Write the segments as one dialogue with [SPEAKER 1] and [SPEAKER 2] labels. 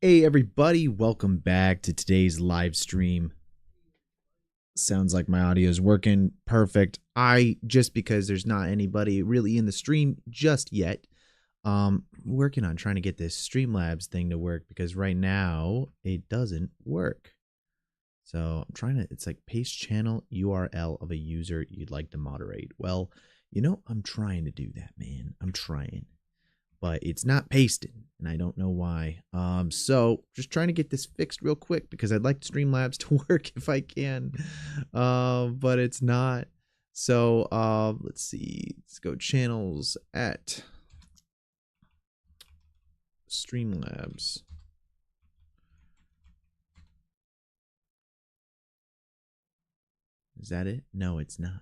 [SPEAKER 1] Hey everybody, welcome back to today's live stream. Sounds like my audio is working perfect. Just because there's not anybody really in the stream just yet, working on trying to get this Streamlabs thing to work because right now it doesn't work. So I'm trying to, it's like paste channel URL of a user you'd like to moderate. Well, I'm trying to do that, man. I'm trying. But it's not pasted, and I don't know why. So just trying to get this fixed real quick because I'd like Streamlabs to work if I can, but it's not. So let's see. Let's go channels at Streamlabs. Is that it? No, it's not.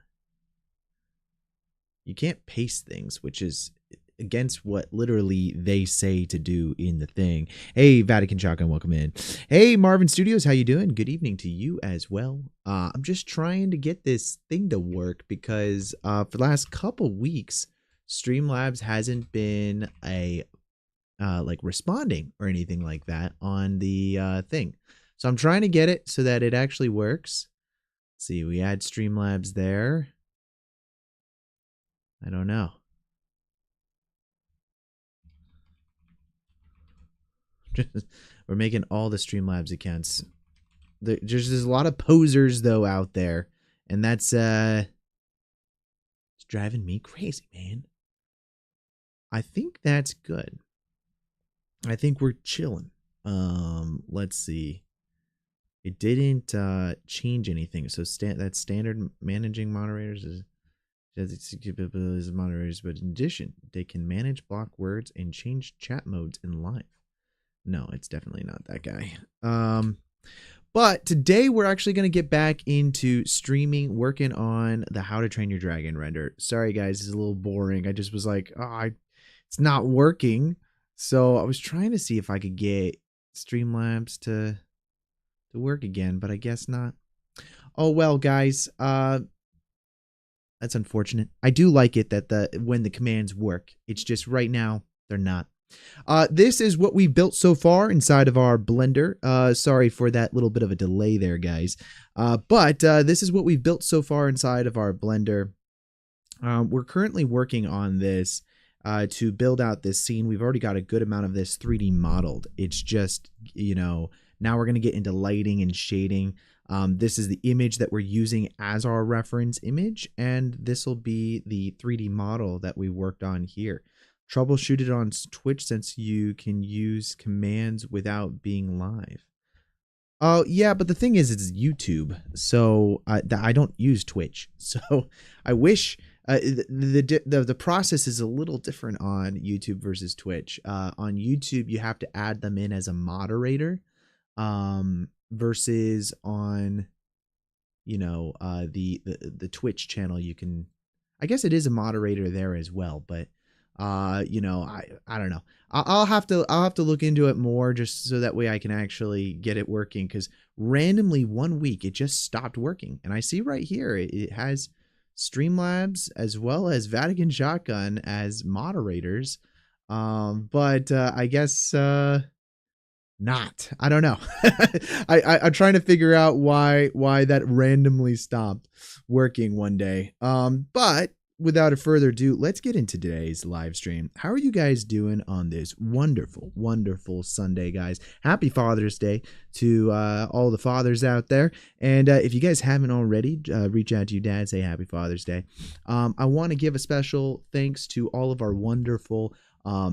[SPEAKER 1] You can't paste things, which is against what literally they say to do in the thing. Hey, Vatican Shotgun, welcome in. Hey, Marvin Studios, how you doing? Good evening to you as well. I'm just trying to get this thing to work because for the last couple weeks, Streamlabs hasn't been like responding or anything like that on the thing. So I'm trying to get it so that it actually works. Let's see, we add Streamlabs there. I don't know. We're making all the Streamlabs accounts. There's a lot of posers though out there, and that's it's driving me crazy, man. I think that's good. I think we're chilling. Let's see. It didn't change anything. So that's standard managing moderators is moderators, but in addition, they can manage block words and change chat modes in live. No, it's definitely not that guy. But today we're actually going to get back into streaming, working on the How to Train Your Dragon render. Sorry guys, it's a little boring. I just was like, it's not working. So I was trying to see if I could get Streamlabs to work again, but I guess not. Oh well, guys, that's unfortunate. I do like it that when the commands work. It's just right now they're not. This is what we built so far inside of our Blender. Sorry for that little bit of a delay there, guys. But this is what we've built so far inside of our Blender. We're currently working on this to build out this scene. We've already got a good amount of this 3D modeled. It's just, now we're going to get into lighting and shading. This is the image that we're using as our reference image, and this will be the 3D model that we worked on here. Troubleshoot it on Twitch since you can use commands without being live. Oh, yeah, but the thing is, it's YouTube, so I don't use Twitch. So I wish the process is a little different on YouTube versus Twitch. On YouTube, you have to add them in as a moderator, versus on, the Twitch channel. You can, I guess it is a moderator there as well, but I don't know. I'll have to look into it more just so that way I can actually get it working, because randomly one week it just stopped working, and I see right here it has Streamlabs as well as Vatican Shotgun as moderators, but I guess not. I don't know. I'm trying to figure out why that randomly stopped working one day. But without a further ado, let's get into today's live stream. How are you guys doing on this wonderful, wonderful Sunday, guys? Happy Father's Day to all the fathers out there. And if you guys haven't already, reach out to your dad, say Happy Father's Day. I want to give a special thanks to all of our wonderful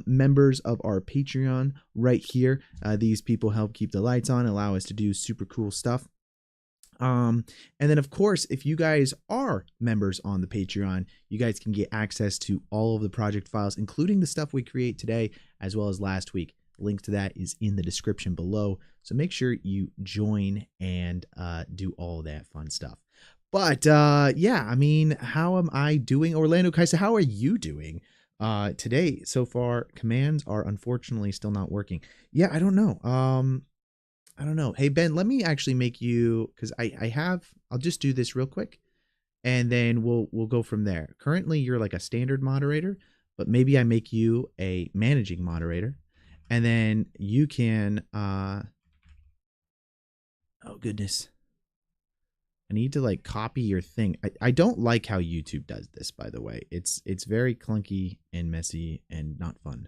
[SPEAKER 1] members of our Patreon right here. These people help keep the lights on, allow us to do super cool stuff. And then of course, if you guys are members on the Patreon, you guys can get access to all of the project files, including the stuff we create today, as well as last week. Link to that is in the description below. So make sure you join and do all that fun stuff. But yeah, I mean, how am I doing? Orlando Kaisa, how are you doing today? So far, commands are unfortunately still not working. Yeah, I don't know. I don't know. Hey, Ben, let me actually make you, because I'll just do this real quick, and then we'll go from there. Currently, you're like a standard moderator, but maybe I make you a managing moderator, And then you can, oh goodness. I need to like copy your thing. I don't like how YouTube does this, by the way. It's very clunky and messy and not fun.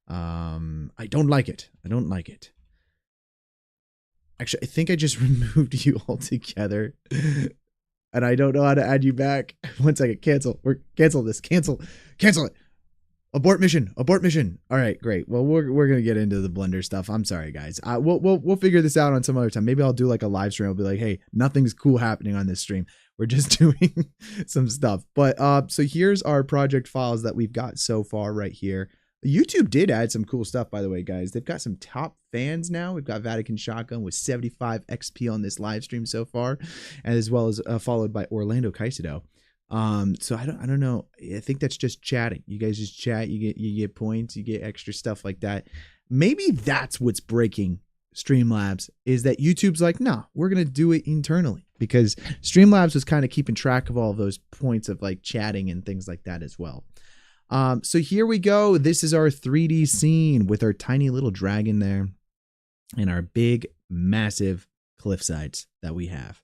[SPEAKER 1] I don't like it. I don't like it. Actually, I think I just removed you altogether. And I don't know how to add you back. 1 second. Cancel. Cancel this. Cancel it. Abort mission. All right, great. Well, we're gonna get into the Blender stuff. I'm sorry, guys. We'll figure this out on some other time. Maybe I'll do like a live stream. I'll be like, hey, nothing's cool happening on this stream. We're just doing some stuff. But so here's our project files that we've got so far right here. YouTube did add some cool stuff, by the way, guys. They've got some top fans now. We've got Vatican Shotgun with 75 XP on this live stream so far, as well as followed by Orlando Caicedo. So I don't know. I think that's just chatting. You guys just chat, you get points, you get extra stuff like that. Maybe that's what's breaking Streamlabs, is that YouTube's like, nah, we're going to do it internally, because Streamlabs was kind of keeping track of all of those points of like chatting and things like that as well. So here we go. This is our 3D scene with our tiny little dragon there and our big, massive cliff sides that we have.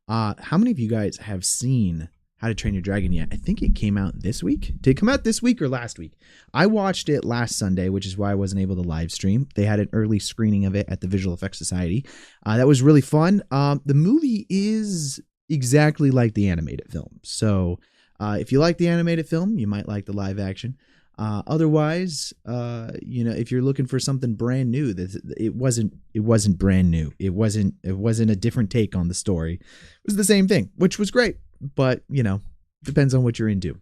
[SPEAKER 1] How many of you guys have seen How to Train Your Dragon yet? I think it came out this week. Did it come out this week or last week? I watched it last Sunday, which is why I wasn't able to live stream. They had an early screening of it at the Visual Effects Society. That was really fun. The movie is exactly like the animated film. So if you like the animated film, you might like the live action. Otherwise, you know, if you're looking for something brand new, it wasn't brand new. It wasn't a different take on the story. It was the same thing, which was great, but you know, depends on what you're into.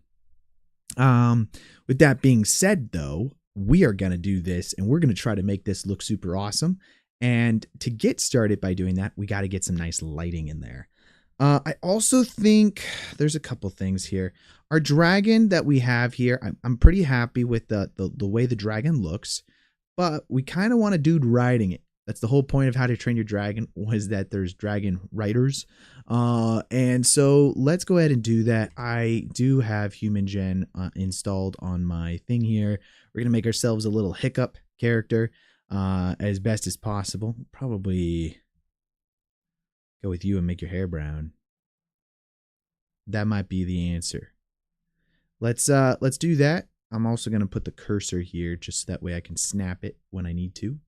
[SPEAKER 1] With that being said, though, we are going to do this and we're going to try to make this look super awesome. And to get started by doing that, we got to get some nice lighting in there. I also think there's a couple things here. Our dragon that we have here, I'm pretty happy with the way the dragon looks, but we kind of want a dude riding it. That's the whole point of How to Train Your Dragon, was that there's dragon riders. And so let's go ahead and do that. I do have Human Gen installed on my thing here. We're going to make ourselves a little hiccup character as best as possible. Probably go with you and make your hair brown. That might be the answer. Let's do that. I'm also going to put the cursor here just so that way I can snap it when I need to.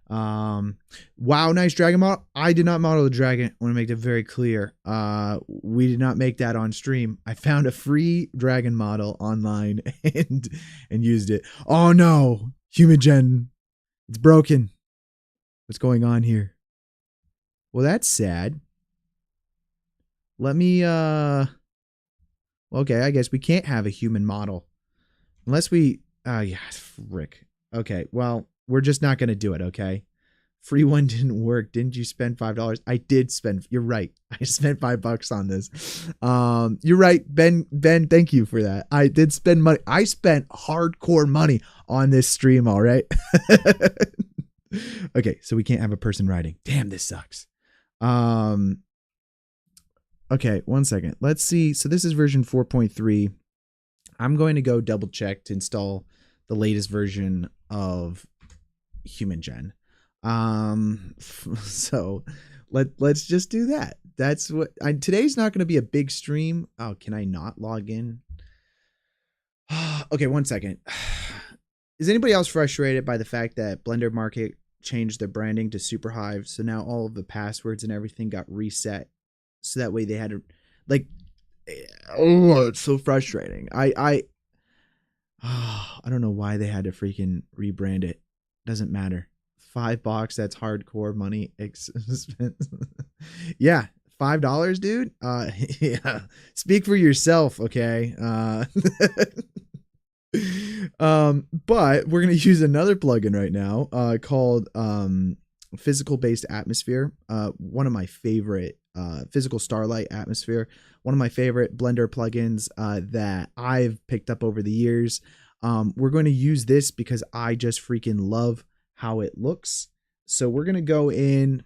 [SPEAKER 1] Wow, nice dragon model. I did not model the dragon. I want to make that very clear. We did not make that on stream. I found a free dragon model online and used it. Oh no, Human Gen. It's broken. What's going on here? Well, that's sad. Let me, okay, I guess we can't have a human model. Unless we, yeah, frick. Okay, well, we're just not going to do it, okay? Free one didn't work. Didn't you spend $5? I did spend, you're right. I spent $5 on this. You're right, Ben, thank you for that. I did spend money. I spent hardcore money on this stream, all right? Okay, so we can't have a person riding. Damn, this sucks. Okay, 1 second. Let's see. So this is version 4.3. I'm going to go double check to install the latest version of Human Gen. So let's just do that. That's what today's not going to be a big stream. Oh, can I not log in? Okay, 1 second. Is anybody else frustrated by the fact that Blender Market changed their branding to Superhive? So now all of the passwords and everything got reset. So that way they had to, like, oh, it's so frustrating. I don't know why they had to freaking rebrand it. Doesn't matter. $5, that's hardcore money expense. Yeah, $5, dude. Yeah. Speak for yourself, okay? But we're gonna use another plugin right now, called Physical Based Atmosphere. One of my favorite Physical Starlight Atmosphere. One of my favorite Blender plugins that I've picked up over the years. We're going to use this because I just freaking love how it looks. So we're going to go in.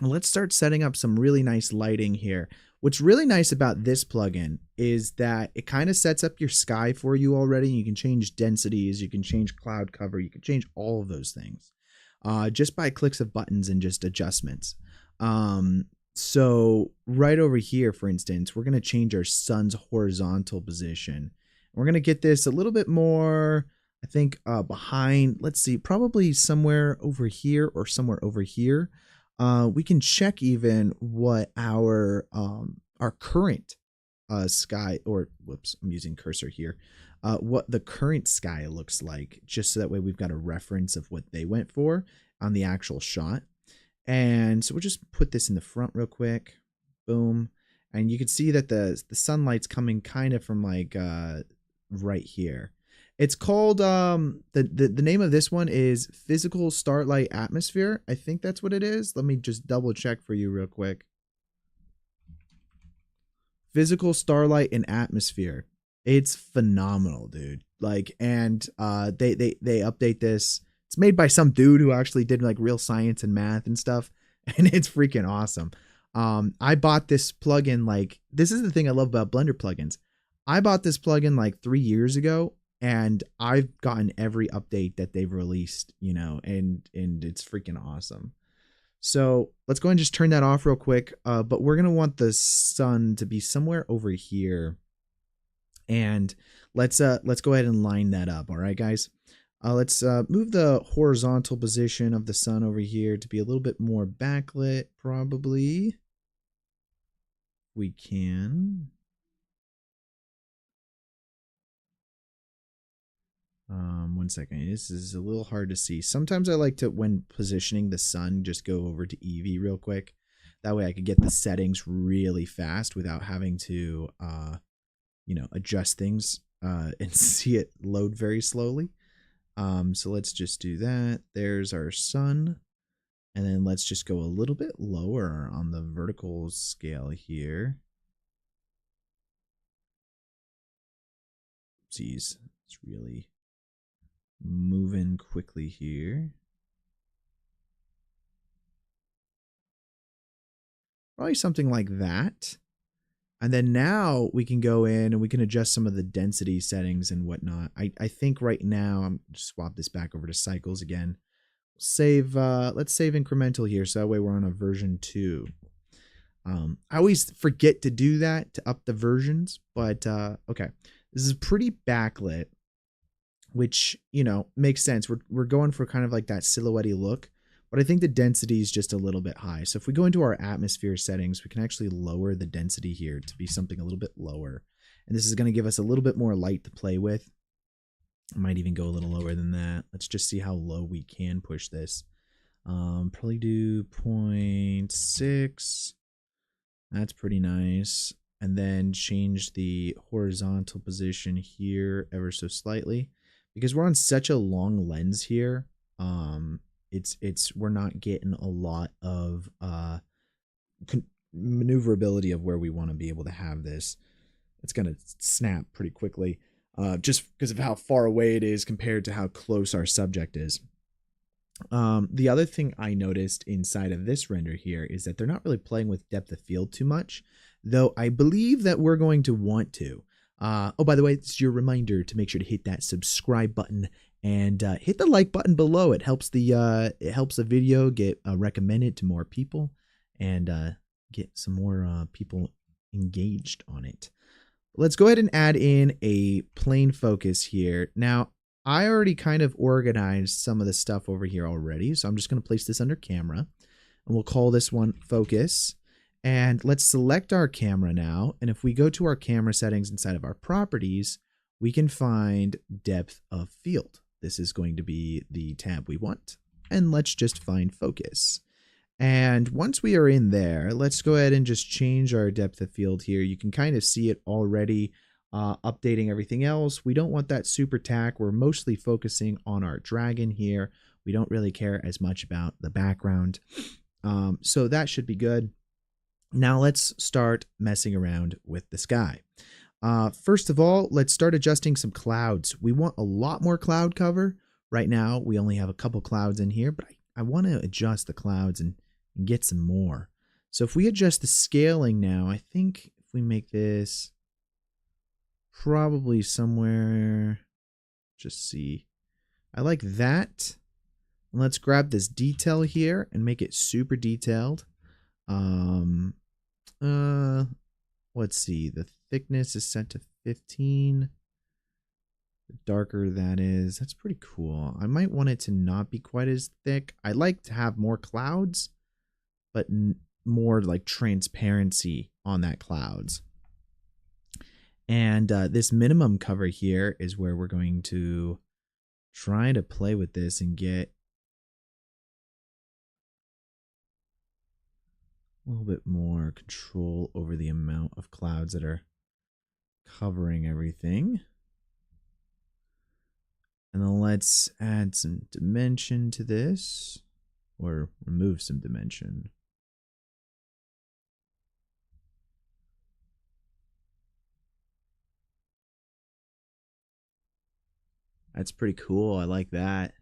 [SPEAKER 1] Let's start setting up some really nice lighting here. What's really nice about this plugin is that it kind of sets up your sky for you already. You can change densities, you can change cloud cover, you can change all of those things just by clicks of buttons and just adjustments. So right over here, for instance, we're going to change our sun's horizontal position. We're going to get this a little bit more, I think, behind, let's see, probably somewhere over here or somewhere over here. We can check even what our current sky, or whoops, I'm using cursor here, what the current sky looks like, just so that way we've got a reference of what they went for on the actual shot. And so we'll just put this in the front real quick. Boom. And you can see that the sunlight's coming kind of from like right here. It's called the name of this one is Physical Starlight Atmosphere. I think that's what it is. Let me just double check for you real quick. Physical Starlight and Atmosphere. It's phenomenal, dude. Like, and they update this. It's made by some dude who actually did like real science and math and stuff, and it's freaking awesome. I bought this plugin, like, this is the thing I love about Blender plugins. I bought this plugin like 3 years ago, and I've gotten every update that they've released, you know, and it's freaking awesome. So let's go ahead and just turn that off real quick. But we're gonna want the sun to be somewhere over here, and let's go ahead and line that up. All right, guys. Let's move the horizontal position of the sun over here to be a little bit more backlit, probably. We can. One second. This is a little hard to see. Sometimes I like to, when positioning the sun, just go over to Eevee real quick. That way I could get the settings really fast without having to, you know, adjust things and see it load very slowly. So let's just do that. There's our sun. And then let's just go a little bit lower on the vertical scale here. Oopsies. It's really moving quickly here. Probably something like that. And then now we can go in and we can adjust some of the density settings and whatnot. I think right now, I'm just swap this back over to cycles again. Save, let's save incremental here. So that way we're on a version 2. I always forget to do that to up the versions, but okay. This is pretty backlit, which, you know, makes sense. We're going for kind of like that silhouette-y look. But I think the density is just a little bit high. So if we go into our atmosphere settings, we can actually lower the density here to be something a little bit lower. And this is going to give us a little bit more light to play with. I might even go a little lower than that. Let's just see how low we can push this. Probably do 0.6. That's pretty nice. And then change the horizontal position here ever so slightly. Because we're on such a long lens here, we're not getting a lot of maneuverability of where we want to be able to have this. It's going to snap pretty quickly just because of how far away it is compared to how close our subject is. The other thing I noticed inside of this render here is that they're not really playing with depth of field too much, though I believe that we're going to want to. Oh, by the way, it's your reminder to make sure to hit that subscribe button and hit the like button below. It helps the video get recommended to more people and get some more people engaged on it. Let's go ahead and add in a plane focus here. Now, I already kind of organized some of the stuff over here already, so I'm just going to place this under camera, and we'll call this one focus. And let's select our camera now. And if we go to our camera settings inside of our properties, we can find depth of field. This is going to be the tab we want. And let's just find focus. And once we are in there, let's go ahead and just change our depth of field here. You can kind of see it already updating everything else. We don't want that super tack. We're mostly focusing on our dragon here. We don't really care as much about the background. So that should be good. Now let's start messing around with the sky. First of all, let's start adjusting some clouds. We want a lot more cloud cover. Right now, we only have a couple clouds in here, but I want to adjust the clouds and get some more. So if we adjust the scaling now, I think if we make this probably somewhere, just see, I like that. And let's grab this detail here and make it super detailed. Let's see, the thickness is set to 15. The darker that is, that's pretty cool. I might want it to not be quite as thick. I like to have more clouds, but more like transparency on that clouds. And this minimum cover here is where we're going to try to play with this and get a little bit more control over the amount of clouds that are covering everything. And then let's add some dimension to this, or remove some dimension. That's pretty cool. I like that.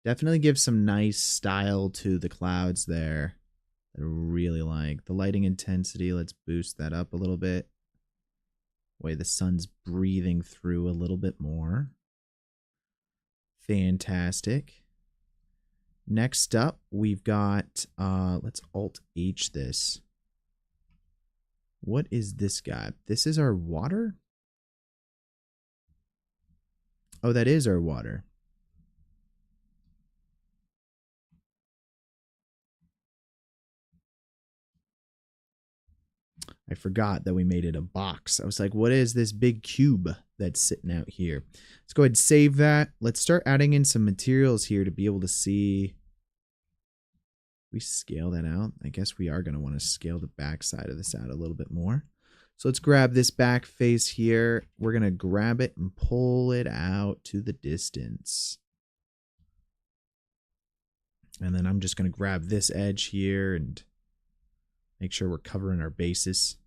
[SPEAKER 1] Definitely gives some nice style to the clouds there. I really like the lighting intensity. Let's boost that up a little bit. Way the sun's breathing through a little bit more. Fantastic. Next up, we've got, let's Alt-H this. What is this guy? This is our water? Oh, that is our water. I forgot that we made it a box. I was like, what is this big cube that's sitting out here? Let's go ahead and save that. Let's start adding in some materials here to be able to see. We scale that out. I guess we are going to want to scale the back side of this out a little bit more. So let's grab this back face here. We're going to grab it and pull it out to the distance. And then I'm just going to grab this edge here and make sure we're covering our bases.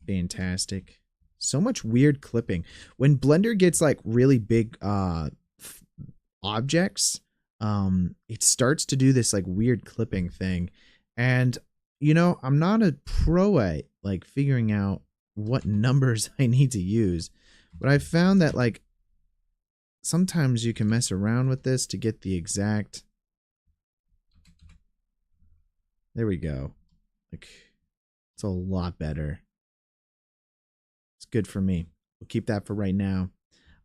[SPEAKER 1] Fantastic. So much weird clipping. When Blender gets like really big objects, it starts to do this like weird clipping thing. And you know, I'm not a pro at like figuring out what numbers I need to use, but I found that like sometimes you can mess around with this to get the exact. There we go. Like, it's a lot better. It's good for me. We'll keep that for right now.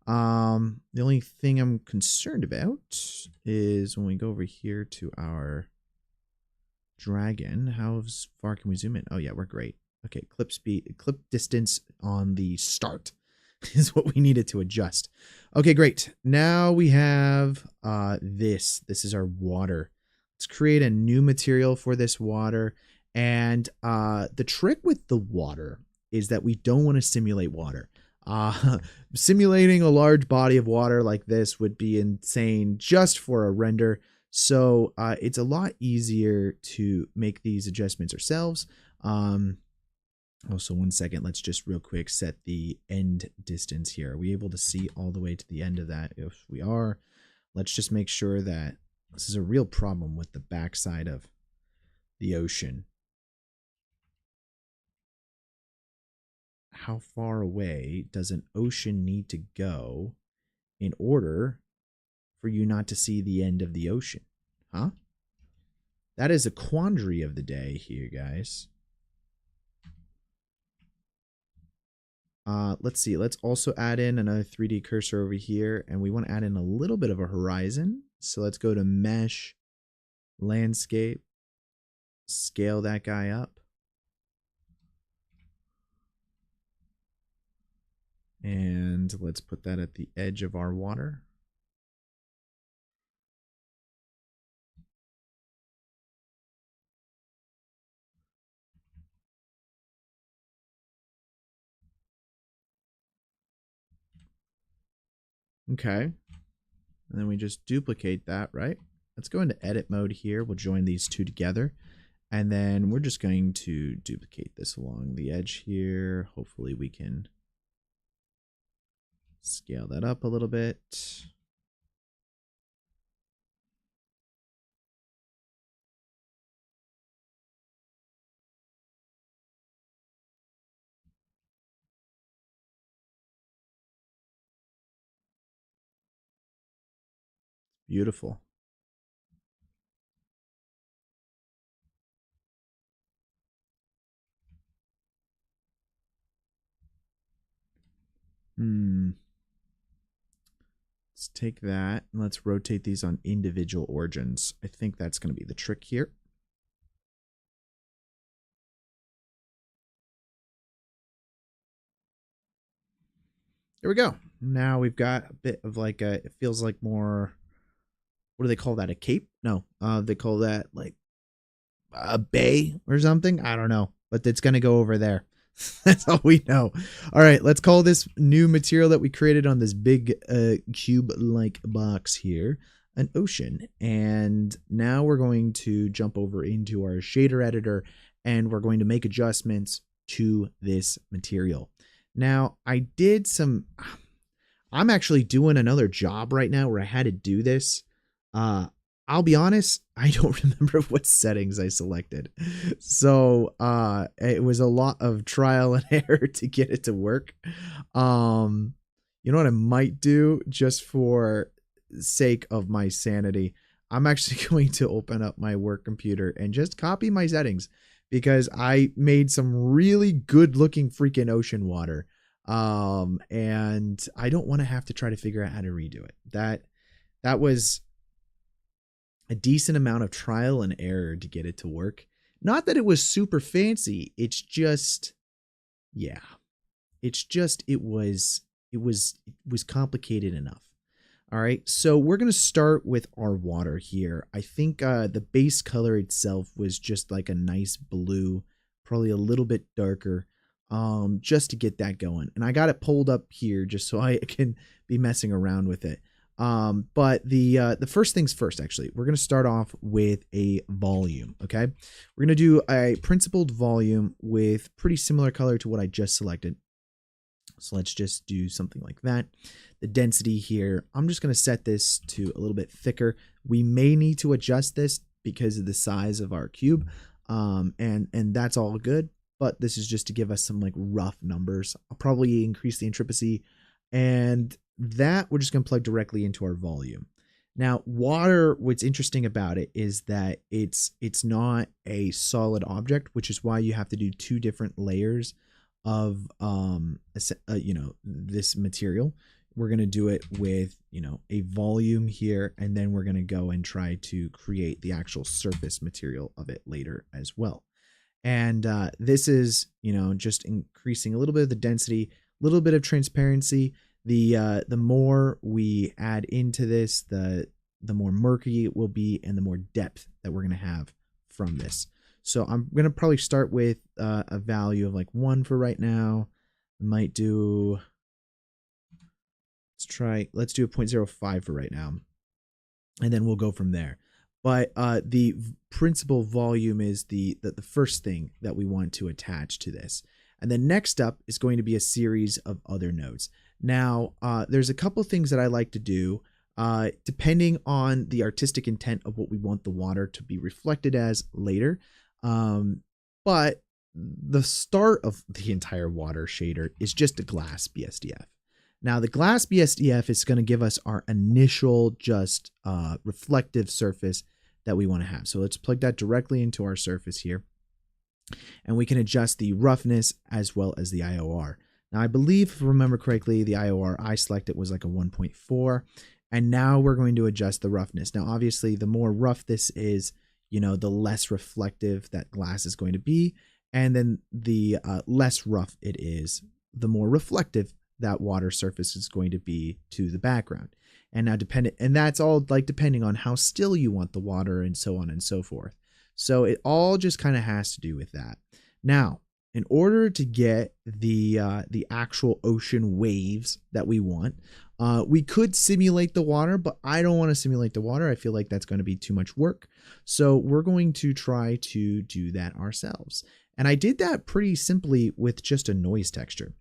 [SPEAKER 1] The only thing I'm concerned about is when we go over here to our dragon, how far can we zoom in? Oh yeah, we're great. Okay, clip speed, clip distance on the start is what we needed to adjust. Okay, great. Now we have this. This is our water. Let's create a new material for this water. And the trick with the water is that we don't want to simulate water. Simulating a large body of water like this would be insane just for a render. So it's a lot easier to make these adjustments ourselves. Also, 1 second, let's just real quick set the end distance here. Are we able to see all the way to the end of that? If we are, let's just make sure that this is a real problem with the backside of the ocean. How far away does an ocean need to go in order for you not to see the end of the ocean? Huh? That is a quandary of the day here, guys. Let's see. Let's also add in another 3D cursor over here, and we want to add in a little bit of a horizon. So let's go to Mesh, Landscape, scale that guy up. And let's put that at the edge of our water. Okay. And then we just duplicate that, right? Let's go into edit mode here. We'll join these two together. And then we're just going to duplicate this along the edge here. Hopefully we can scale that up a little bit. Beautiful. Let's take that and let's rotate these on individual origins. I think that's going to be the trick here. There we go. Now we've got a bit of like a, it feels like more, what do they call that? A cape? No, they call that like a bay or something. I don't know, but it's going to go over there. That's all we know. All right, let's call this new material that we created on this big cube-like box here an ocean. And now we're going to jump over into our shader editor and we're going to make adjustments to this material. Now, I'm actually doing another job right now where I had to do this. I'll be honest, I don't remember what settings I selected. So it was a lot of trial and error to get it to work. You know what I might do, just for sake of my sanity? I'm actually going to open up my work computer and just copy my settings, because I made some really good looking freaking ocean water. And I don't want to have to try to figure out how to redo it. That was a decent amount of trial and error to get it to work. Not that it was super fancy. It's just, yeah, it was complicated enough. All right. So we're going to start with our water here. I think the base color itself was just like a nice blue, probably a little bit darker, just to get that going. And I got it pulled up here just so I can be messing around with it. But the first things first, actually, we're going to start off with a volume. Okay. We're going to do a principled volume with pretty similar color to what I just selected. So let's just do something like that. The density here, I'm just going to set this to a little bit thicker. We may need to adjust this because of the size of our cube. And that's all good, but this is just to give us some like rough numbers. I'll probably increase the intricacy, and that we're just going to plug directly into our volume. Now, water, what's interesting about it is that it's not a solid object, which is why you have to do two different layers of this material. We're going to do it with a volume here, and then we're going to go and try to create the actual surface material of it later as well. And this is just increasing a little bit of the density, a little bit of transparency. The more we add into this, the more murky it will be, and the more depth that we're going to have from this. So I'm going to probably start with a value of like 1 for right now. I might do, let's do a 0.05 for right now, and then we'll go from there. But the principal volume is the first thing that we want to attach to this. And then next up is going to be a series of other nodes. Now, there's a couple things that I like to do depending on the artistic intent of what we want the water to be reflected as later. But the start of the entire water shader is just a glass BSDF. Now, the glass BSDF is going to give us our initial just reflective surface that we want to have. So let's plug that directly into our surface here. And we can adjust the roughness as well as the IOR. Now, I believe, if I remember correctly, the IOR I selected was like a 1.4. And now we're going to adjust the roughness. Now, obviously, the more rough this is, the less reflective that glass is going to be. And then the less rough it is, the more reflective that water surface is going to be to the background. And now that's all like depending on how still you want the water and so on and so forth. So it all just kind of has to do with that. Now, in order to get the actual ocean waves that we want, we could simulate the water, but I don't want to simulate the water. I feel like that's going to be too much work. So we're going to try to do that ourselves. And I did that pretty simply with just a noise texture.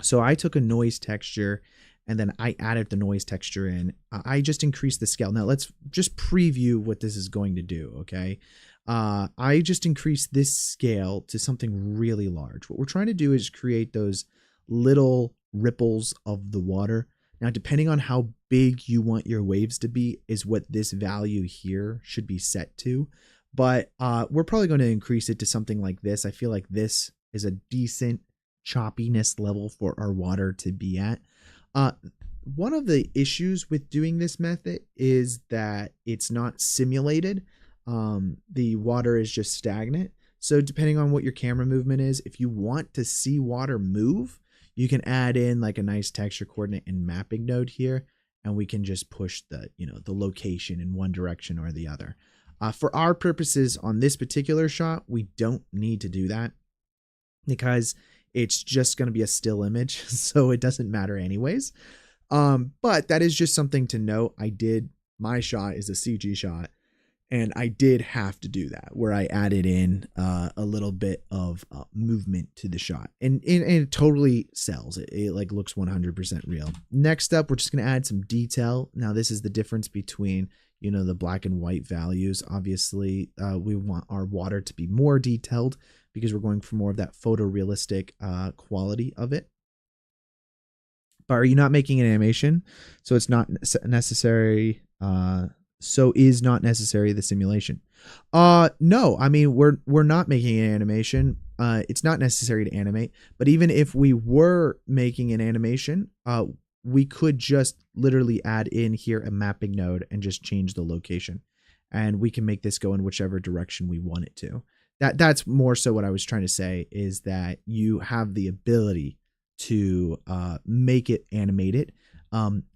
[SPEAKER 1] So I took a noise texture and then I added the noise texture in. I just increased the scale. Now let's just preview what this is going to do, okay? I just increased this scale to something really large. What we're trying to do is create those little ripples of the water. Now, depending on how big you want your waves to be is what this value here should be set to. But we're probably going to increase it to something like this. I feel like this is a decent choppiness level for our water to be at. One of the issues with doing this method is that it's not simulated. The water is just stagnant. So depending on what your camera movement is, if you want to see water move, you can add in like a nice texture coordinate and mapping node here, and we can just push the, the location in one direction or the other. For our purposes on this particular shot, we don't need to do that because it's just going to be a still image. So it doesn't matter anyways. But that is just something to note. My shot is a CG shot, and I did have to do that where I added in a little bit of movement to the shot, and it totally sells. It like looks 100% real. Next up, we're just going to add some detail. Now this is the difference between, the black and white values. Obviously, we want our water to be more detailed because we're going for more of that photorealistic quality of it. But are you not making an animation? So it's not necessary. So is not necessary the simulation. No, I mean, we're not making an animation. It's not necessary to animate, but even if we were making an animation, we could just literally add in here a mapping node and just change the location, and we can make this go in whichever direction we want it to. That's more so what I was trying to say, is that you have the ability to make it animated.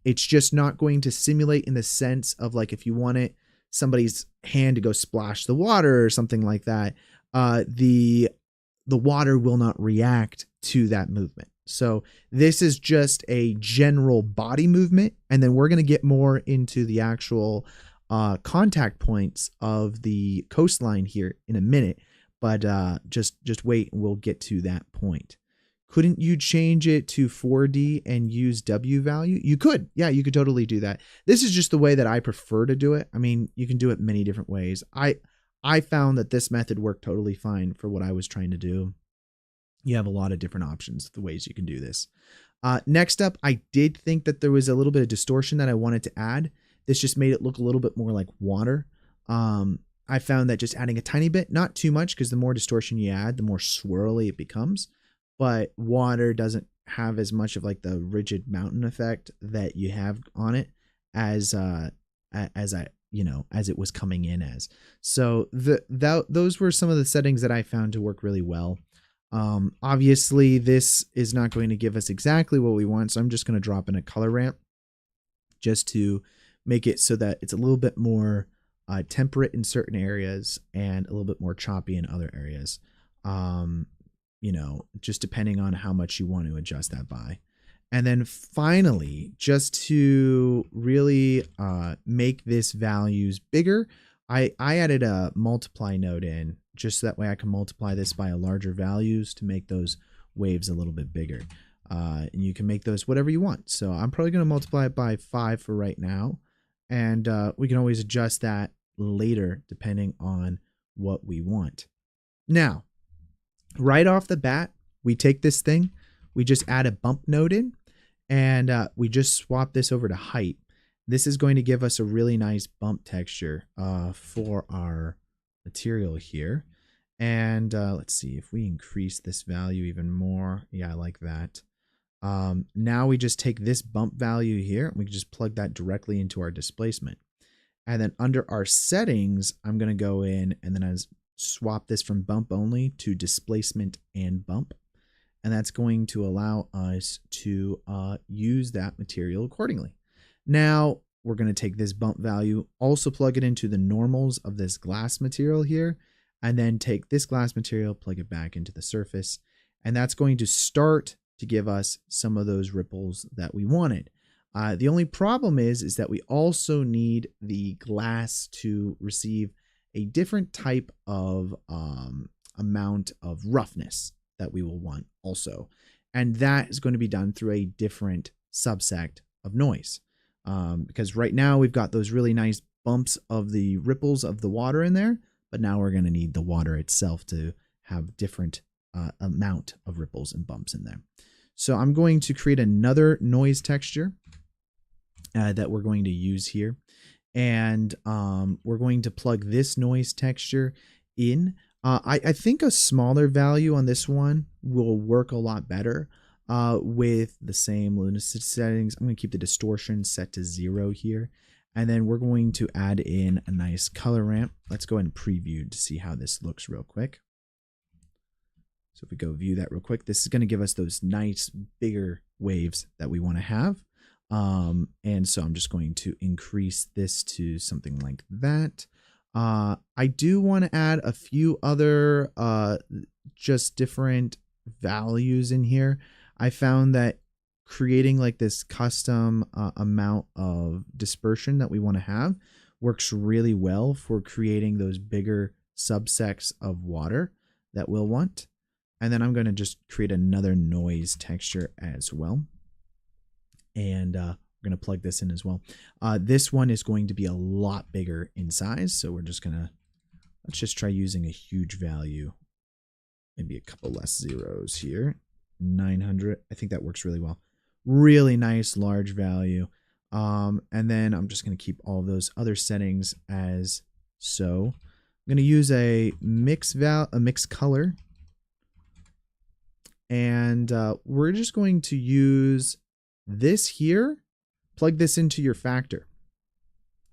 [SPEAKER 1] It's just not going to simulate in the sense of like if you wanted somebody's hand to go splash the water or something like that, the water will not react to that movement. So this is just a general body movement, and then we're going to get more into the actual contact points of the coastline here in a minute. But just wait, and we'll get to that point. Couldn't you change it to 4D and use W value? You could. Yeah, you could totally do that. This is just the way that I prefer to do it. I mean, you can do it many different ways. I found that this method worked totally fine for what I was trying to do. You have a lot of different options, the ways you can do this. Next up, I did think that there was a little bit of distortion that I wanted to add. This just made it look a little bit more like water. I found that just adding a tiny bit, not too much, because the more distortion you add, the more swirly it becomes. But water doesn't have as much of like the rigid mountain effect that you have on it as it was coming in as. So those were some of the settings that I found to work really well. Obviously this is not going to give us exactly what we want, so I'm just going to drop in a color ramp just to make it so that it's a little bit more temperate in certain areas and a little bit more choppy in other areas. Just depending on how much you want to adjust that by. And then finally, just to really make this values bigger, I added a multiply node in, just so that way I can multiply this by a larger values to make those waves a little bit bigger. And you can make those whatever you want. So I'm probably going to multiply it by 5 for right now. And we can always adjust that later depending on what we want. Now, right off the bat, we take this thing, we just add a bump node in, and we just swap this over to height. This is going to give us a really nice bump texture for our material here. And let's see if we increase this value even more. Yeah, I like that. Now we just take this bump value here, and we can just plug that directly into our displacement. And then under our settings, I'm going to go in and then swap this from bump only to displacement and bump. And that's going to allow us to use that material accordingly. Now we're going to take this bump value, also plug it into the normals of this glass material here, and then take this glass material, plug it back into the surface. And that's going to start to give us some of those ripples that we wanted. The only problem is that we also need the glass to receive a different type of amount of roughness that we will want also. And that is going to be done through a different subsect of noise. Because right now we've got those really nice bumps of the ripples of the water in there, but now we're going to need the water itself to have different amount of ripples and bumps in there. So I'm going to create another noise texture. that we're going to use here. And we're going to plug this noise texture in. I think a smaller value on this one will work a lot better with the same luminosity settings. I'm going to keep the distortion set to 0 here. And then we're going to add in a nice color ramp. Let's go ahead and preview to see how this looks real quick. So if we go view that real quick, this is going to give us those nice bigger waves that we want to have. And so I'm just going to increase this to something like that. I do want to add a few other just different values in here. I found that creating like this custom amount of dispersion that we want to have works really well for creating those bigger subsects of water that we'll want. And then I'm going to just create another noise texture as well. And we're going to plug this in as well. This one is going to be a lot bigger in size. So we're just going to, let's just try using a huge value. Maybe a couple less zeros here. 900. I think that works really well. Really nice large value. And then I'm just going to keep all of those other settings as so. I'm going to use a mix color. And we're just going to use this here, plug this into your factor.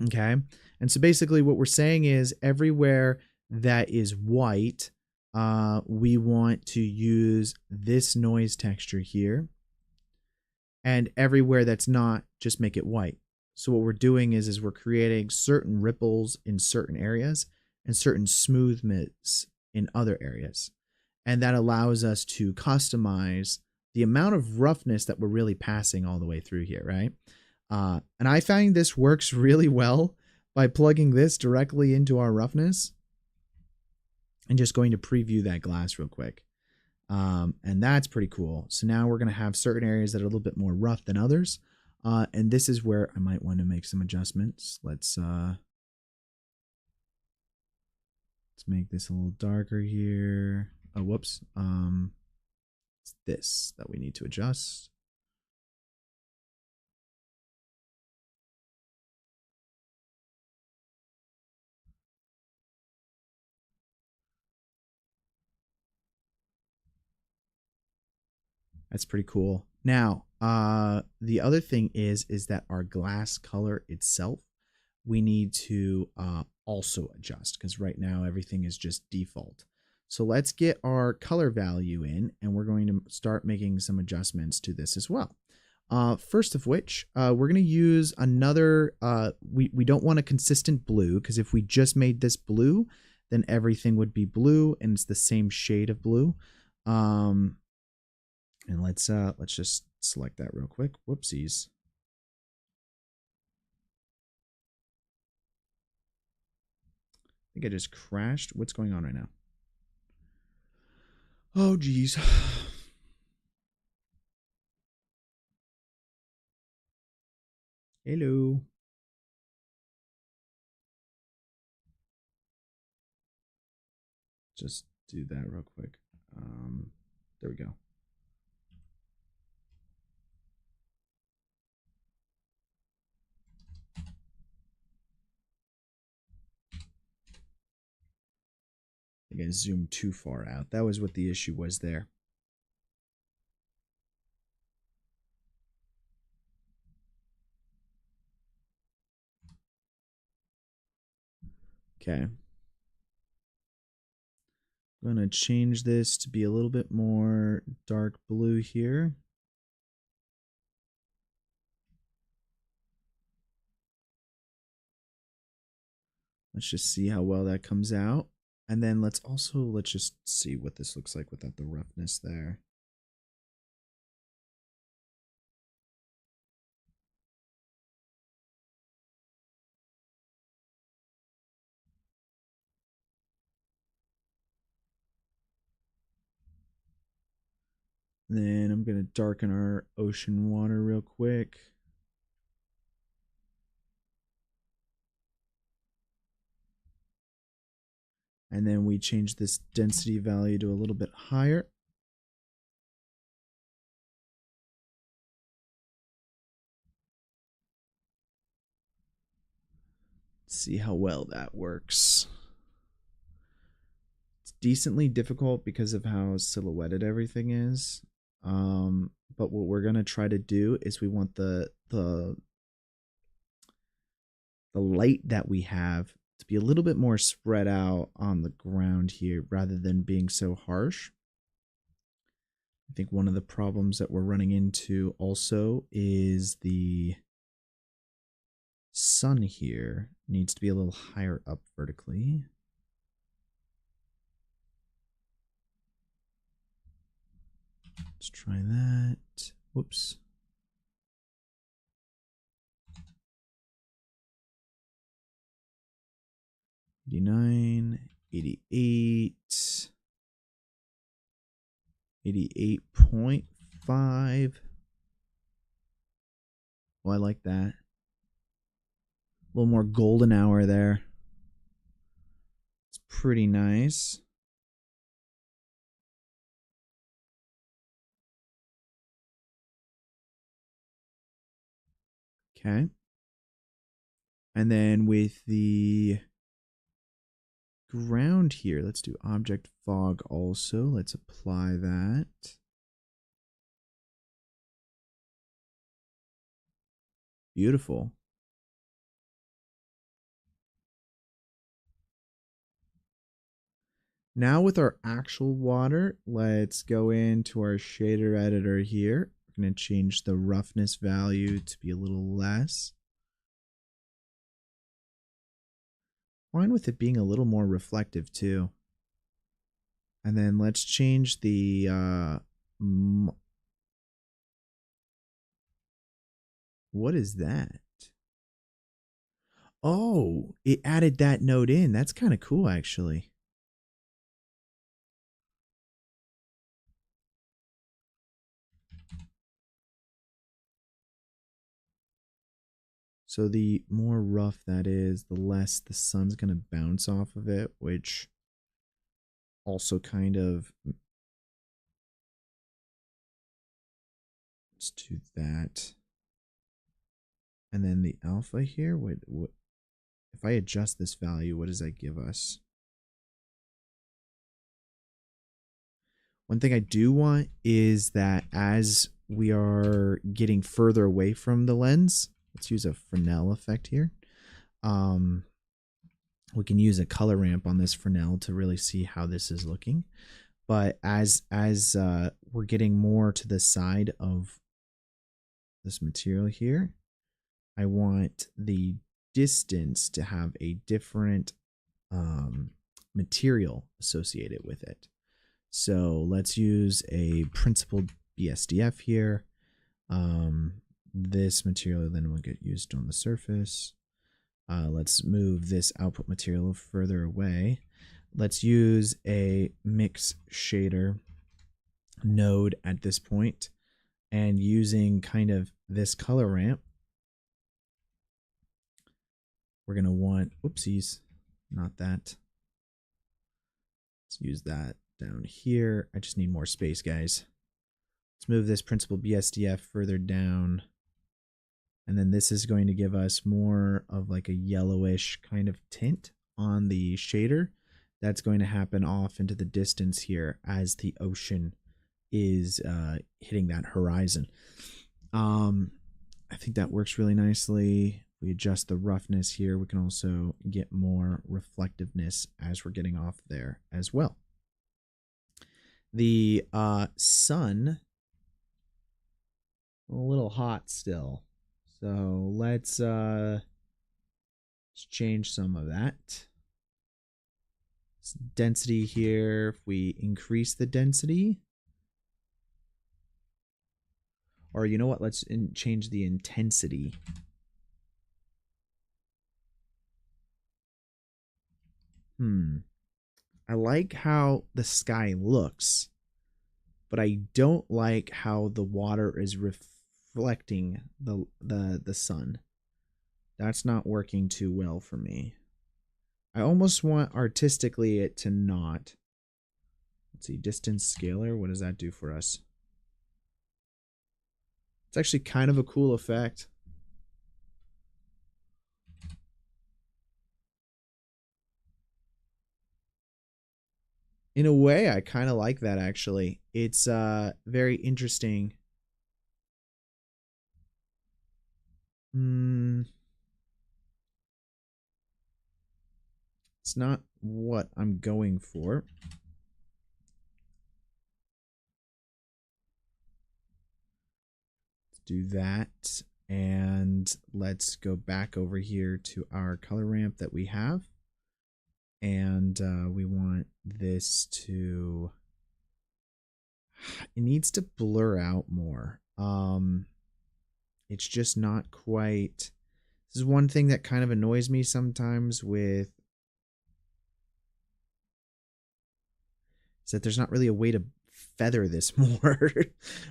[SPEAKER 1] Okay. And so basically what we're saying is everywhere that is white, we want to use this noise texture here. And everywhere that's not, just make it white. So what we're doing is we're creating certain ripples in certain areas and certain smoothness in other areas. And that allows us to customize the amount of roughness that we're really passing all the way through here, right? And I find this works really well by plugging this directly into our roughness and just going to preview that glass real quick. And that's pretty cool. So now we're going to have certain areas that are a little bit more rough than others. And this is where I might want to make some adjustments. Let's make this a little darker here. Oh, whoops. It's this that we need to adjust. That's pretty cool. Now, the other thing is that our glass color itself, we need to also adjust because right now everything is just default. So let's get our color value in and we're going to start making some adjustments to this as well. First of which, we're going to use another, we don't want a consistent blue because if we just made this blue, then everything would be blue and it's the same shade of blue. And let's just select that real quick. Whoopsies. I think I just crashed. What's going on right now? Oh, geez. Hello. Just do that real quick. There we go. I think I zoomed too far out. That was what the issue was there. Okay. I'm going to change this to be a little bit more dark blue here. Let's just see how well that comes out. And then let's just see what this looks like without the roughness there. Then I'm going to darken our ocean water real quick. And then we change this density value to a little bit higher. see how well that works. It's decently difficult because of how silhouetted everything is. But what we're gonna try to do is we want the light that we have to be a little bit more spread out on the ground here rather than being so harsh. I think one of the problems that we're running into also is the sun here needs to be a little higher up vertically. Let's try that. Whoops. $89, $88, 88.5. Oh, I like that. A little more golden hour there. It's pretty nice. Okay. And then with the ground here, let's do object fog also. Let's apply that. Beautiful. Now with our actual water, let's go into our shader editor here. We're going to change the roughness value to be a little less. Fine with it being a little more reflective too. And then let's change the what is that? Oh, it added that node in. That's kind of cool actually. So the more rough that is, the less the sun's going to bounce off of it, which also kind of, let's do that. And then the alpha here, what if I adjust this value, what does that give us? One thing I do want is that as we are getting further away from the lens, let's use a Fresnel effect here. We can use a color ramp on this Fresnel to really see how this is looking. But as we're getting more to the side of this material here, I want the distance to have a different material associated with it. So let's use a principled BSDF here. This material then will get used on the surface. Let's move this output material further away. Let's use a mix shader node at this point, and using kind of this color ramp, we're going to want, oopsies, not that. Let's use that down here. I just need more space, guys. Let's move this principled BSDF further down. And then this is going to give us more of like a yellowish kind of tint on the shader. That's going to happen off into the distance here as the ocean is hitting that horizon. I think that works really nicely. We adjust the roughness here. We can also get more reflectiveness as we're getting off there as well. The sun, a little hot still. So let's change some of that. Density here, if we increase the density, or you know what, let's change the intensity. I like how the sky looks, but I don't like how the water is reflecting the sun. That's not working too well for me. I almost want artistically it to not. Let's see, distance scalar, what does that do for us? It's actually kind of a cool effect. In a way, I kind of like that actually. It's very interesting. Hmm. It's not what I'm going for. Let's do that. And let's go back over here to our color ramp that we have. And we want this to... It needs to blur out more. It's just not quite... This is one thing that kind of annoys me sometimes with... is that there's not really a way to feather this more.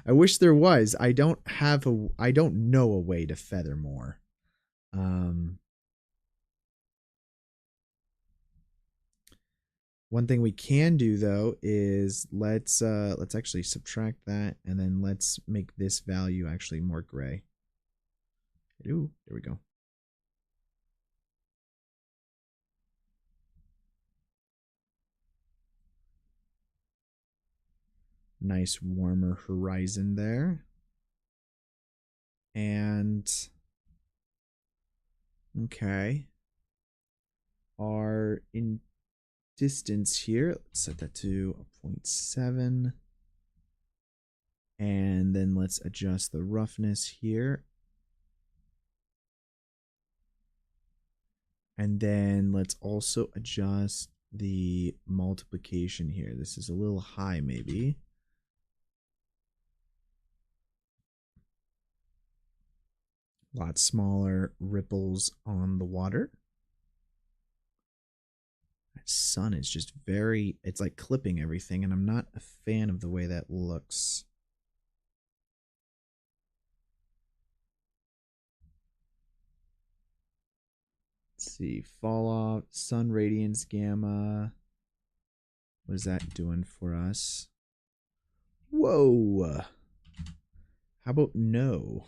[SPEAKER 1] I wish there was. I don't know a way to feather more. One thing we can do though is let's actually subtract that, and then let's make this value actually more gray. Ooh, there we go. Nice warmer horizon there. And okay. Our in distance here, let's set that to 0.7. And then let's adjust the roughness here. And then let's also adjust the multiplication here. This is a little high maybe. A lot smaller ripples on the water. That sun is just very, it's like clipping everything, and I'm not a fan of the way that looks. Let's see, fall off, sun radiance gamma. What is that doing for us? Whoa. How about no?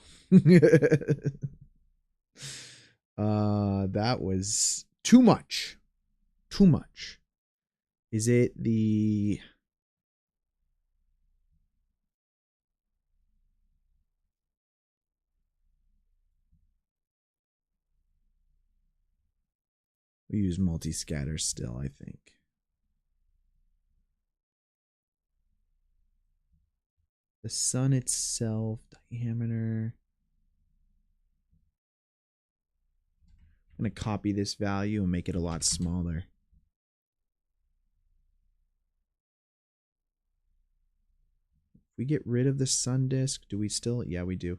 [SPEAKER 1] That was too much. Too much. Is it the... We use multi-scatter still, I think. The sun itself, diameter. I'm going to copy this value and make it a lot smaller. If we get rid of the sun disk, do we still? Yeah, we do.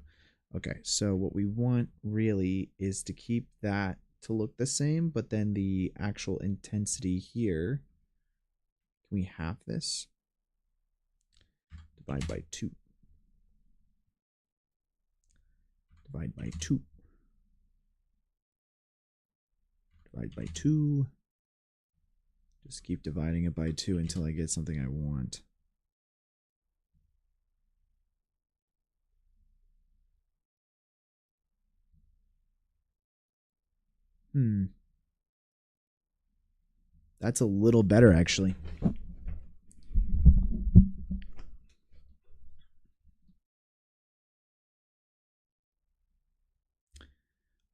[SPEAKER 1] Okay, so what we want really is to keep that to look the same, but then the actual intensity here, can we halve this? Divide by 2. Divide by 2. Divide by 2. Just keep dividing it by 2 until I get something I want. That's a little better, actually.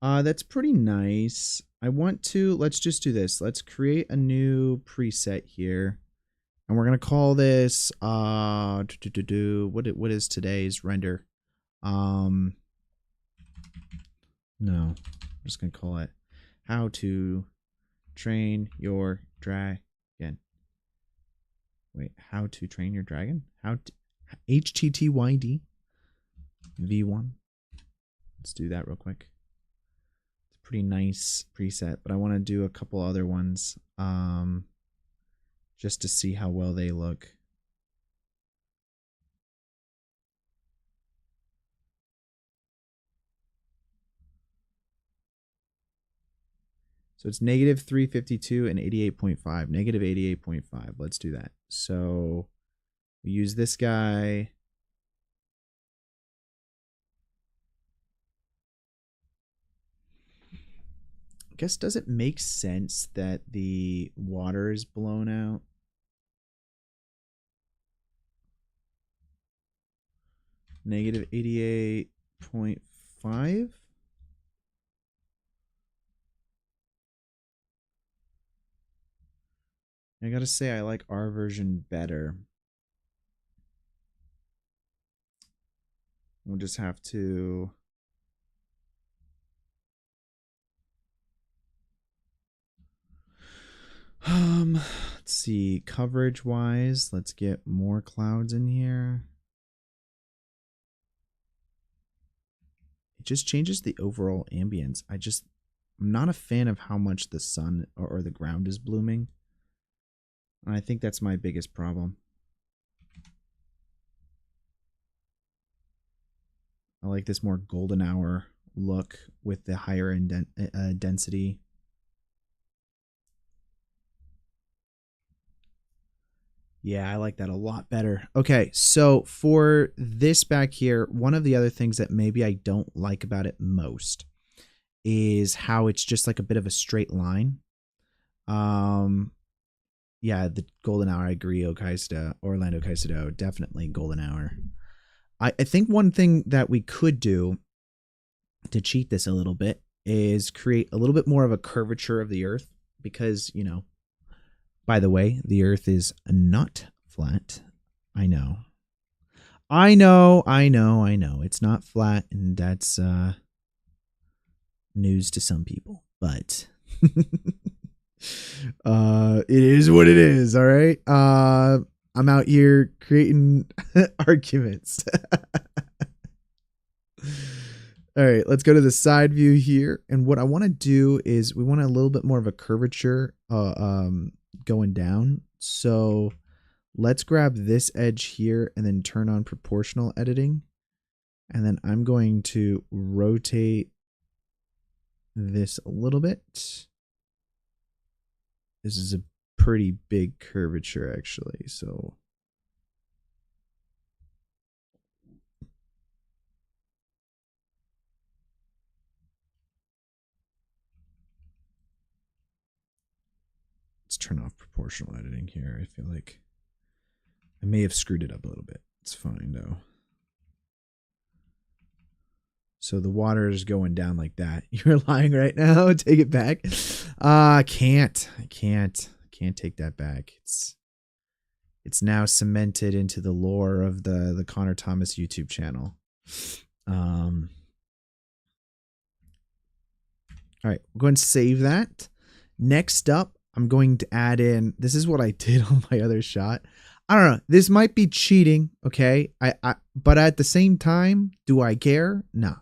[SPEAKER 1] That's pretty nice. I want to, let's just do this. Let's create a new preset here. And we're going to call this, what is today's render? No, I'm just going to call it how to train your dragon. Wait, how to train your dragon? How to, HTTYD V1. Let's do that real quick. It's a pretty nice preset, but I want to do a couple other ones just to see how well they look. So it's negative 352 and 88.5. Negative 88.5. Let's do that. So we use this guy. I guess, does it make sense that the water is blown out? Negative 88.5. I gotta say, I like our version better. We'll just have to... let's see, coverage wise, let's get more clouds in here. It just changes the overall ambience. I'm not a fan of how much the sun or the ground is blooming. And I think that's my biggest problem. I like this more golden hour look with the higher density. Yeah, I like that a lot better. Okay, so for this back here, one of the other things that maybe I don't like about it most is how it's just like a bit of a straight line. Yeah, the golden hour, I agree. Orlando Caicedo, definitely golden hour. I think one thing that we could do to cheat this a little bit is create a little bit more of a curvature of the earth because, you know, by the way, the earth is not flat. I know. It's not flat, and that's news to some people, but it is what it is, all right? I'm out here creating arguments. All right, let's go to the side view here. And what I want to do is we want a little bit more of a curvature going down. So let's grab this edge here and then turn on proportional editing. And then I'm going to rotate this a little bit. This is a pretty big curvature, actually. So let's turn off proportional editing here. I feel like I may have screwed it up a little bit. It's fine, though. So the water is going down like that. You're lying right now. Take it back. I can't take that back. It's now cemented into the lore of the Connor Thomas YouTube channel. All right, we're going to save that. Next up, I'm going to add in, this is what I did on my other shot. I don't know. This might be cheating, okay? But at the same time, do I care? No.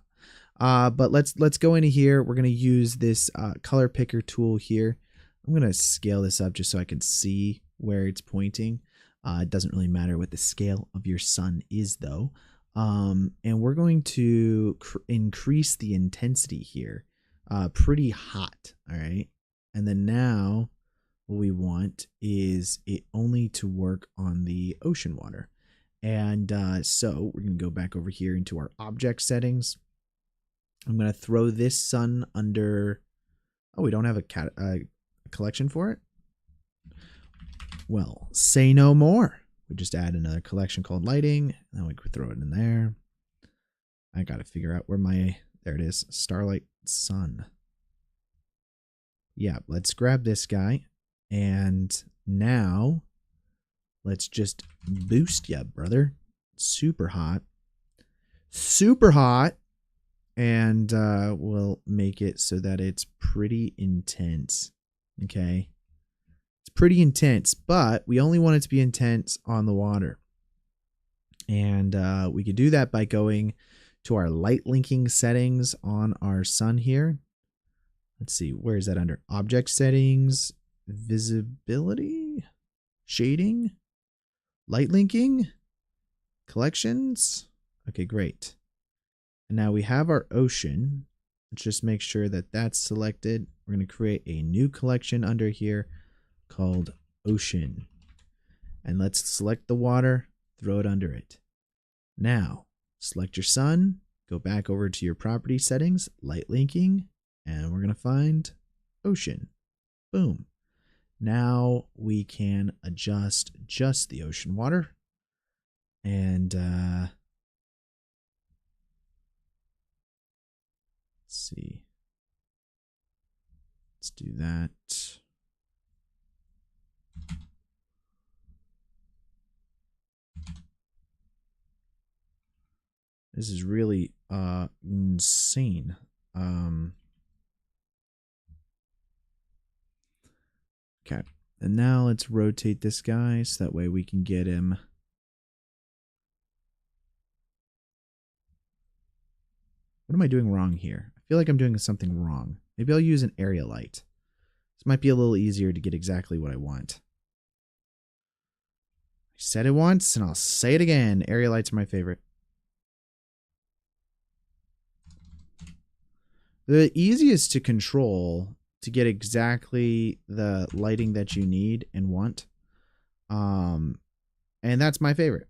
[SPEAKER 1] But let's go into here. We're going to use this color picker tool here. I'm going to scale this up just so I can see where it's pointing. It doesn't really matter what the scale of your sun is, though. And we're going to increase the intensity here. Pretty hot, all right? And then now what we want is it only to work on the ocean water. And so we're going to go back over here into our object settings. I'm going to throw this sun under... Oh, we don't have a collection for it? Well, say no more. We just add another collection called lighting. And then we could throw it in there. I got to figure out where my... There it is. Starlight sun. Yeah, let's grab this guy. And now let's just boost ya, brother. Super hot. Super hot. And we'll make it so that it's pretty intense. Okay. It's pretty intense, but we only want it to be intense on the water. And we could do that by going to our light linking settings on our sun here. Let's see, where is that under? Object settings, visibility, shading, light linking, collections. Okay, great. And now we have our ocean. Let's just make sure that that's selected. We're going to create a new collection under here called ocean. And let's select the water, throw it under it. Now, select your sun, go back over to your property settings, light linking, and we're going to find ocean. Boom. Now we can adjust just the ocean water. And Let's do that. This is really insane. Okay. And now let's rotate this guy so that way we can get him. What am I doing wrong here? I feel like I'm doing something wrong. Maybe I'll use an area light. This might be a little easier to get exactly what I want. I said it once and I'll say it again. Area lights are my favorite. The easiest to control to get exactly the lighting that you need and want. And that's my favorite.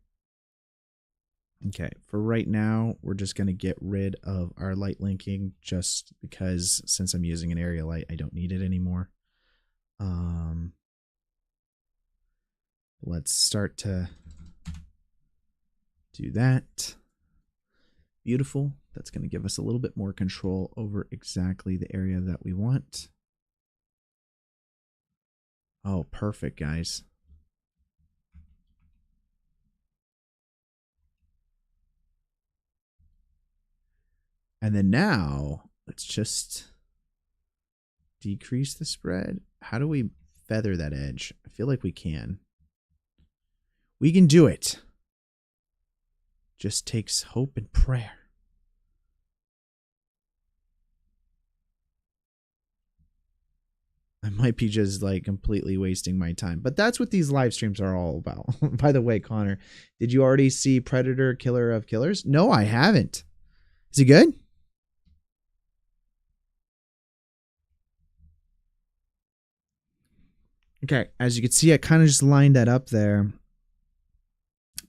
[SPEAKER 1] Okay, for right now, we're just going to get rid of our light linking just because since I'm using an area light, I don't need it anymore. Let's start to do that. Beautiful. That's going to give us a little bit more control over exactly the area that we want. Oh, perfect, guys. And then now, let's just decrease the spread. How do we feather that edge? I feel like we can. We can do it. Just takes hope and prayer. I might be just like completely wasting my time. But that's what these live streams are all about. By the way, Connor, did you already see Predator Killer of Killers? No, I haven't. Is he good? Okay, as you can see, I kind of just lined that up there.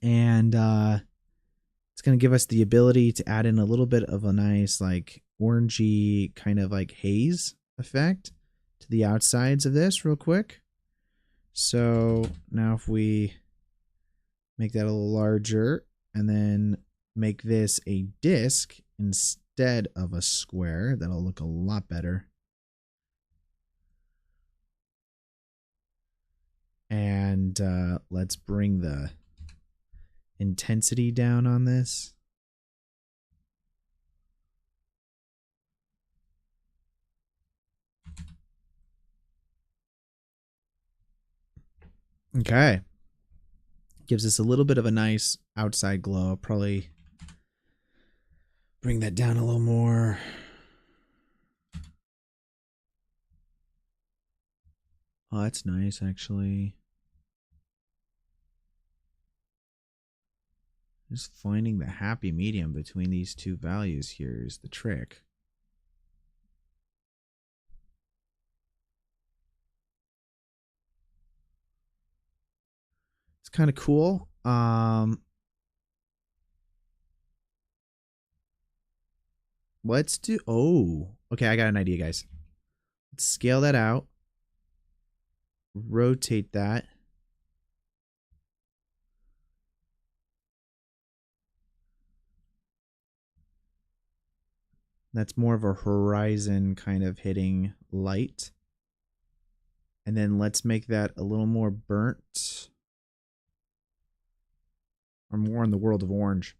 [SPEAKER 1] And it's going to give us the ability to add in a little bit of a nice like orangey kind of like haze effect to the outsides of this real quick. So now if we make that a little larger and then make this a disc instead of a square, that'll look a lot better. And let's bring the intensity down on this. Okay. Gives us a little bit of a nice outside glow. I'll probably bring that down a little more. Oh, that's nice, actually. Just finding the happy medium between these two values here is the trick. It's kind of cool. Let's do... Oh, okay, I got an idea, guys. Let's scale that out. Rotate that. That's more of a horizon kind of hitting light. And then let's make that a little more burnt. Or more in the world of orange.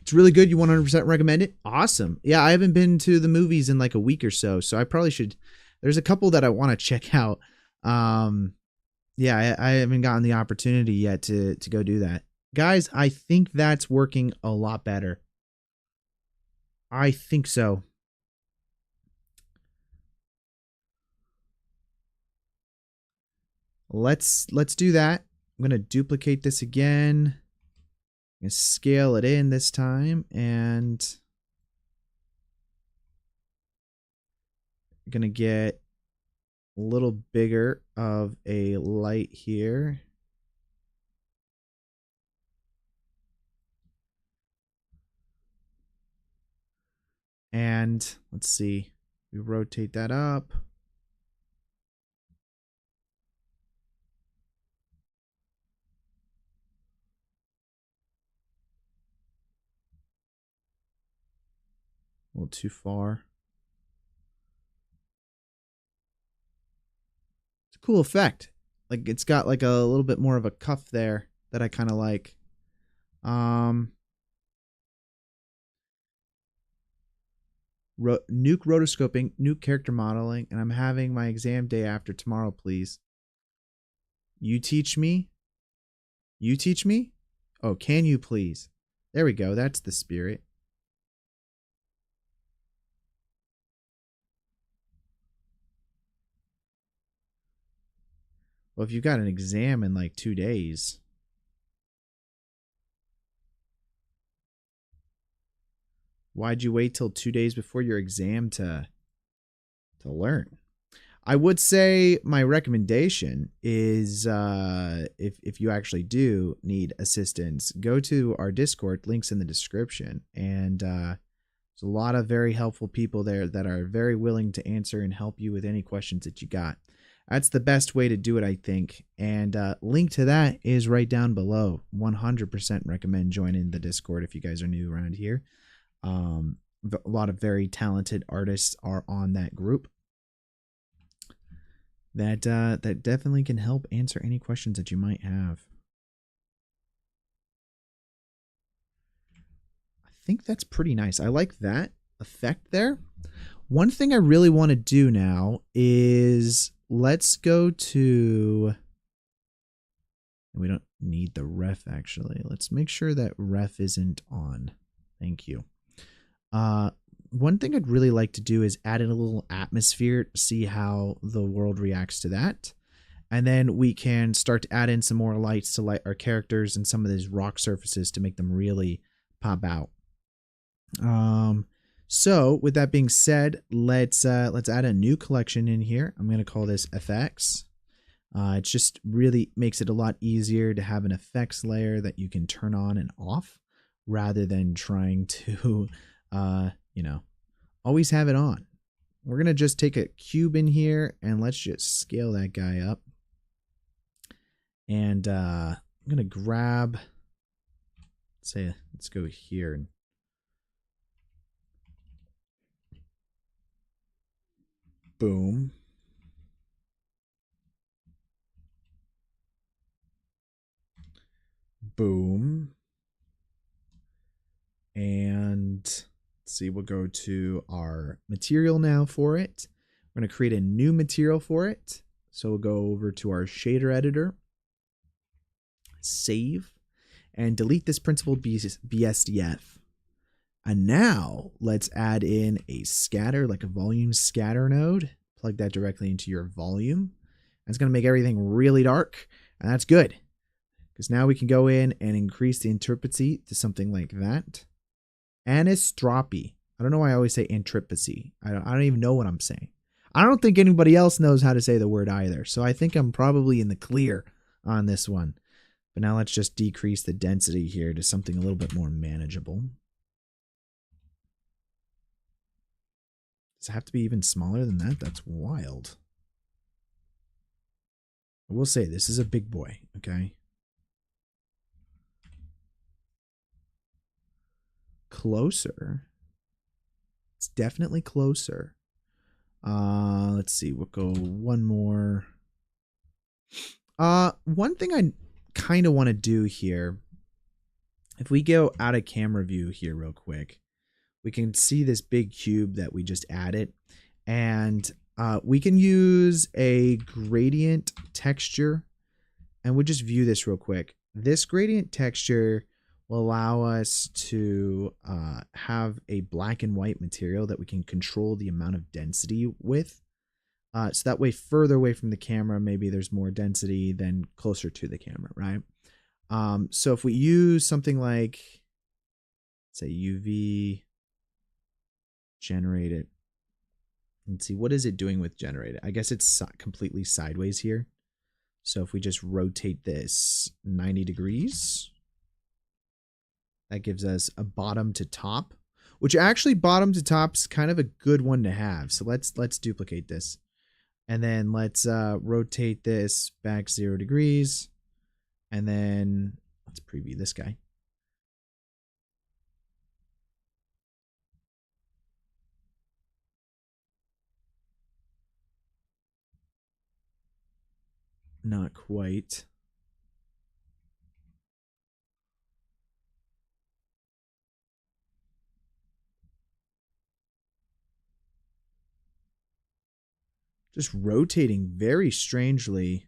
[SPEAKER 1] It's really good. You 100% recommend it? Awesome. Yeah, I haven't been to the movies in like a week or so, so I probably should. There's a couple that I want to check out. Yeah, I haven't gotten the opportunity yet to go do that. Guys, I think that's working a lot better. I think so. Let's do that. I'm going to duplicate this again. I'm going to scale it in this time, and I'm going to get a little bigger of a light here. And let's see, we rotate that up. A little too far. cool effect. Like it's got like a little bit more of a cuff there that I kind of like. Nuke rotoscoping, nuke character modeling, and I'm having my exam day after tomorrow, please. You teach me? You teach me? Oh, can you please? There we go. That's the spirit. Well, if you've got an exam in like 2 days. Why'd you wait till 2 days before your exam to learn? I would say my recommendation is if you actually do need assistance, go to our Discord, links in the description, and there's a lot of very helpful people there that are very willing to answer and help you with any questions that you got. That's the best way to do it, I think. And link to that is right down below. 100% recommend joining the Discord if you guys are new around here. A lot of very talented artists are on that group. That definitely can help answer any questions that you might have. I think that's pretty nice. I like that effect there. One thing I really want to do now is let's go to, we don't need the ref actually. Let's make sure that ref isn't on. Thank you. One thing I'd really like to do is add in a little atmosphere to see how the world reacts to that. And then we can start to add in some more lights to light our characters and some of these rock surfaces to make them really pop out. So with that being said, let's add a new collection in here. I'm going to call this FX. It just really makes it a lot easier to have an effects layer that you can turn on and off rather than trying to, you know, always have it on. We're going to just take a cube in here and let's just scale that guy up. And I'm going to grab, let's go here and boom. Boom. And let's see, we'll go to our material now for it. We're going to create a new material for it. So we'll go over to our shader editor, save, and delete this principled BSDF. And now let's add in a scatter, like a volume scatter node. Plug that directly into your volume. That's going to make everything really dark. And that's good, because now we can go in and increase the intricacy to something like that. Anistropy. I don't know why I always say intricacy. I don't even know what I'm saying. I don't think anybody else knows how to say the word either. So I think I'm probably in the clear on this one. But now let's just decrease the density here to something a little bit more manageable. Does it have to be even smaller than that? That's wild. I will say this is a big boy, okay? Closer. It's definitely closer. Let's see. We'll go one more. One thing I kind of want to do here, if we go out of camera view here real quick, we can see this big cube that we just added, and we can use a gradient texture, and we'll just view this real quick. This gradient texture will allow us to have a black and white material that we can control the amount of density with. So that way, further away from the camera, maybe there's more density than closer to the camera, right? So if we use something like, say, UV generated, let's see, what is it doing with generated? I guess it's completely sideways here. So if we just rotate this 90 degrees, that gives us a bottom to top, which actually bottom to top is kind of a good one to have. So let's duplicate this. And then let's rotate this back 0 degrees. And then let's preview this guy. Not quite. Just rotating very strangely.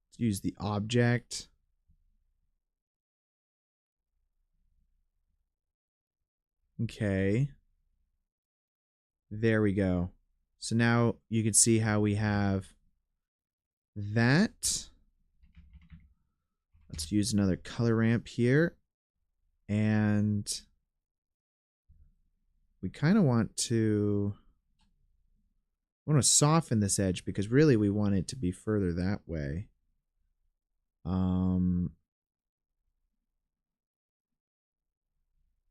[SPEAKER 1] Let's use the object. Okay. There we go. So now you can see how we have that. Let's use another color ramp here. And we kind of want to soften this edge because really we want it to be further that way.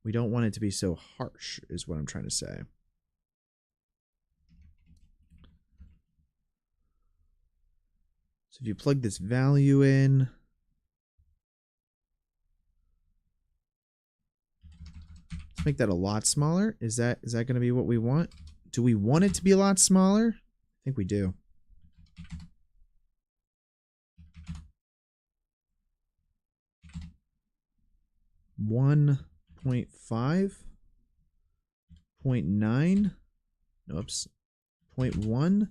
[SPEAKER 1] We don't want it to be so harsh is what I'm trying to say. So if you plug this value in, let's make that a lot smaller. Is that going to be what we want? Do we want it to be a lot smaller? I think we do. One 0.5, 0.9, oops, 0.1.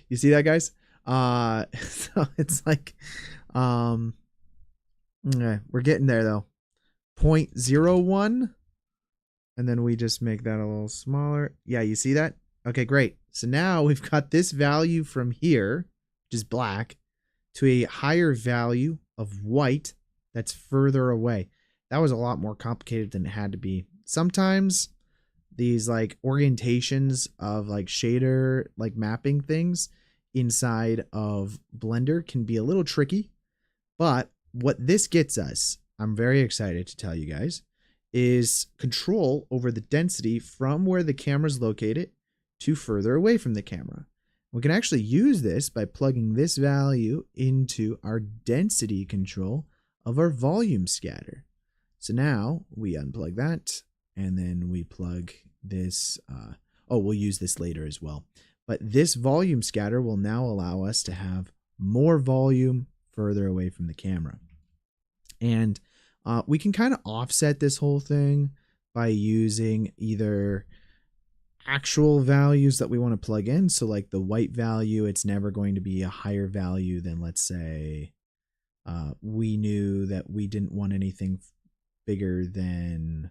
[SPEAKER 1] You see that, guys? So it's like, okay, we're getting there though. 0.01, and then we just make that a little smaller. Yeah, you see that? Okay, great. So now we've got this value from here, which is black, to a higher value of white that's further away. That was a lot more complicated than it had to be. Sometimes these like orientations of like shader, like mapping things inside of Blender can be a little tricky, but what this gets us, I'm very excited to tell you guys, is control over the density from where the camera's located to further away from the camera. We can actually use this by plugging this value into our density control of our volume scatter. So now we unplug that, and then we plug this. We'll use this later as well. But this volume scatter will now allow us to have more volume further away from the camera. And we can kind of offset this whole thing by using either actual values that we want to plug in. So like the white value, it's never going to be a higher value than, let's say, we knew that we didn't want anything bigger than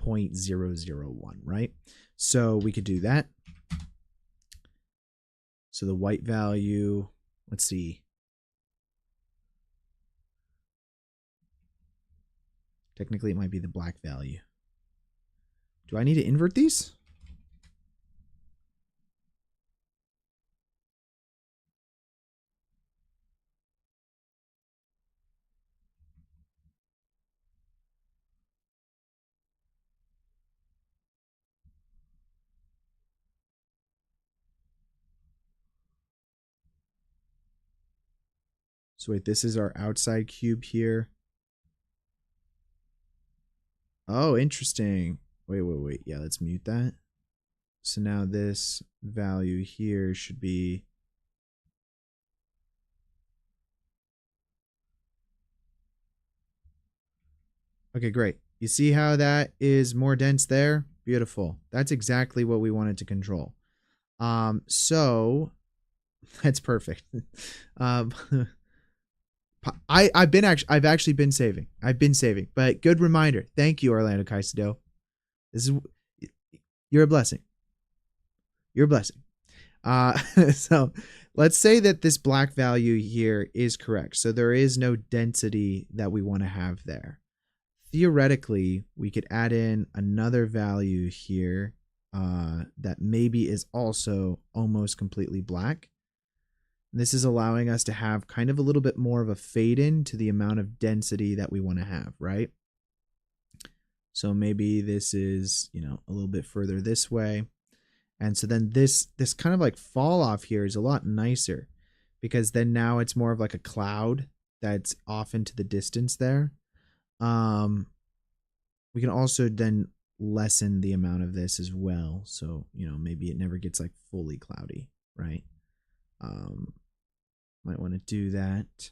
[SPEAKER 1] 0.001, right? So we could do that. So the white value, let's see. Technically, it might be the black value. Do I need to invert these? So wait, this is our outside cube here. Oh, interesting. Wait. Yeah, let's mute that. So now this value here should be... Okay, great. You see how that is more dense there? Beautiful. That's exactly what we wanted to control. So that's perfect. I've actually been saving. But good reminder. Thank you, Orlando Caicedo. You're a blessing. You're a blessing. So let's say that this black value here is correct. So there is no density that we want to have there. Theoretically, we could add in another value here that maybe is also almost completely black. This is allowing us to have kind of a little bit more of a fade in to the amount of density that we want to have, right? So maybe this is, a little bit further this way. And so then this kind of like fall off here is a lot nicer because then now it's more of like a cloud that's off into the distance there. We can also then lessen the amount of this as well. So, you know, maybe it never gets like fully cloudy, right? Might want to do that.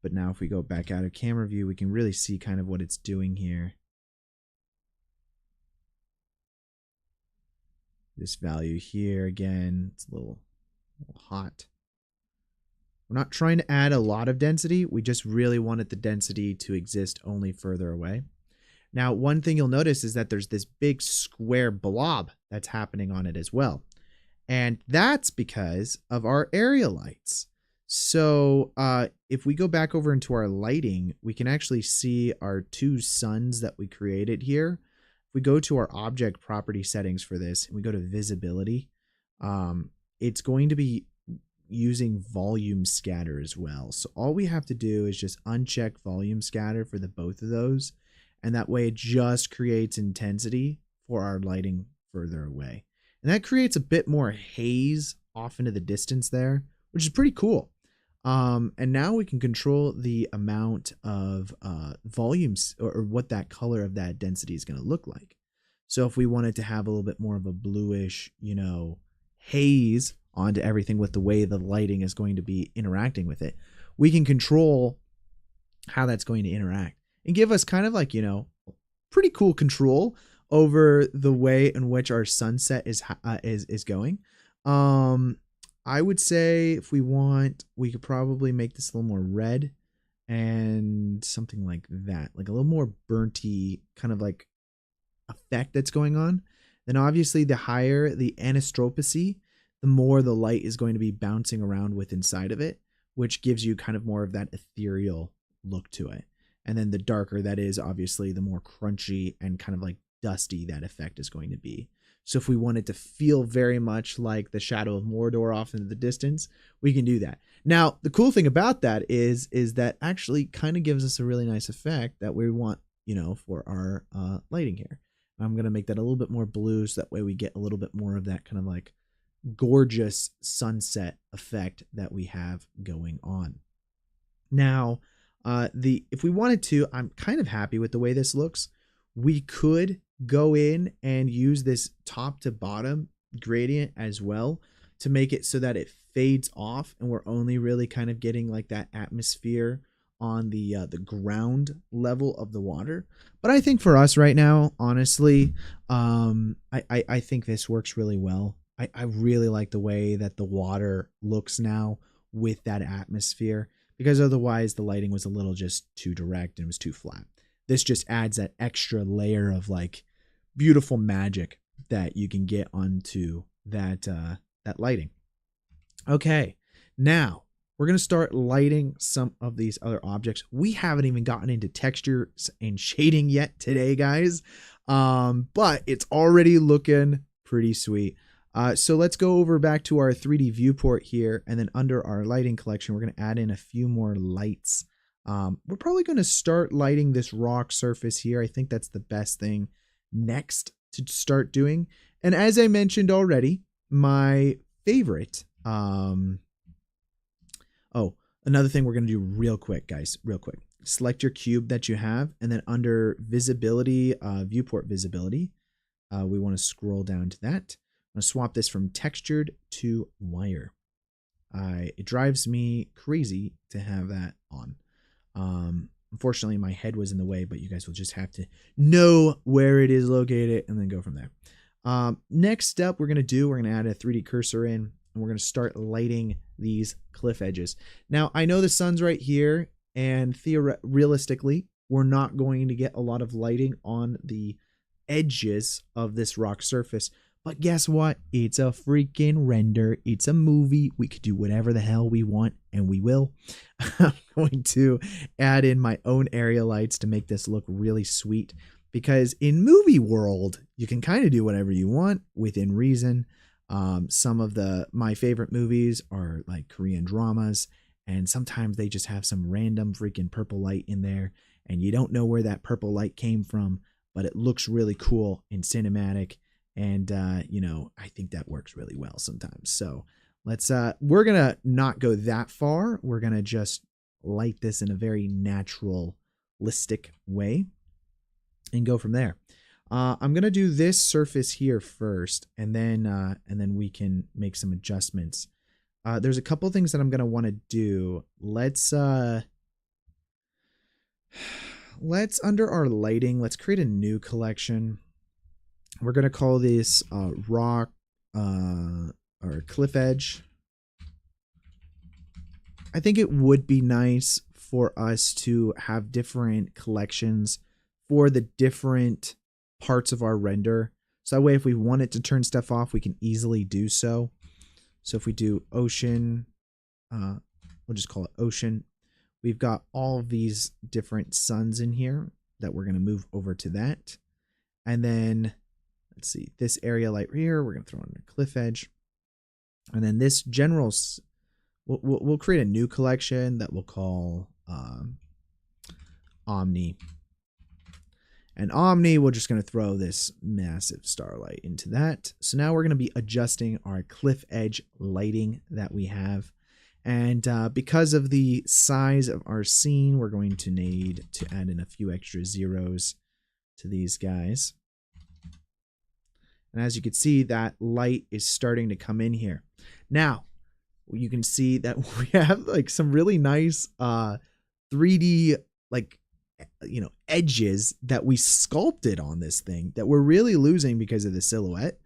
[SPEAKER 1] But now if we go back out of camera view, we can really see kind of what it's doing here. This value here, again, it's a little hot. We're not trying to add a lot of density. We just really wanted the density to exist only further away. Now, one thing you'll notice is that there's this big square blob that's happening on it as well. And that's because of our area lights. So if we go back over into our lighting, we can actually see our two suns that we created here. If we go to our object property settings for this and we go to visibility, it's going to be using volume scatter as well. So all we have to do is just uncheck volume scatter for the both of those. And that way it just creates intensity for our lighting further away. And that creates a bit more haze off into the distance there, which is pretty cool. And now we can control the amount of volumes or what that color of that density is going to look like. So if we wanted to have a little bit more of a bluish, you know, haze onto everything with the way the lighting is going to be interacting with it, we can control how that's going to interact and give us kind of like, you know, pretty cool control over the way in which our sunset is going. I would say if we want, we could probably make this a little more red and something like that, like a little more burnty kind of like effect that's going on. Then obviously the higher the anisotropy, the more the light is going to be bouncing around with inside of it, which gives you kind of more of that ethereal look to it. And then the darker that is, obviously the more crunchy and kind of like dusty that effect is going to be. So if we wanted to feel very much like the shadow of Mordor off into the distance, we can do that. Now, the cool thing about that is that actually kind of gives us a really nice effect that we want, you know, for our lighting here. I'm going to make that a little bit more blue so that way we get a little bit more of that kind of like gorgeous sunset effect that we have going on. Now, if we wanted to, I'm kind of happy with the way this looks. We could go in and use this top to bottom gradient as well to make it so that it fades off and we're only really kind of getting like that atmosphere on the ground level of the water. But I think for us right now, honestly, I think this works really well. I really like the way that the water looks now with that atmosphere, because otherwise the lighting was a little just too direct and it was too flat. This just adds that extra layer of like beautiful magic that you can get onto that lighting. Okay, now we're going to start lighting some of these other objects. We haven't even gotten into textures and shading yet today, guys, but it's already looking pretty sweet. So let's go over back to our 3D viewport here, and then under our lighting collection, we're going to add in a few more lights. We're probably going to start lighting this rock surface here. I think that's the best thing next to start doing. And as I mentioned already, my favorite, another thing we're going to do real quick, guys, real quick. Select your cube that you have, and then under visibility, viewport visibility, we want to scroll down to that. I'm going to swap this from textured to wire. It drives me crazy to have that on. Unfortunately, my head was in the way, but you guys will just have to know where it is located and then go from there. Next step we're going to add a 3D cursor in, and we're going to start lighting these cliff edges. Now, I know the sun's right here, and realistically, we're not going to get a lot of lighting on the edges of this rock surface. But guess what? It's a freaking render. It's a movie. We could do whatever the hell we want, and we will. I'm going to add in my own area lights to make this look really sweet, because in movie world, you can kind of do whatever you want within reason. Some of my favorite movies are like Korean dramas, and sometimes they just have some random freaking purple light in there, and you don't know where that purple light came from, but it looks really cool in cinematic. And, you know, I think that works really well sometimes. So we're going to not go that far. We're going to just light this in a very naturalistic way and go from there. I'm gonna do this surface here first, and then we can make some adjustments. There's a couple things that I'm gonna want to do. Let's under our lighting, let's create a new collection. We're gonna call this rock or cliff edge. I think it would be nice for us to have different collections for the different parts of our render. So that way, if we wanted to turn stuff off, we can easily do so. So if we do ocean, we'll just call it ocean. We've got all of these different suns in here that we're going to move over to that. And then let's see, this area light here, we're going to throw in a cliff edge. And then this general, we'll create a new collection that we'll call Omni. And Omni, we're just going to throw this massive starlight into that. So now we're going to be adjusting our cliff edge lighting that we have. And because of the size of our scene, we're going to need to add in a few extra zeros to these guys. And as you can see, that light is starting to come in here. Now, you can see that we have like some really nice 3D like, you know, edges that we sculpted on this thing that we're really losing because of the silhouette,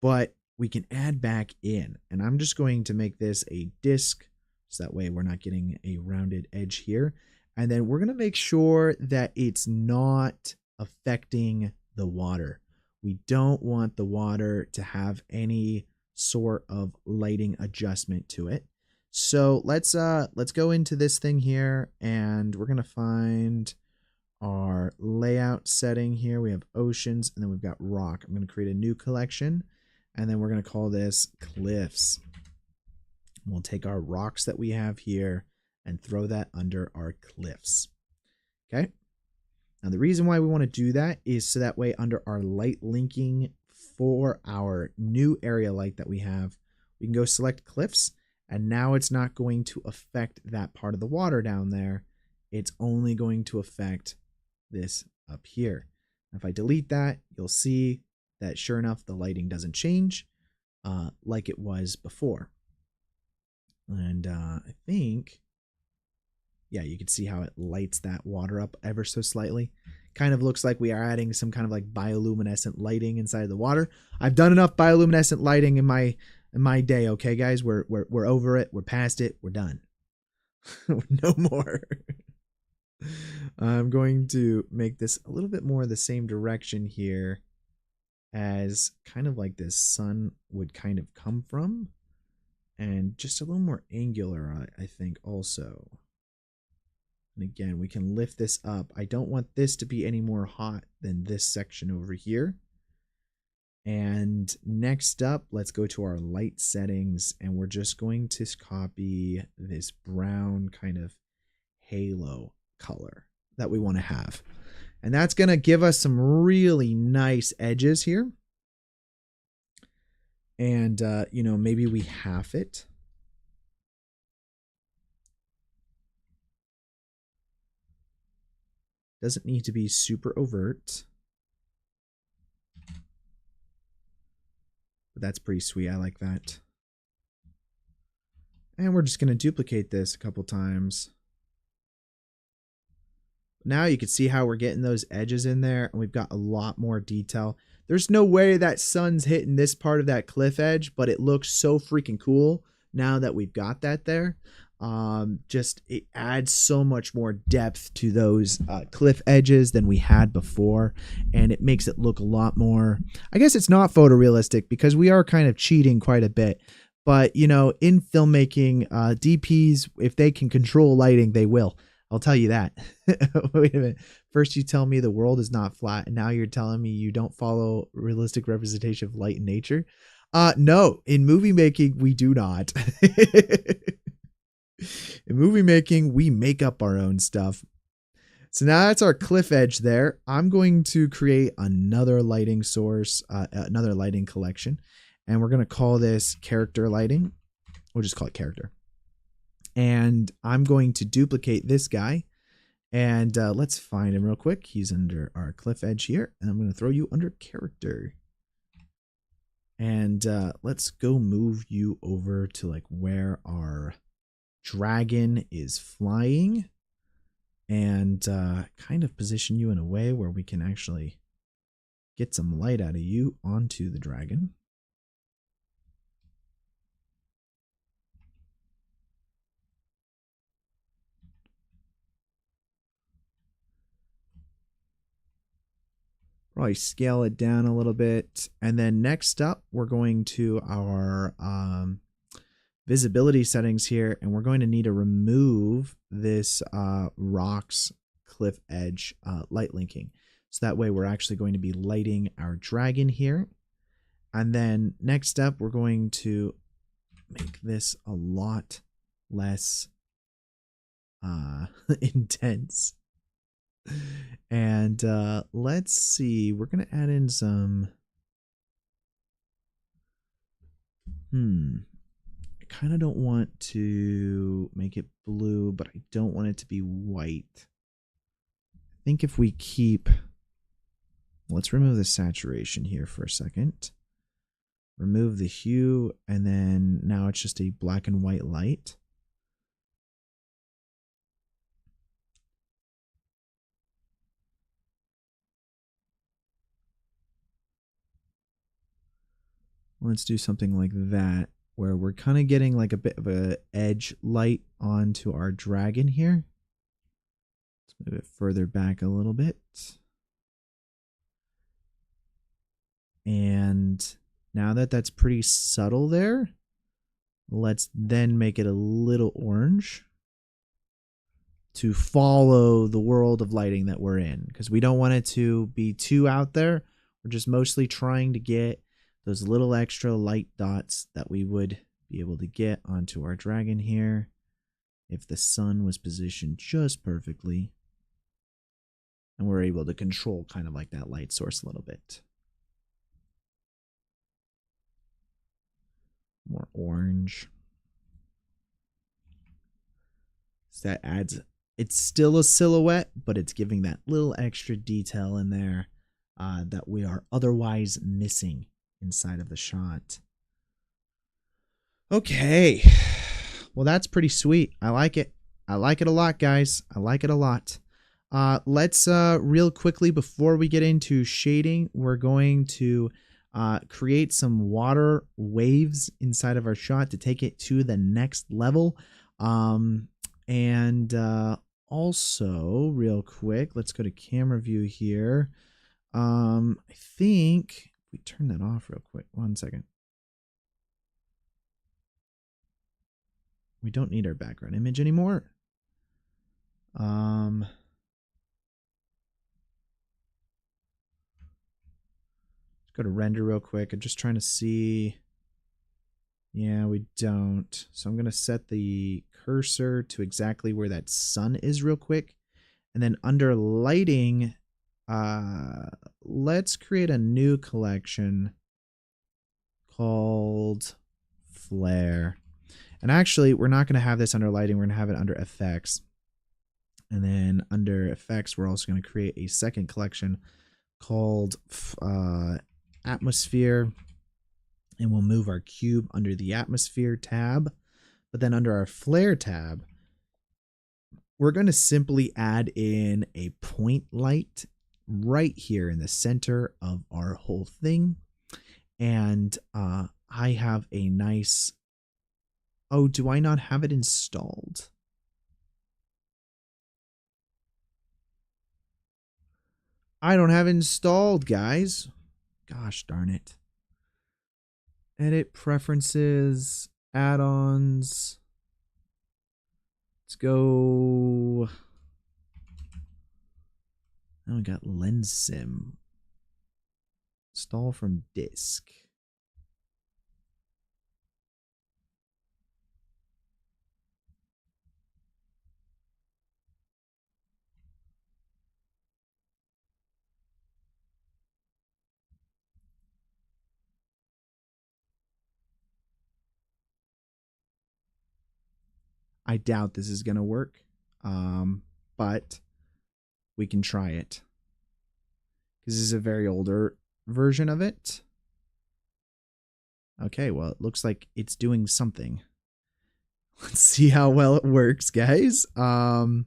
[SPEAKER 1] but we can add back in. And I'm just going to make this a disc so that way we're not getting a rounded edge here. And then we're going to make sure that it's not affecting the water. We don't want the water to have any sort of lighting adjustment to it. So let's go into this thing here, and we're going to find our layout setting here. We have oceans, and then we've got rock. I'm going to create a new collection, and then we're going to call this cliffs. We'll take our rocks that we have here and throw that under our cliffs. Okay. Now the reason why we want to do that is so that way under our light linking for our new area light that we have, we can go select cliffs, and now it's not going to affect that part of the water down there. It's only going to affect this up here. If I delete that, you'll see that sure enough, the lighting doesn't change like it was before. And I think, yeah, you can see how it lights that water up ever so slightly. Kind of looks like we are adding some kind of like bioluminescent lighting inside of the water. I've done enough bioluminescent lighting in my day, okay, guys? We're over it. We're past it. We're done. No more. I'm going to make this a little bit more the same direction here as kind of like this sun would kind of come from. And just a little more angular, I think, also. And again, we can lift this up. I don't want this to be any more hot than this section over here. And next up, let's go to our light settings, and we're just going to copy this brown kind of halo color that we want to have. And that's going to give us some really nice edges here. And, you know, maybe we half it. Doesn't need to be super overt. But that's pretty sweet. I like that. And we're just going to duplicate this a couple times. Now you can see how we're getting those edges in there, and we've got a lot more detail. There's no way that sun's hitting this part of that cliff edge, but it looks so freaking cool now that we've got that there. Just it adds so much more depth to those cliff edges than we had before, and it makes it look a lot more, I guess it's not photorealistic because we are kind of cheating quite a bit. But, you know, in filmmaking, DPs, if they can control lighting, they will. I'll tell you that. Wait a minute. First you tell me the world is not flat, and now you're telling me you don't follow realistic representation of light in nature? No, in movie making, we do not. In movie making, we make up our own stuff. So now that's our cliff edge there. I'm going to create another lighting source, another lighting collection, and we're going to call this character lighting. We'll just call it character. And I'm going to duplicate this guy. And let's find him real quick. He's under our cliff edge here. And I'm going to throw you under character. And let's go move you over to like where our dragon is flying. And kind of position you in a way where we can actually get some light out of you onto the dragon. Probably scale it down a little bit. And then next up, we're going to our visibility settings here, and we're going to need to remove this rocks cliff edge light linking. So that way we're actually going to be lighting our dragon here. And then next up, we're going to make this a lot less intense. And let's see, we're going to add in some, I kind of don't want to make it blue, but I don't want it to be white. I think if we keep, let's remove the saturation here for a second. Remove the hue, and then now it's just a black and white light. Let's do something like that, where we're kind of getting like a bit of a edge light onto our dragon here. Let's move it further back a little bit. And now that that's pretty subtle there, let's then make it a little orange to follow the world of lighting that we're in, because we don't want it to be too out there. We're just mostly trying to get those little extra light dots that we would be able to get onto our dragon here if the sun was positioned just perfectly. And we're able to control kind of like that light source a little bit. More orange. So that adds, it's still a silhouette, but it's giving that little extra detail in there that we are otherwise missing inside of the shot. Okay. Well, that's pretty sweet. I like it. I like it a lot, guys. I like it a lot. Let's real quickly, before we get into shading, we're going to create some water waves inside of our shot to take it to the next level. And also, real quick, let's go to camera view here. I think we turn that off real quick. 1 second. We don't need our background image anymore. Let's go to render real quick. I'm just trying to see. Yeah, we don't. So I'm going to set the cursor to exactly where that sun is real quick. And then under lighting, let's create a new collection called Flare. And actually, we're not going to have this under lighting. We're going to have it under effects. And then under effects, we're also going to create a second collection called Atmosphere. And we'll move our cube under the Atmosphere tab. But then under our Flare tab, we're going to simply add in a point light right here in the center of our whole thing. And I have a nice... Oh, do I not have it installed? I don't have it installed, guys. Gosh darn it. Edit preferences, add-ons. Let's go. Now we got lens sim. Install from disk. I I doubt this is going to work, but we can try it. This is a very older version of it. Okay, well, it looks like it's doing something. Let's see how well it works, guys. Let's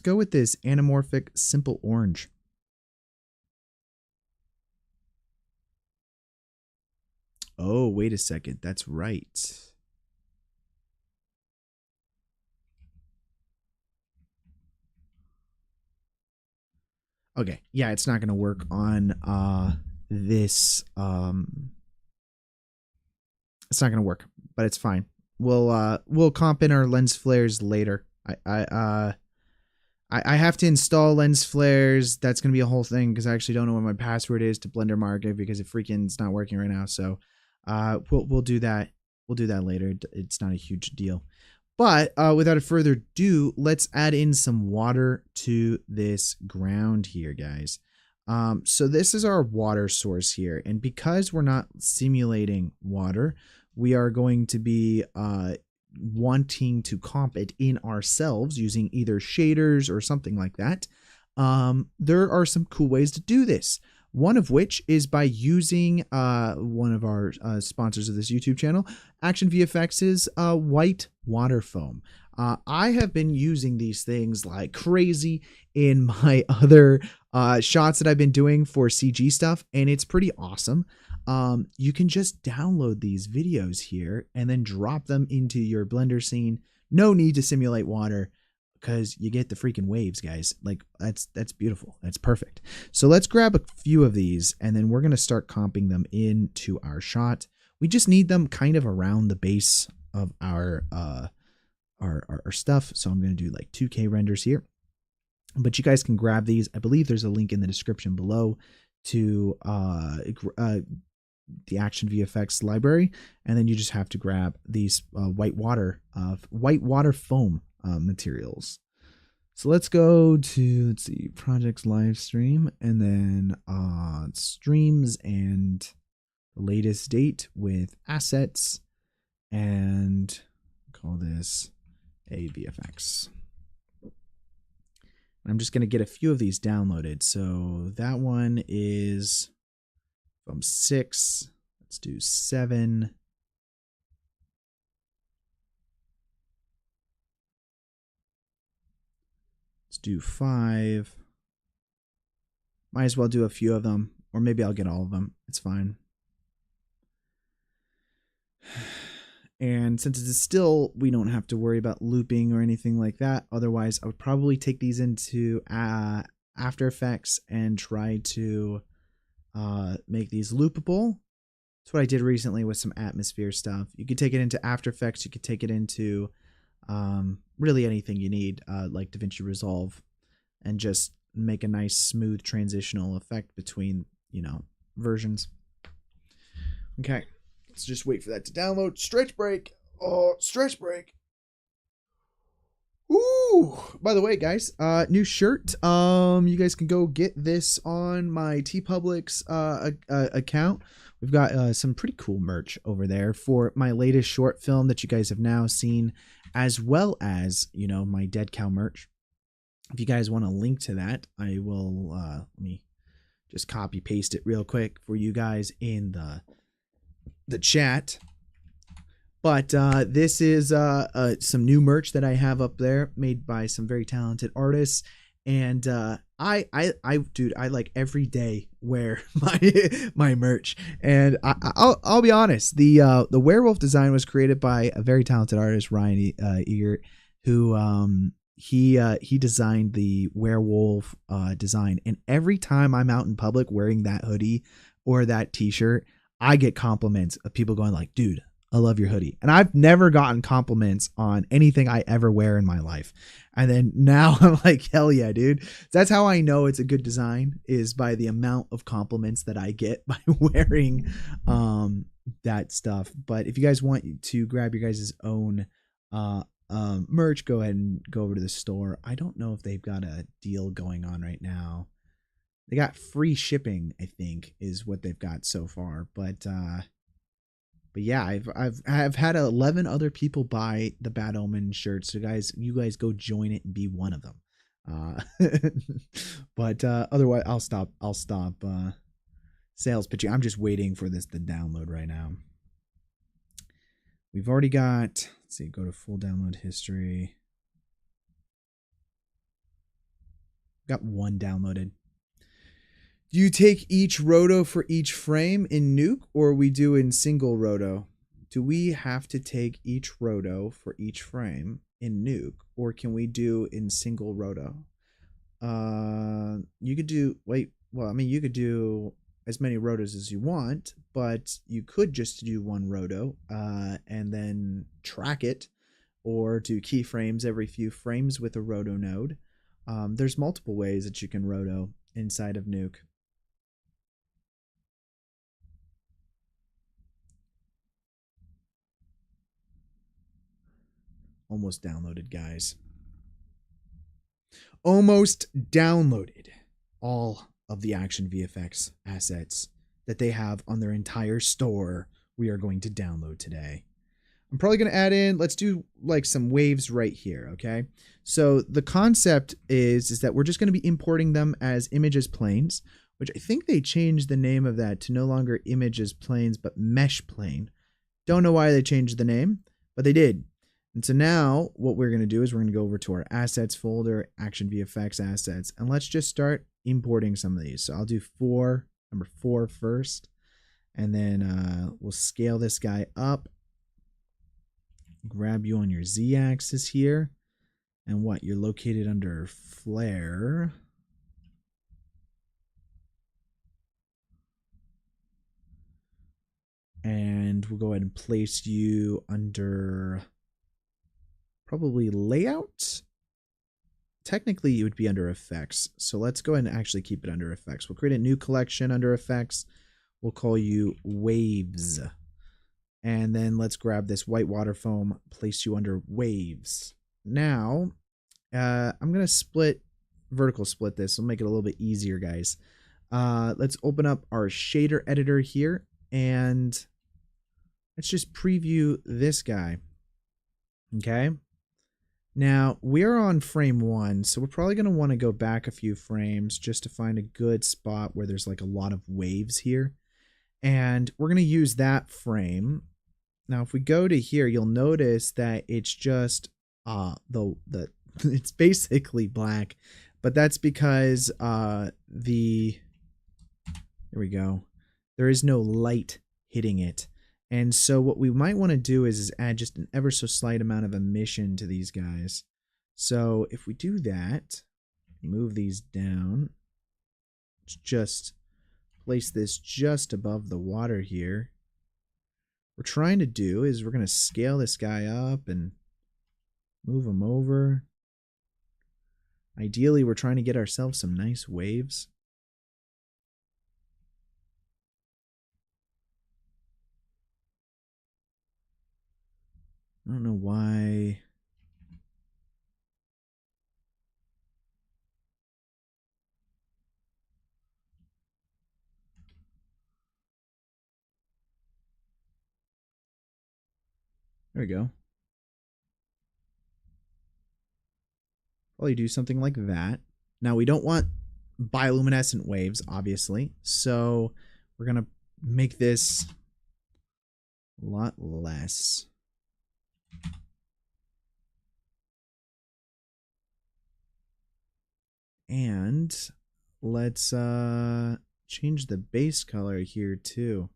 [SPEAKER 1] go with this anamorphic simple orange. Oh, wait a second. That's right. Okay, yeah, it's not going to work on this. It's not going to work, but it's fine. We'll comp in our lens flares later. I have to install lens flares. That's going to be a whole thing because I actually don't know what my password is to Blender Market because it freaking's not working right now. So we'll do that. We'll do that later. It's not a huge deal. But without further ado, let's add in some water to this ground here, guys. So this is our water source here. And because we're not simulating water, we are going to be wanting to comp it in ourselves using either shaders or something like that. There are some cool ways to do this. One of which is by using one of our sponsors of this YouTube channel, Action VFX's white water foam. I have been using these things like crazy in my other shots that I've been doing for CG stuff, and it's pretty awesome. You can just download these videos here and then drop them into your Blender scene. No need to simulate water, because you get the freaking waves, guys. Like that's beautiful. That's perfect. So let's grab a few of these and then we're going to start comping them into our shot. We just need them kind of around the base of our stuff. So I'm going to do like 2K renders here, but you guys can grab these. I believe there's a link in the description below to the Action VFX library, and then you just have to grab these white water foam materials. So let's go to, let's see, projects live stream, and then streams and the latest date with assets, and call this a VFX. I'm just going to get a few of these downloaded. So that one is from 6. Let's do 7. Let's do 5. Might as well do a few of them, or maybe I'll get all of them. It's fine. And since it's still, we don't have to worry about looping or anything like that. Otherwise, I would probably take these into After Effects and try to make these loopable. That's what I did recently with some atmosphere stuff. You could take it into After Effects. You could take it into really anything you need, like DaVinci Resolve, and just make a nice smooth transitional effect between, you know, versions. Okay, let's just wait for that to download. Stretch break. Oh, stretch break. Ooh, by the way, guys, new shirt. You guys can go get this on my TeePublic's account. We've got some pretty cool merch over there for my latest short film that you guys have now seen, as well as, you know, my Dead Cow merch. If you guys want a link to that, I will let me just copy paste it real quick for you guys in the chat. But this is some new merch that I have up there, made by some very talented artists. And dude, I like every day wear my merch. And I'll be honest, the werewolf design was created by a very talented artist, Ryan Egert, who he designed the werewolf design. And every time I'm out in public wearing that hoodie or that t-shirt, I get compliments of people going like, dude, I love your hoodie. And I've never gotten compliments on anything I ever wear in my life. And then now I'm like, hell yeah, dude. That's how I know it's a good design, is by the amount of compliments that I get by wearing that stuff. But if you guys want to grab your guys' own merch, go ahead and go over to the store. I don't know if they've got a deal going on right now. They got free shipping, I think, is what they've got so far. But But yeah, I've had 11 other people buy the Bad Omen shirt. So guys, you guys go join it and be one of them. But otherwise, I'll stop sales pitching. I'm just waiting for this to download right now. We've already got. Let's see. Go to full download history. Got one downloaded. Do you take each roto for each frame in Nuke, or we do in single roto? Do we have to take each roto for each frame in Nuke, or can we do in single roto? You could do, well, I mean, you could do as many rotos as you want, but you could just do one roto, and then track it, or do keyframes every few frames with a roto node. There's multiple ways that you can roto inside of Nuke. Almost downloaded, guys. Almost downloaded all of the Action VFX assets that they have on their entire store. We are going to download today. I'm probably going to add in, let's do like some waves right here, okay? So the concept is that we're just going to be importing them as images planes, which I think they changed the name of that to no longer images planes, but mesh plane. Don't know why they changed the name, but they did. And so now what we're going to do is we're going to go over to our assets folder, Action VFX assets, and let's just start importing some of these. So I'll do number 4 first, and then we'll scale this guy up. Grab you on your Z-axis here, and what? You're located under flare. And we'll go ahead and place you under probably layout. Technically, it would be under effects. So let's go ahead and actually keep it under effects. We'll create a new collection under effects. We'll call you waves. And then let's grab this white water foam, place you under waves. Now, I'm going to vertical split this. We'll make it a little bit easier, guys. Let's open up our shader editor here, and let's just preview this guy. Okay. Now, we're on frame 1, so we're probably going to want to go back a few frames just to find a good spot where there's like a lot of waves here. And we're going to use that frame. Now, if we go to here, you'll notice that it's just it's basically black, but that's because there we go. There is no light hitting it. And so what we might want to do is add just an ever so slight amount of emission to these guys. So if we do that, move these down, just place this just above the water here. What we're trying to do is we're going to scale this guy up and move him over. Ideally, we're trying to get ourselves some nice waves. I don't know why. There we go. Probably do something like that. Now, we don't want bioluminescent waves, obviously. So we're going to make this a lot less. And let's change the base color here too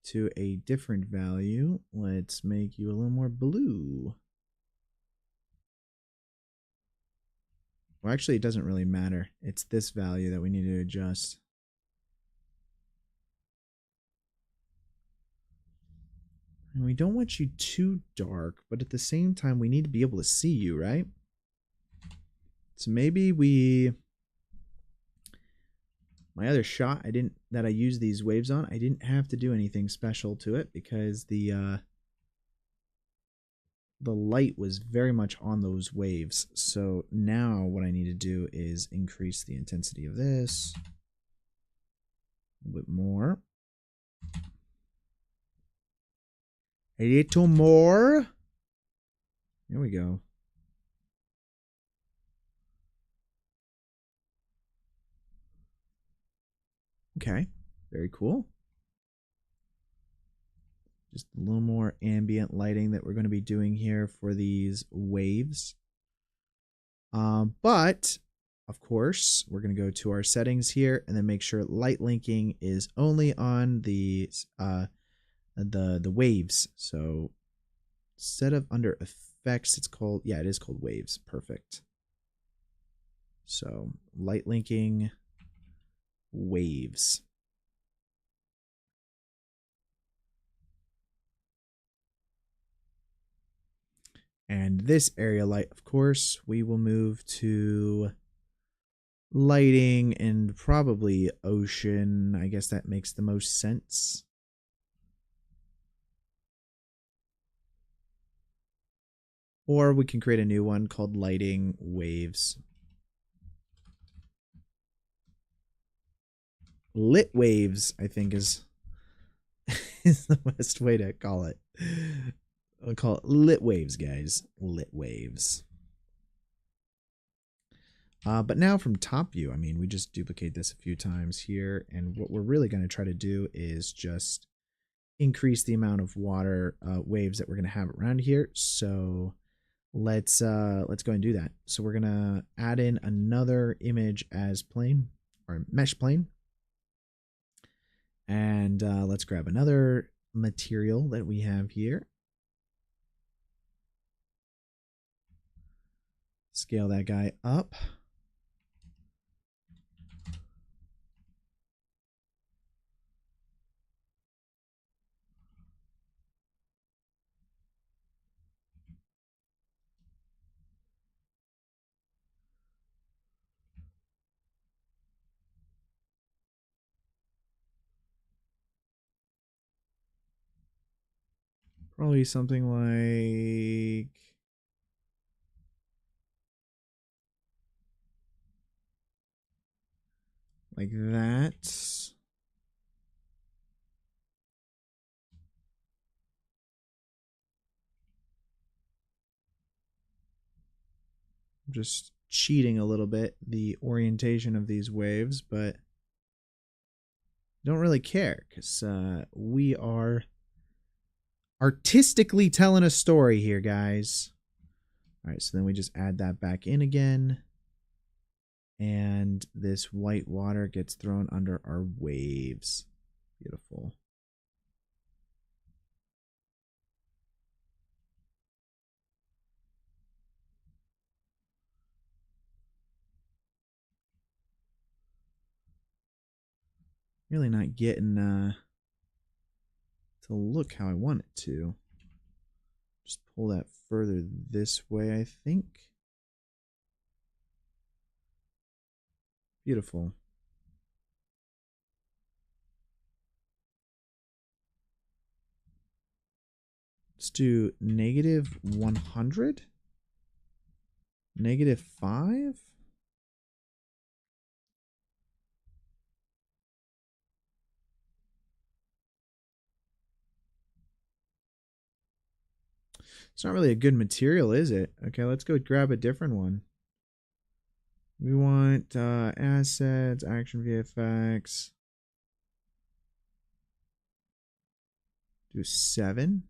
[SPEAKER 1] to a different value. Let's make you a little more blue. Well, actually, it doesn't really matter. It's this value that we need to adjust. And we don't want you too dark, but at the same time, we need to be able to see you, right? So maybe my other shot that I used these waves on, I didn't have to do anything special to it because the light was very much on those waves. So now what I need to do is increase the intensity of this a little bit more. A little more. There we go. Okay, very cool. Just a little more ambient lighting that we're going to be doing here for these waves. But of course, we're going to go to our settings here and then make sure light linking is only on the waves. So instead of under effects, it's called, yeah, it is called waves. Perfect. So light linking waves. And this area light, of course, we will move to lighting and probably ocean. I guess that makes the most sense. Or we can create a new one called lighting waves. Lit waves, I think, is the best way to call it. I'll call it lit waves, guys. Lit waves. But now from top view, I mean, we just duplicate this a few times here. And what we're really going to try to do is just increase the amount of water waves that we're going to have around here. So let's go and do that. So we're going to add in another image as plane or mesh plane. And let's grab another material that we have here. Scale that guy up. Probably something like that. I'm just cheating a little bit the orientation of these waves, but don't really care because we are artistically telling a story here, guys. All right, so then we just add that back in again. And this white water gets thrown under our waves. Beautiful. Really not getting to look how I want it to. Just pull that further this way, I think. Beautiful. Let's do -100. -5. It's not really a good material, is it? Okay, let's go grab a different one. We want assets, action VFX. Do 7.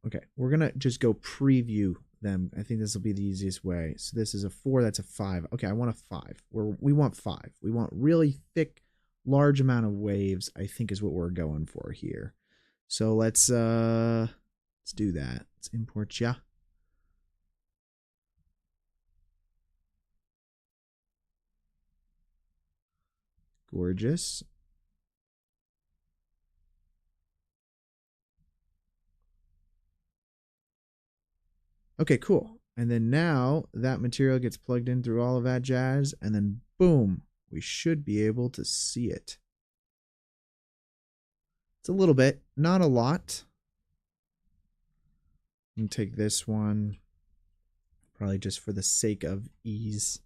[SPEAKER 1] Okay, we're gonna just go preview them. I think this will be the easiest way. So this is a 4, that's a 5. Okay, I want a 5. We want 5. We want really thick, large amount of waves, I think is what we're going for here. So let's do that. Let's import ya. Gorgeous. Okay, cool. And then now that material gets plugged in through all of that jazz, and then boom, we should be able to see it. It's a little bit, not a lot. And take this one, probably just for the sake of ease.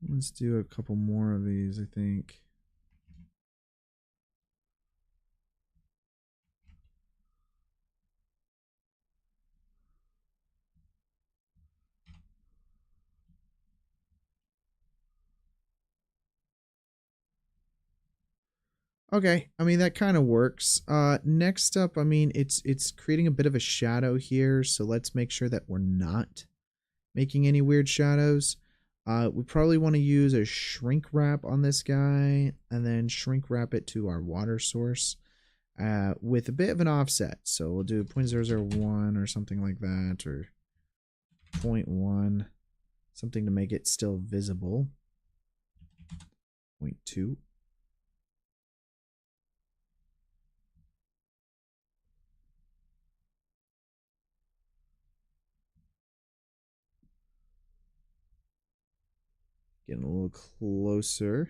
[SPEAKER 1] Let's do a couple more of these, I think. Okay, I mean that kind of works. Next up, I mean it's creating a bit of a shadow here, so let's make sure that we're not making any weird shadows. We probably want to use a shrink wrap on this guy, and then shrink wrap it to our water source with a bit of an offset. So we'll do 0.001 or something like that, or 0.1, something to make it still visible. 0.2. Getting a little closer.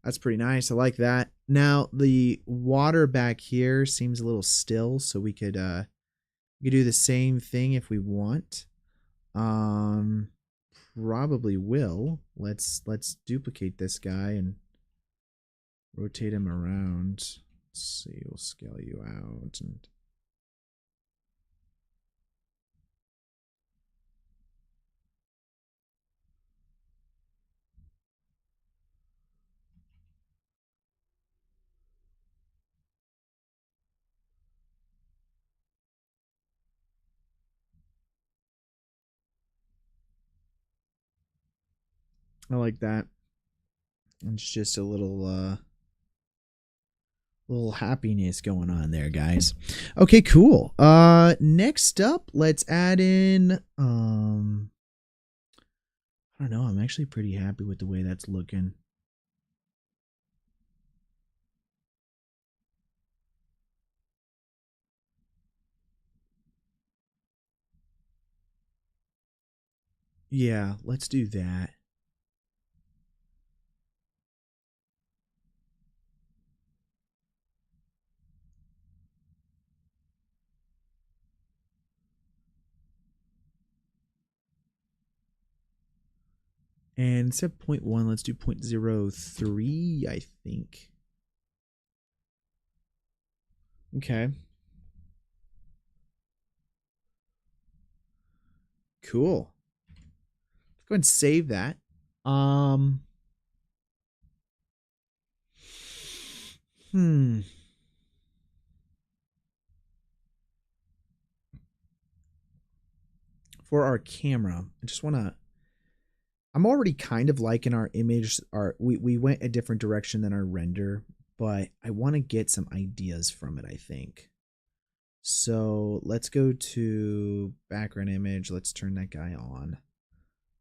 [SPEAKER 1] That's pretty nice. I like that. Now the water back here seems a little still, so we could do the same thing if we want. Um Probably will. Let's duplicate this guy and rotate him around. Let's see, we'll scale you out and I like that. It's just a little happiness going on there, guys. Okay, cool. Next up, let's add in I don't know, I'm actually pretty happy with the way that's looking. Yeah, let's do that. And instead of 0.1, let's do 0.03, I think. Okay. Cool. Let's go ahead and save that. Um hmm. For our camera, I just want to I'm already kind of liking our image. We went a different direction than our render, but I want to get some ideas from it, I think. So let's go to background image. Let's turn that guy on.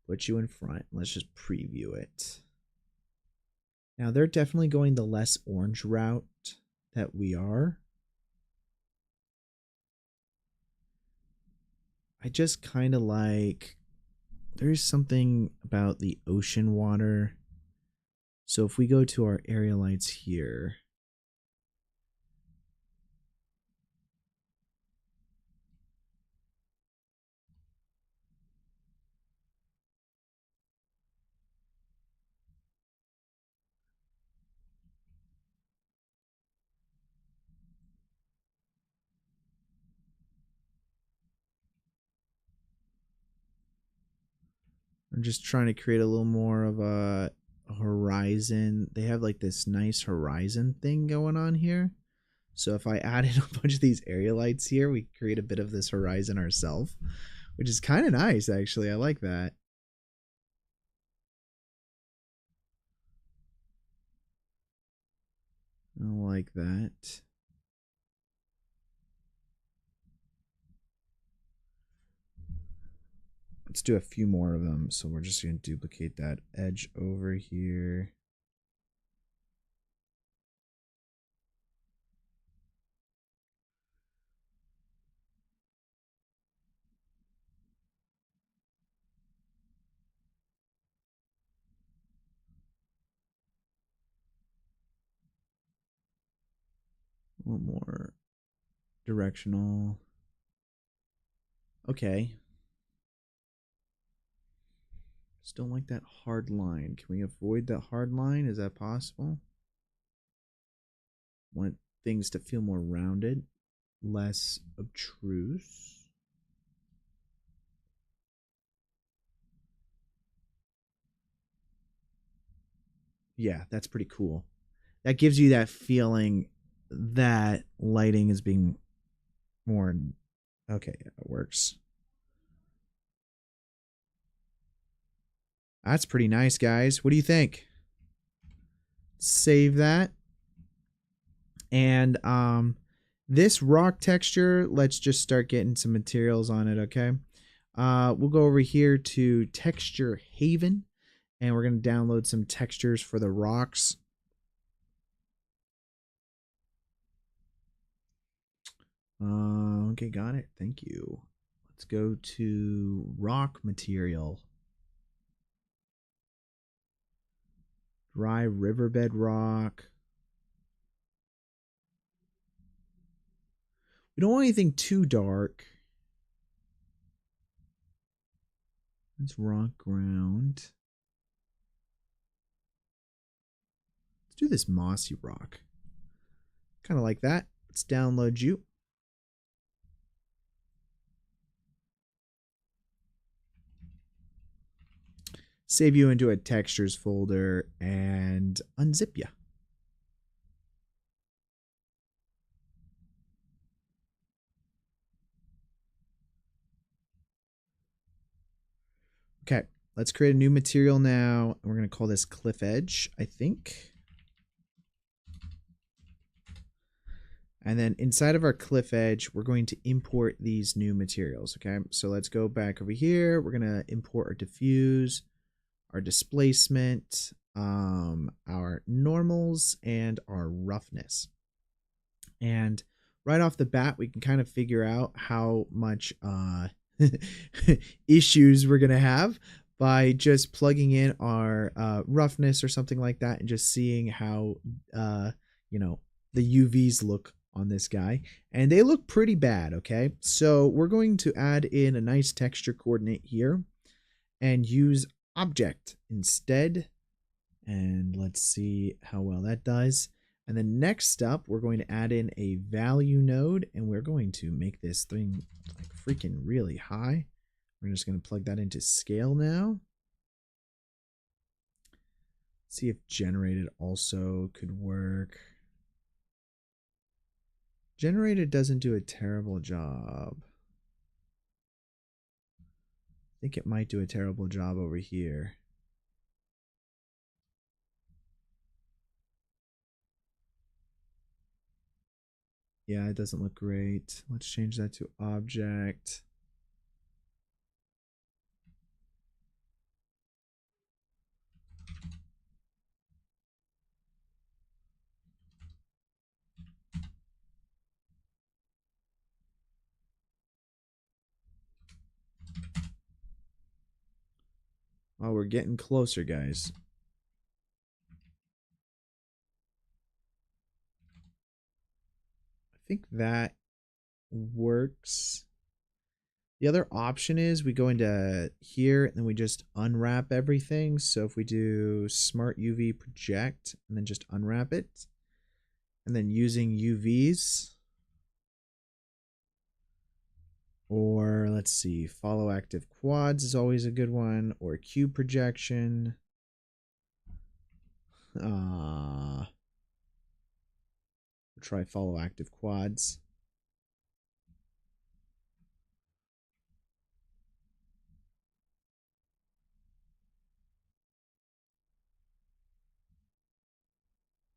[SPEAKER 1] Put you in front. Let's just preview it. Now they're definitely going the less orange route that we are. I just kind of like, there's something about the ocean water. So if we go to our area lights here, I'm just trying to create a little more of a horizon. They have like this nice horizon thing going on here. So if I added a bunch of these area lights here, we create a bit of this horizon ourselves, which is kind of nice, actually. I like that. I like that. Let's do a few more of them. So we're just going to duplicate that edge over here. A little more directional. Okay. Just don't like that hard line. Can we avoid that hard line? Is that possible? Want things to feel more rounded, less obtruse. Yeah, that's pretty cool. That gives you that feeling that lighting is being more. Okay, yeah, it works. That's pretty nice, guys. What do you think? Save that. And this rock texture, let's just start getting some materials on it, okay? We'll go over here to Texture Haven, and we're going to download some textures for the rocks. Okay, got it. Thank you. Let's go to rock material. Dry riverbed rock. We don't want anything too dark. Let's rock ground. Let's do this mossy rock. Kind of like that. Let's download you. Save you into a textures folder and unzip you. Okay, let's create a new material now. We're going to call this cliff edge, I think. And then inside of our cliff edge, we're going to import these new materials, okay? So let's go back over here. We're going to import our diffuse, our displacement, our normals, and our roughness. And right off the bat, we can kind of figure out how much issues we're going to have by just plugging in our roughness or something like that and just seeing how, you know, the UVs look on this guy. And they look pretty bad, okay? So we're going to add in a nice texture coordinate here and use object instead. And let's see how well that does. And then next up, we're going to add in a value node, and we're going to make this thing like freaking really high. We're just going to plug that into scale now. See if generated also could work. Generated doesn't do a terrible job. I think it might do a terrible job over here. Yeah, it doesn't look great. Let's change that to object. Oh, we're getting closer, guys. I think that works. The other option is we go into here and then we just unwrap everything. So if we do smart UV project and then just unwrap it, and then using UVs, or let's see, follow active quads is always a good one, or cube projection. Try follow active quads.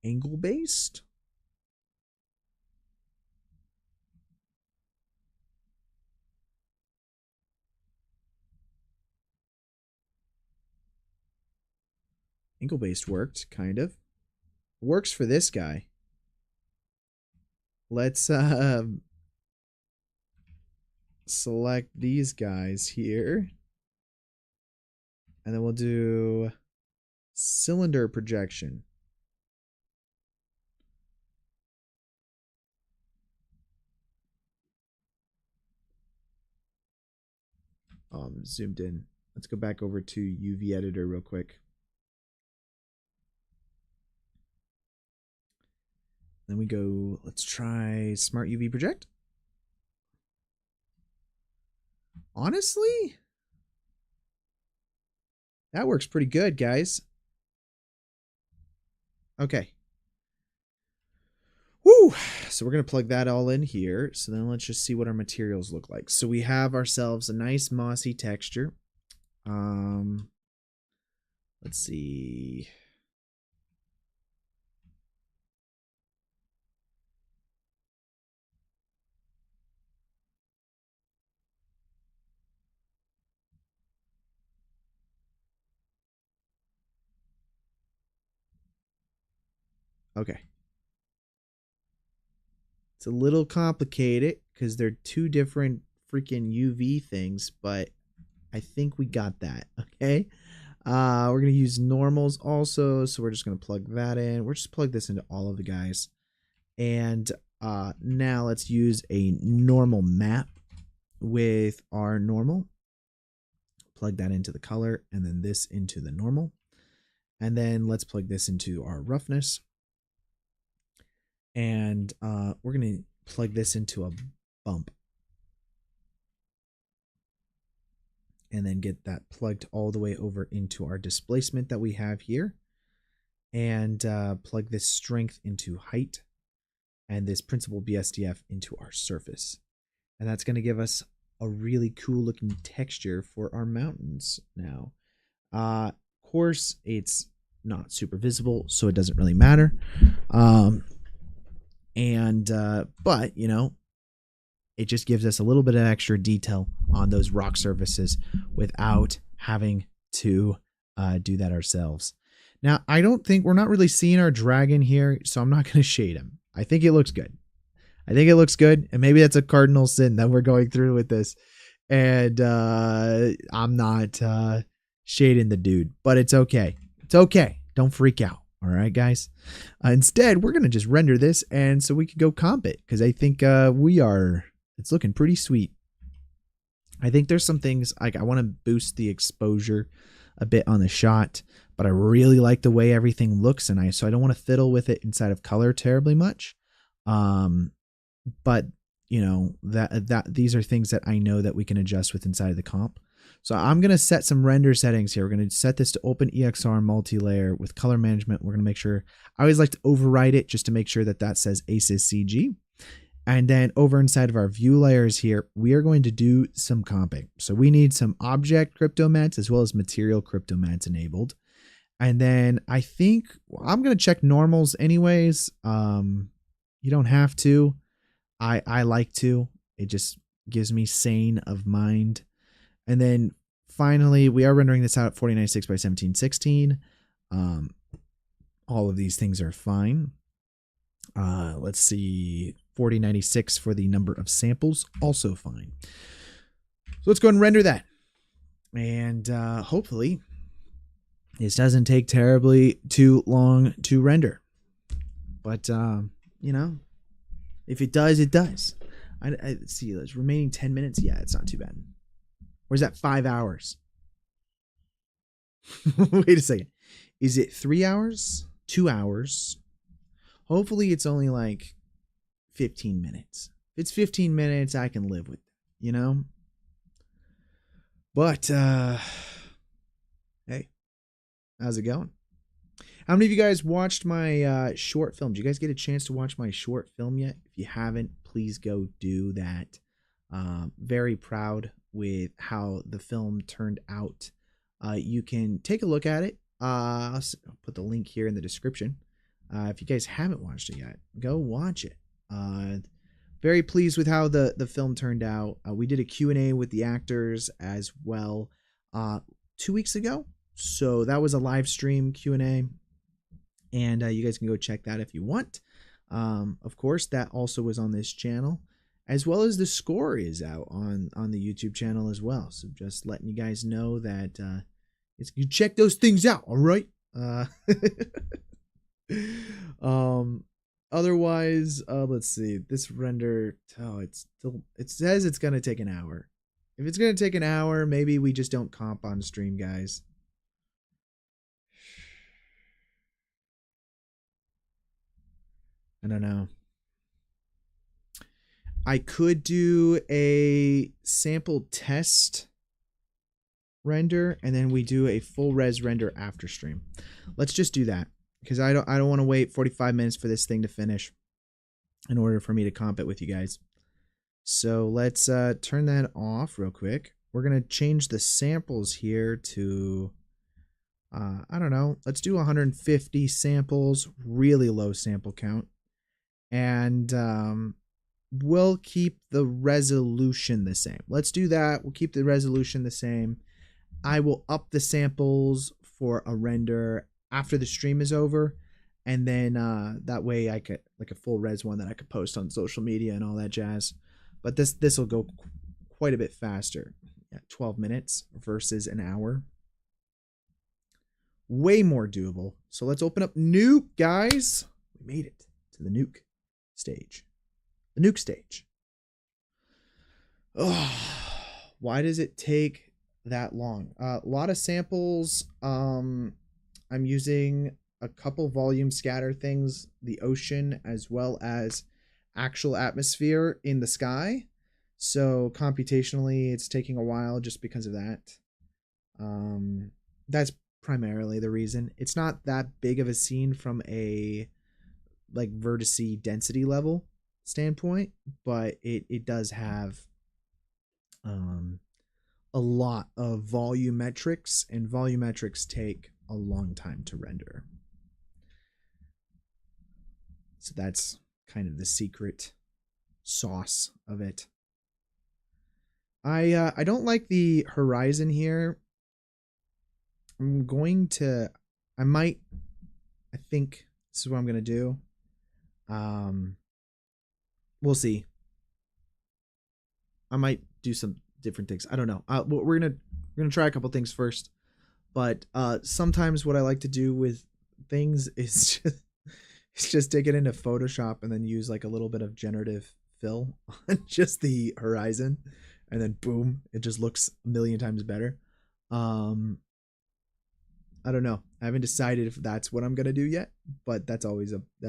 [SPEAKER 1] Angle based. Angle based worked, kind of. Works for this guy. Let's select these guys here. And then we'll do cylinder projection. Zoomed in. Let's go back over to UV editor real quick. Then we go, let's try Smart UV Project. Honestly, that works pretty good, guys. Okay. Woo! So we're going to plug that all in here. So then let's just see what our materials look like. So we have ourselves a nice mossy texture. Let's see. Okay. It's a little complicated because they're two different freaking UV things, but I think we got that. Okay. We're going to use normals also. So we're just going to plug that in. We're just plug this into all of the guys. And now let's use a normal map with our normal. Plug that into the color and then this into the normal. And then let's plug this into our roughness. And we're going to plug this into a bump. And then get that plugged all the way over into our displacement that we have here. And plug this strength into height. And this principal BSDF into our surface. And that's going to give us a really cool looking texture for our mountains now. Of course, it's not super visible, so it doesn't really matter. But, you know, it just gives us a little bit of extra detail on those rock surfaces without having to do that ourselves. Now, I don't think we're not really seeing our dragon here, so I'm not going to shade him. I think it looks good. I think it looks good, and maybe that's a cardinal sin that we're going through with this. And I'm not shading the dude, but it's okay. It's okay. Don't freak out. All right, guys. Instead, we're going to just render this, and so we can go comp it, because I think it's looking pretty sweet. I think there's some things, like I want to boost the exposure a bit on the shot, but I really like the way everything looks, and so I don't want to fiddle with it inside of color terribly much. But you know, that these are things that I know that we can adjust with inside of the comp. So I'm going to set some render settings here. We're going to set this to OpenEXR multi-layer with color management. We're going to make sure, I always like to override it just to make sure that that says ACES CG. And then over inside of our view layers here, we are going to do some comping. So we need some object crypto mats as well as material crypto mats enabled. And then I think I'm going to check normals anyways. You don't have to. I like to. It just gives me sane of mind. And then finally, we are rendering this out at 4096 by 1716. All of these things are fine. Let's see, 4096 for the number of samples, also fine. So let's go ahead and render that. And hopefully this doesn't take terribly too long to render. But, you know, if it does, it does. I see, there's remaining 10 minutes. Yeah, it's not too bad. Where's that 5 hours? Wait a second. Is it 3 hours? 2 hours? Hopefully it's only like 15 minutes. If it's 15 minutes, I can live with it, you know? But, hey, how's it going? How many of you guys watched my short film? Did you guys get a chance to watch my short film yet? If you haven't, please go do that. Very proud with how the film turned out. You can take a look at it. I'll put the link here in the description. If you guys haven't watched it yet, go watch it. Very pleased with how the film turned out. We did a Q&A with the actors as well 2 weeks ago. So that was a live stream Q&A. And you guys can go check that if you want. Of course, that also was on this channel, as well as the score is out on the YouTube channel as well. So just letting you guys know that you check those things out, all right? Otherwise, let's see. This render, it says it's gonna take an hour. If it's going to take an hour, maybe we just don't comp on stream, guys. I don't know. I could do a sample test render and then we do a full res render after stream. Let's just do that because I don't want to wait 45 minutes for this thing to finish in order for me to comp it with you guys. So let's turn that off real quick. We're going to change the samples here to I don't know, let's do 150 samples, really low sample count. And we'll keep the resolution the same. Let's do that. We'll keep the resolution the same. I will up the samples for a render after the stream is over. And then that way I could, like a full res one that I could post on social media and all that jazz. But this will go quite a bit faster. Yeah, 12 minutes versus an hour. Way more doable. So let's open up Nuke, guys. We made it to the Nuke stage. The Nuke stage. Oh, why does it take that long? A lot of samples. I'm using a couple volume scatter things, the ocean, as well as actual atmosphere in the sky. So computationally, it's taking a while just because of that. That's primarily the reason. It's not that big of a scene from a like vertice density level standpoint, but it does have a lot of volumetrics, and volumetrics take a long time to render. So that's kind of the secret sauce of it. I don't like the horizon here. I'm going to, I think this is what I'm going to do. We'll see. I might do some different things. I don't know. We're gonna try a couple things first. But sometimes what I like to do with things is just take it into Photoshop and then use like a little bit of generative fill on just the horizon, and then boom, it just looks a million times better. I don't know. I haven't decided if that's what I'm gonna do yet, but that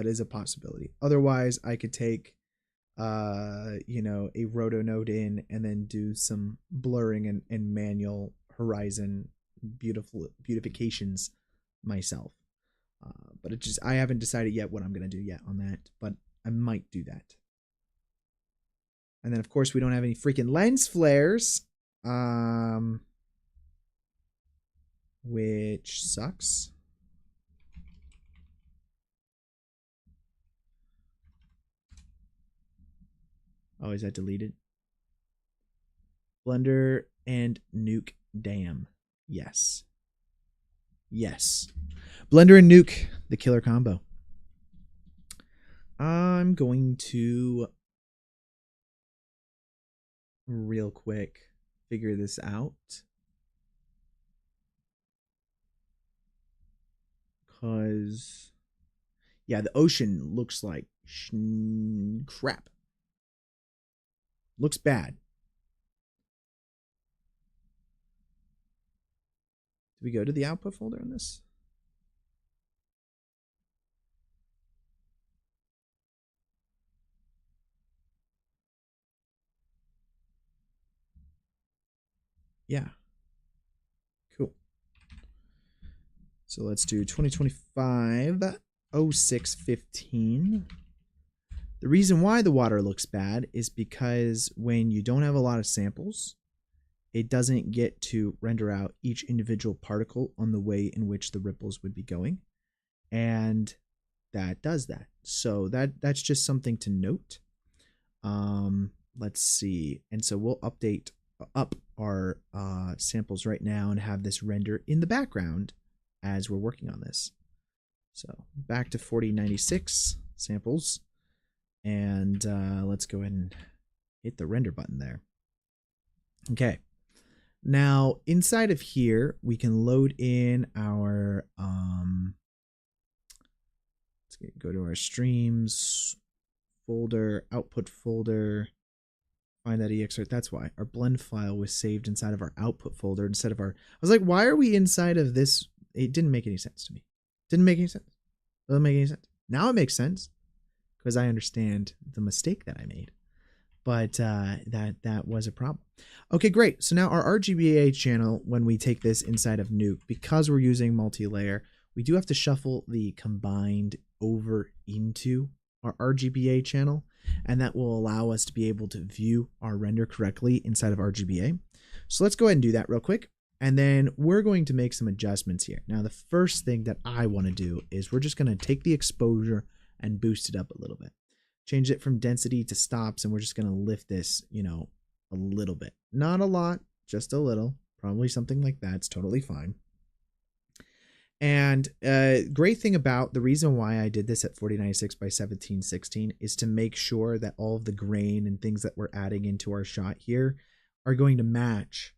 [SPEAKER 1] is a possibility. Otherwise, I could take a roto node in and then do some blurring and manual horizon beautifications myself. But I haven't decided yet what I'm gonna do yet on that, but I might do that. And then of course we don't have any freaking lens flares, which sucks. Oh, is that deleted? Blender and Nuke Dam. Yes. Yes. Blender and Nuke, the killer combo. I'm going to real quick figure this out. Because, yeah, the ocean looks like crap. Looks bad. Did we go to the output folder on this? Yeah. Cool. So let's do 2025 0615. The reason why the water looks bad is because when you don't have a lot of samples, it doesn't get to render out each individual particle on the way in which the ripples would be going. And that does that. So that's just something to note. Let's see. And so we'll update up our samples right now and have this render in the background as we're working on this. So back to 4096 samples. And let's go ahead and hit the render button there. Okay. Now, inside of here, we can load in our, let's go to our streams folder, output folder, find that EXR. That's why our blend file was saved inside of our output folder instead of our, I was like, why are we inside of this? It didn't make any sense to me. Didn't make any sense. Doesn't make any sense. Now it makes sense because I understand the mistake that I made. But that was a problem. Okay, great. So now our RGBA channel, when we take this inside of Nuke, because we're using multi-layer, we do have to shuffle the combined over into our RGBA channel, and that will allow us to be able to view our render correctly inside of RGBA. So let's go ahead and do that real quick. And then we're going to make some adjustments here. Now, the first thing that I want to do is we're just going to take the exposure and boost it up a little bit. Change it from density to stops, and we're just going to lift this, you know, a little bit. Not a lot, just a little. Probably something like that. It's totally fine. And great thing about the reason why I did this at 4096 by 1716 is to make sure that all of the grain and things that we're adding into our shot here are going to match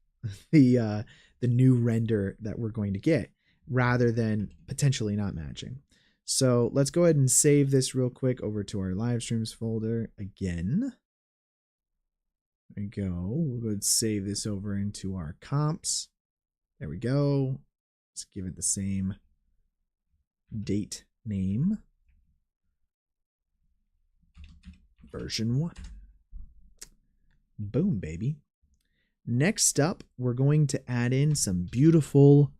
[SPEAKER 1] the new render that we're going to get, rather than potentially not matching. So let's go ahead and save this real quick over to our live streams folder again. There we go. We'll go ahead and save this over into our comps. There we go. Let's give it the same date name. Version 1. Boom, baby. Next up, we're going to add in some beautiful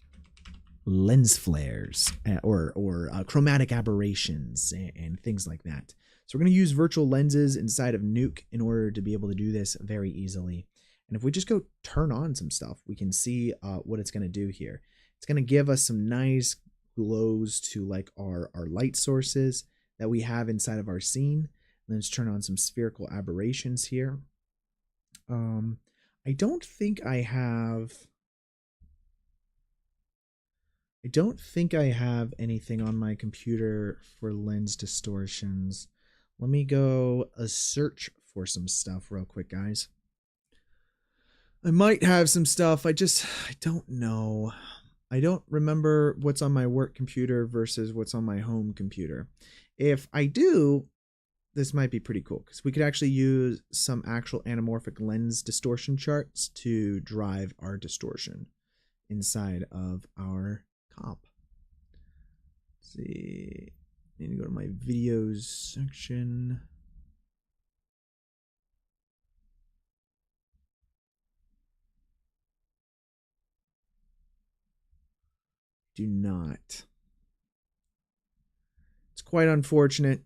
[SPEAKER 1] lens flares or chromatic aberrations and things like that. So we're going to use virtual lenses inside of Nuke in order to be able to do this very easily. And if we just go turn on some stuff, we can see what it's going to do here. It's going to give us some nice glows to like our light sources that we have inside of our scene. And let's turn on some spherical aberrations here. I don't think I have anything on my computer for lens distortions. Let me go search for some stuff real quick, guys. I might have some stuff. I don't know. I don't remember what's on my work computer versus what's on my home computer. If I do, this might be pretty cool because we could actually use some actual anamorphic lens distortion charts to drive our distortion inside of our comp. Let's see. I need to go to my videos section. Do not. It's quite unfortunate.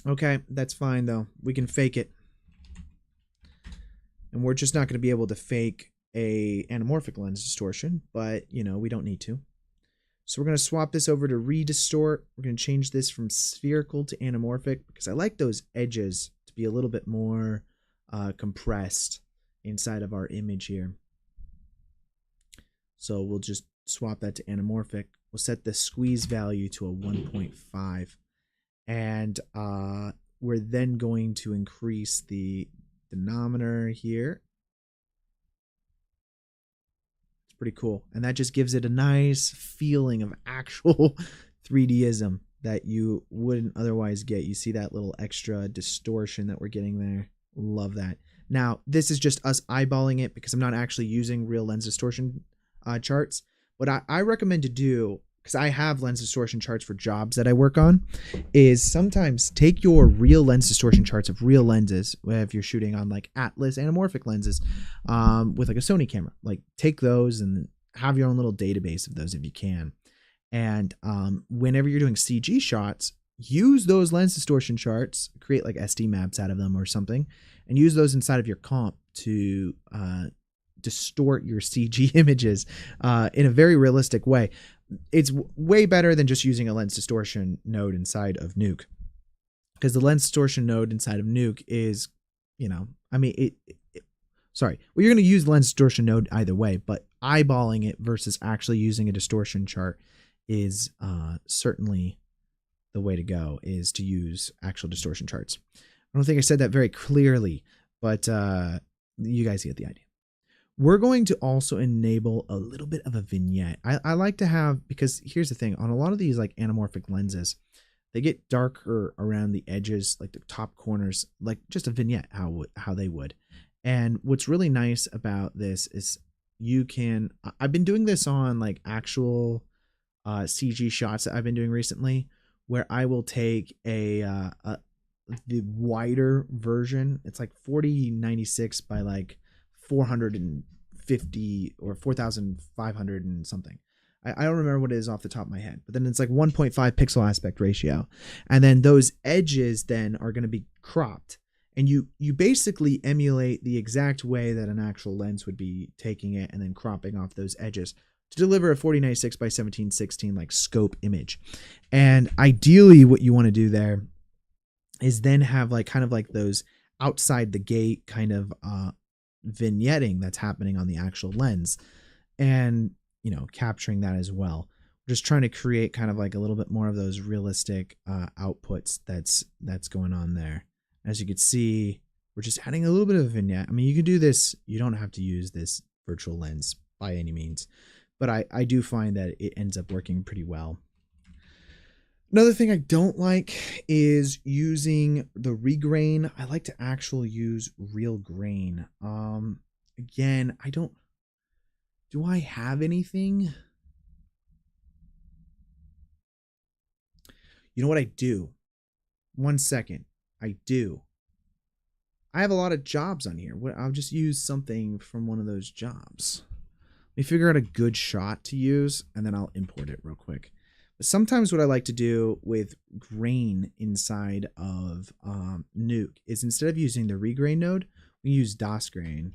[SPEAKER 1] Okay, that's fine though. We can fake it. And we're just not going to be able to fake a anamorphic lens distortion, but you know, we don't need to. So we're going to swap this over to redistort. We're going to change this from spherical to anamorphic because I like those edges to be a little bit more compressed inside of our image here. So we'll just swap that to anamorphic. We'll set the squeeze value to a 1.5. And we're then going to increase the denominator here. It's pretty cool. And that just gives it a nice feeling of actual 3Dism that you wouldn't otherwise get. You see that little extra distortion that we're getting there. Love that. Now, this is just us eyeballing it because I'm not actually using real lens distortion charts. What I recommend to do, because I have lens distortion charts for jobs that I work on, is sometimes take your real lens distortion charts of real lenses, if you're shooting on like Atlas anamorphic lenses with like a Sony camera, like take those and have your own little database of those if you can. And whenever you're doing CG shots, use those lens distortion charts, create like SD maps out of them or something, and use those inside of your comp to distort your CG images in a very realistic way. It's way better than just using a lens distortion node inside of Nuke, because the lens distortion node inside of Nuke is, you know, I mean, sorry, well, you're going to use the lens distortion node either way, but eyeballing it versus actually using a distortion chart is certainly the way to go, is to use actual distortion charts. I don't think I said that very clearly, but you guys get the idea. We're going to also enable a little bit of a vignette. I like to have, because here's the thing, on a lot of these like anamorphic lenses, they get darker around the edges, like the top corners, like just a vignette, how they would. And what's really nice about this is I've been doing this on like actual CG shots that I've been doing recently, where I will take the wider version. It's like 4096 by like 450 or 4500 and something. I don't remember what it is off the top of my head, but then it's like 1.5 pixel aspect ratio. And then those edges then are going to be cropped. And you basically emulate the exact way that an actual lens would be taking it and then cropping off those edges to deliver a 4096 by 1716 like scope image. And ideally what you want to do there is then have like kind of like those outside the gate kind of vignetting that's happening on the actual lens, and you know, capturing that as well. We're just trying to create kind of like a little bit more of those realistic outputs that's going on there. As you can see, we're just adding a little bit of a vignette. I mean, you can do this, you don't have to use this virtual lens by any means, but I do find that it ends up working pretty well. Another thing I don't like is using the regrain. I like to actually use real grain. Again, do I have anything? You know what I do? 1 second. I do. I have a lot of jobs on here. I'll just use something from one of those jobs. Let me figure out a good shot to use, and then I'll import it real quick. But sometimes what I like to do with grain inside of Nuke is, instead of using the regrain node, we use DOS grain.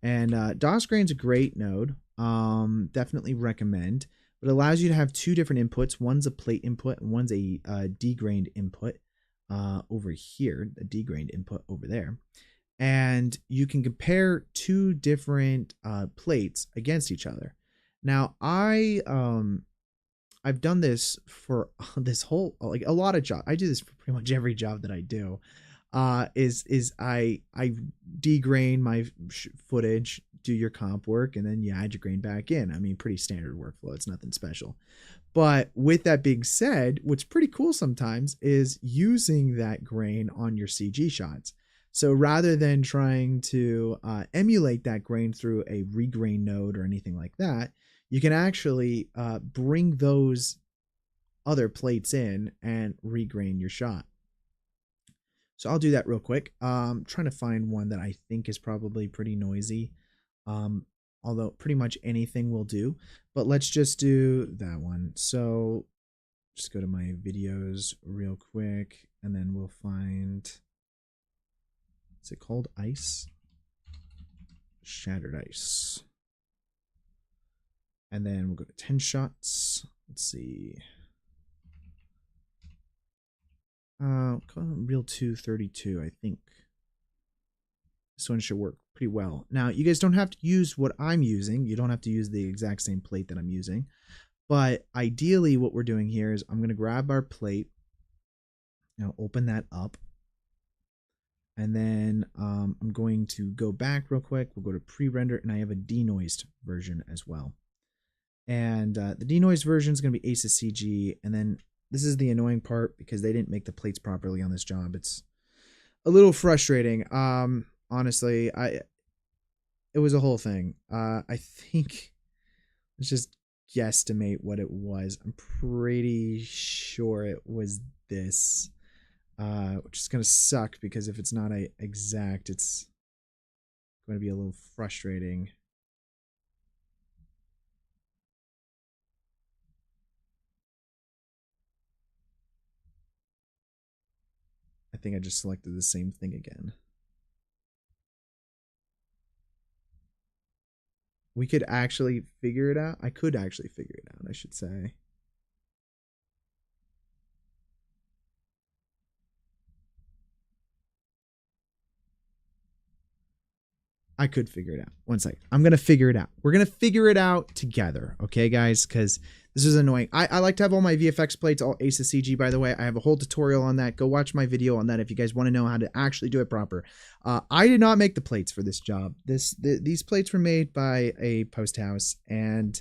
[SPEAKER 1] And DOS grain's a great node. Definitely recommend. But it allows you to have two different inputs. One's a plate input and one's a degrained input over here, a degrained input over there. And you can compare two different plates against each other. Now, I've done this for this whole, like a lot of jobs. I do this for pretty much every job that I do. Is I degrain my footage, do your comp work, and then you add your grain back in. I mean, pretty standard workflow. It's nothing special. But with that being said, what's pretty cool sometimes is using that grain on your CG shots. So rather than trying to emulate that grain through a regrain node or anything like that, you can actually bring those other plates in and regrain your shot. So I'll do that real quick. Trying to find one that I think is probably pretty noisy. Although pretty much anything will do. But let's just do that one. So just go to my videos real quick, and then we'll find, is it called Ice? Shattered Ice. And then we'll go to 10 shots. Let's see. Real 232, I think. This one should work pretty well. Now, you guys don't have to use what I'm using. You don't have to use the exact same plate that I'm using. But ideally, what we're doing here is I'm going to grab our plate. Now, open that up. And then I'm going to go back real quick. We'll go to pre-render, and I have a denoised version as well. And the denoised version is going to be Aces CG. And then this is the annoying part, because they didn't make the plates properly on this job. It's a little frustrating. Honestly, it was a whole thing. I think, let's just guesstimate what it was. I'm pretty sure it was this, which is going to suck, because if it's not exact, it's going to be a little frustrating. I think I just selected the same thing again. We could actually figure it out. I could actually figure it out, I should say. I could figure it out. 1 second. I'm going to figure it out. We're going to figure it out together. Okay, guys? Because this is annoying. I like to have all my VFX plates, all Aces CG, by the way. I have a whole tutorial on that. Go watch my video on that if you guys want to know how to actually do it proper. I did not make the plates for this job. These plates were made by a post house, and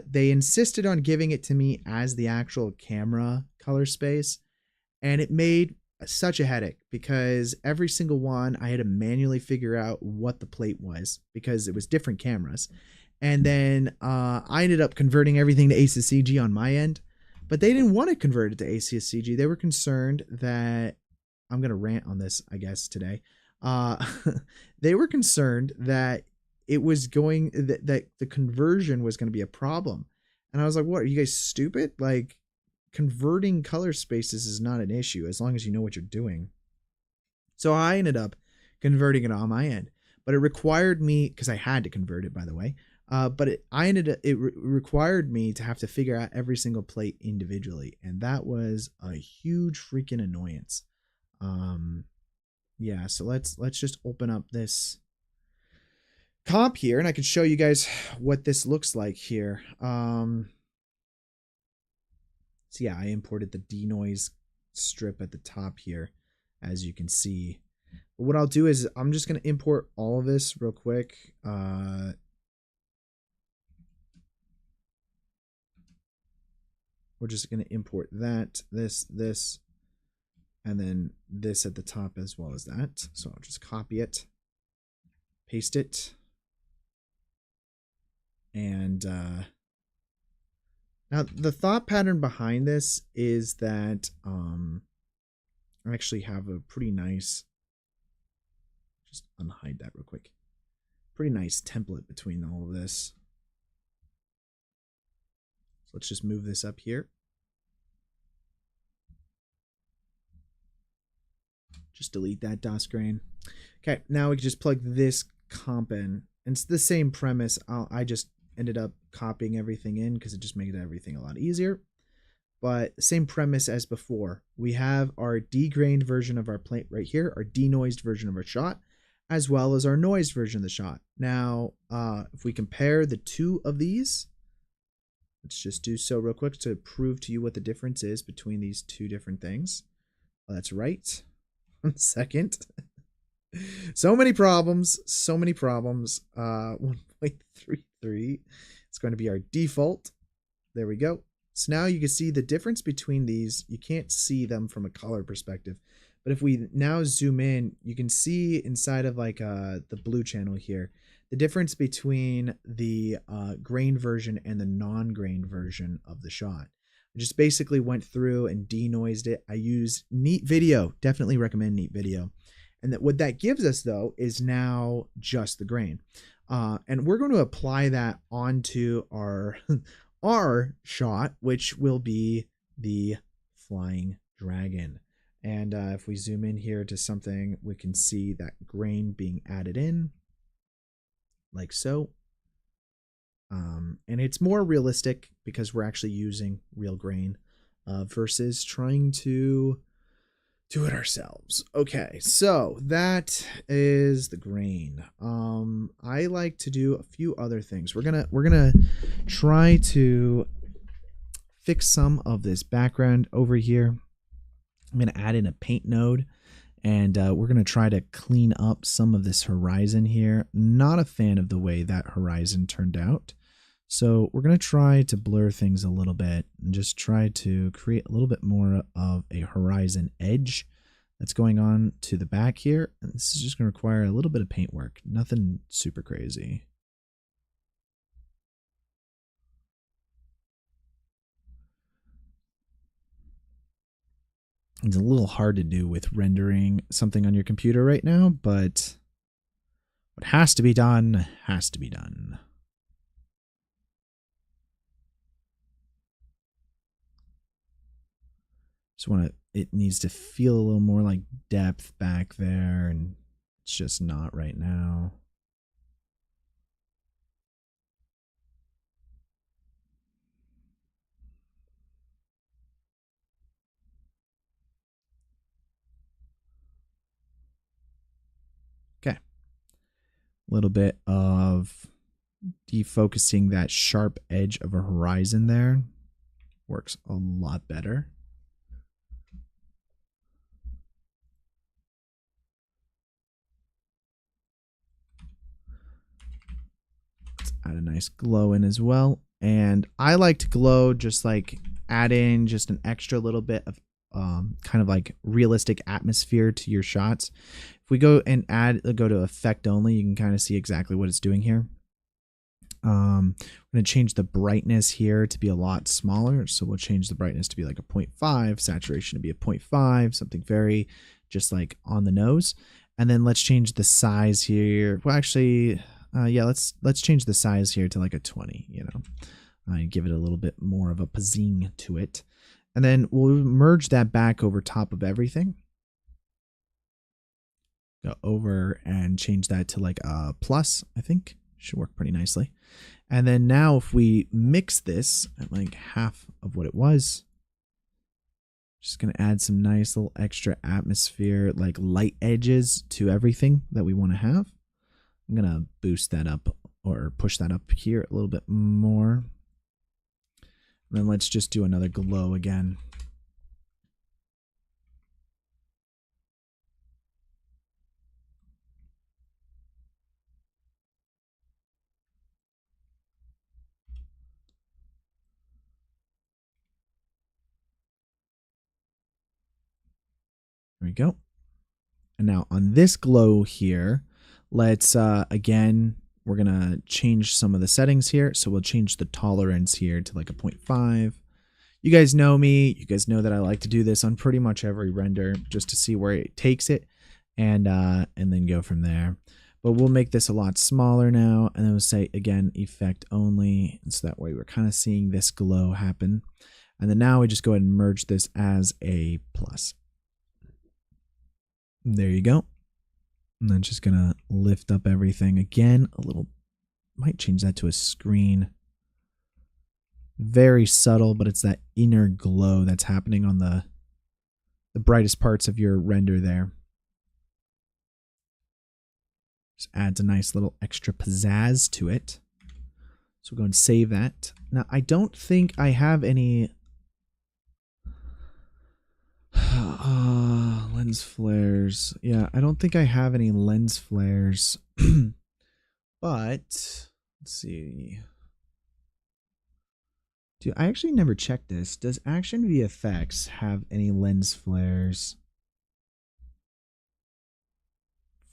[SPEAKER 1] they insisted on giving it to me as the actual camera color space. And it made such a headache because every single one I had to manually figure out what the plate was because it was different cameras. And then I ended up converting everything to ACSCG on my end, but they didn't want to convert it to ACSCG. They were concerned that I'm going to rant on this, I guess, today. They were concerned that it was going that the conversion was going to be a problem. And I was like, what, are you guys stupid? Like, converting color spaces is not an issue as long as you know what you're doing. So I ended up converting it on my end, but it required me, because I had to convert it, by the way. But it required me to have to figure out every single plate individually, and that was a huge freaking annoyance. Yeah, so let's just open up this comp here, and I can show you guys what this looks like here. So yeah, I imported the denoise strip at the top here, as you can see. But what I'll do is I'm just going to import all of this real quick. We're just going to import that, this, and then this at the top as well as that. So I'll just copy it, paste it, and now the thought pattern behind this is that I actually have a pretty nice, just unhide that real quick, pretty nice template between all of this. So let's just move this up here. Just delete that DOS grain. Okay, now we can just plug this comp in. And it's the same premise. I just ended up copying everything in because it just made everything a lot easier. But same premise as before. We have our degrained version of our plate right here, our denoised version of our shot, as well as our noised version of the shot. Now, if we compare the two of these, let's just do so real quick to prove to you what the difference is between these two different things. Well, that's right. 1 second. So many problems. 1.33. It's going to be our default. There we go. So now you can see the difference between these. You can't see them from a color perspective, but if we now zoom in, you can see inside of like the blue channel here, the difference between the grain version and the non-grain version of the shot. I just basically went through and denoised it. I used Neat Video. Definitely recommend Neat Video. And that what that gives us though is now just the grain. And we're going to apply that onto our our shot, which will be the flying dragon. And if we zoom in here to something, we can see that grain being added in like so. And it's more realistic because we're actually using real grain versus trying to do it ourselves. Okay, so that is the grain. I like to do a few other things. We're gonna try to fix some of this background over here. I'm gonna add in a paint node, and we're gonna try to clean up some of this horizon here. Not a fan of the way that horizon turned out. So we're going to try to blur things a little bit and just try to create a little bit more of a horizon edge that's going on to the back here. And this is just going to require a little bit of paint work, nothing super crazy. It's a little hard to do with rendering something on your computer right now, but what has to be done has to be done. Just want to, it needs to feel a little more like depth back there, and it's just not right now. Okay. A little bit of defocusing that sharp edge of a horizon there works a lot better. Add a nice glow in as well. And I like to glow just like add in just an extra little bit kind of like realistic atmosphere to your shots. If we go and go to effect only, you can kind of see exactly what it's doing here. I'm going to change the brightness here to be a lot smaller. So we'll change the brightness to be like a 0.5, saturation to be a 0.5, something very just like on the nose. And then let's change the size here. Well, actually, yeah, let's change the size here to like a 20, you know, give it a little bit more of a pizzing to it. And then we'll merge that back over top of everything. Go over and change that to like a plus, I think. Should work pretty nicely. And then now if we mix this at like half of what it was, just going to add some nice little extra atmosphere, like light edges to everything that we want to have. I'm going to boost that up or push that up here a little bit more. And then let's just do another glow again. There we go. And now on this glow here, let's again, we're going to change some of the settings here. So we'll change the tolerance here to like a 0.5. You guys know me. You guys know that I like to do this on pretty much every render just to see where it takes it and then go from there. But we'll make this a lot smaller now. And then we'll say, again, effect only. And so that way we're kind of seeing this glow happen. And then now we just go ahead and merge this as a plus. There you go. And then just going to lift up everything again a little. Might change that to a screen. Very subtle, but it's that inner glow that's happening on the brightest parts of your render there. Just adds a nice little extra pizzazz to it. So we'll go and save that. Now, I don't think I have any lens flares. Yeah, I don't think I have any lens flares. But let's see. I actually never checked this. Does Action VFX have any lens flares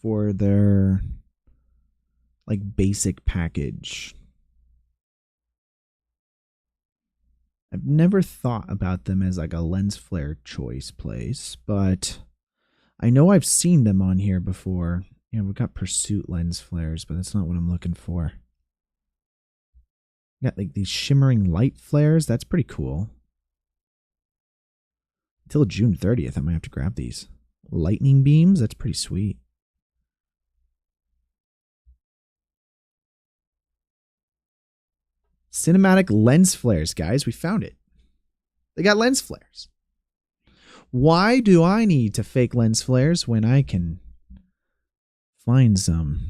[SPEAKER 1] for their like basic package? I've never thought about them as like a lens flare choice place, but I know I've seen them on here before. You know, we've got Pursuit lens flares, but that's not what I'm looking for. Got like these shimmering light flares. That's pretty cool. Until June 30th, I might have to grab these. Lightning beams. That's pretty sweet. Cinematic lens flares, guys. We found it. They got lens flares. Why do I need to fake lens flares when I can find some?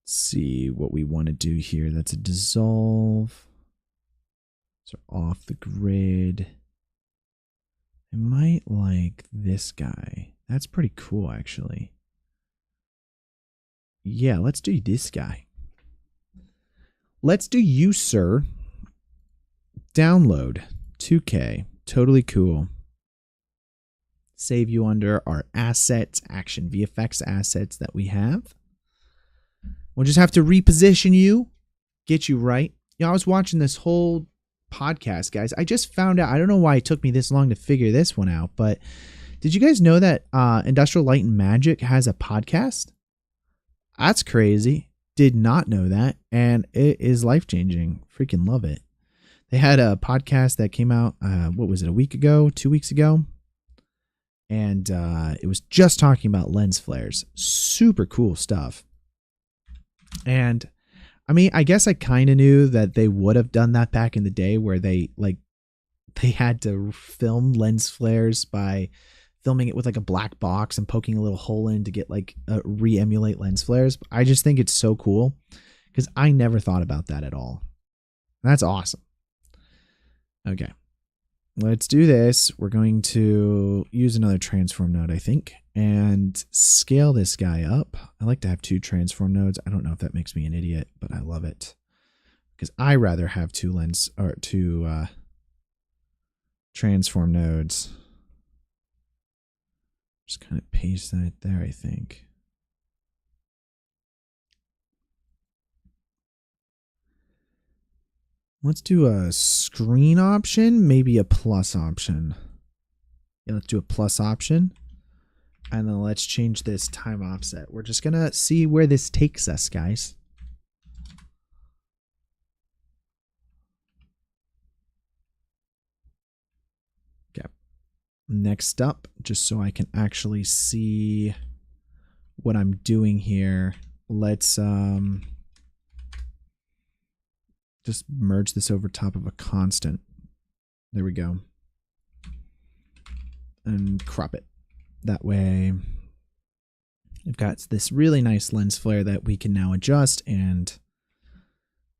[SPEAKER 1] Let's see what we want to do here. That's a dissolve. So off the grid. I might like this guy. That's pretty cool, actually. Yeah, let's do this guy. Let's do you, sir. Download 2K. Totally cool. Save you under our assets, Action VFX assets that we have. We'll just have to reposition you, get you right. You know, I was watching this whole podcast, guys. I just found out, I don't know why it took me this long to figure this one out, but did you guys know that Industrial Light and Magic has a podcast? That's crazy. Did not know that, and it is life-changing. Freaking love it. They had a podcast that came out, what was it, a week ago, 2 weeks ago? And it was just talking about lens flares. Super cool stuff. And I mean, I guess I kind of knew that they would have done that back in the day where they had to film lens flares by filming it with like a black box and poking a little hole in to get like re-emulate lens flares. I just think it's so cool because I never thought about that at all. That's awesome. Okay. Let's do this. We're going to use another transform node, I think, and scale this guy up. I like to have 2 transform nodes. I don't know if that makes me an idiot, but I love it because I rather have 2 lens or 2 transform nodes. Just kind of paste that there, I think. Let's do a screen option, maybe a plus option. Yeah, let's do a plus option. And then let's change this time offset. We're just going to see where this takes us, guys. Okay. Next up, just so I can actually see what I'm doing here, let's just merge this over top of a constant. There we go. And crop it. That way I've got this really nice lens flare that we can now adjust and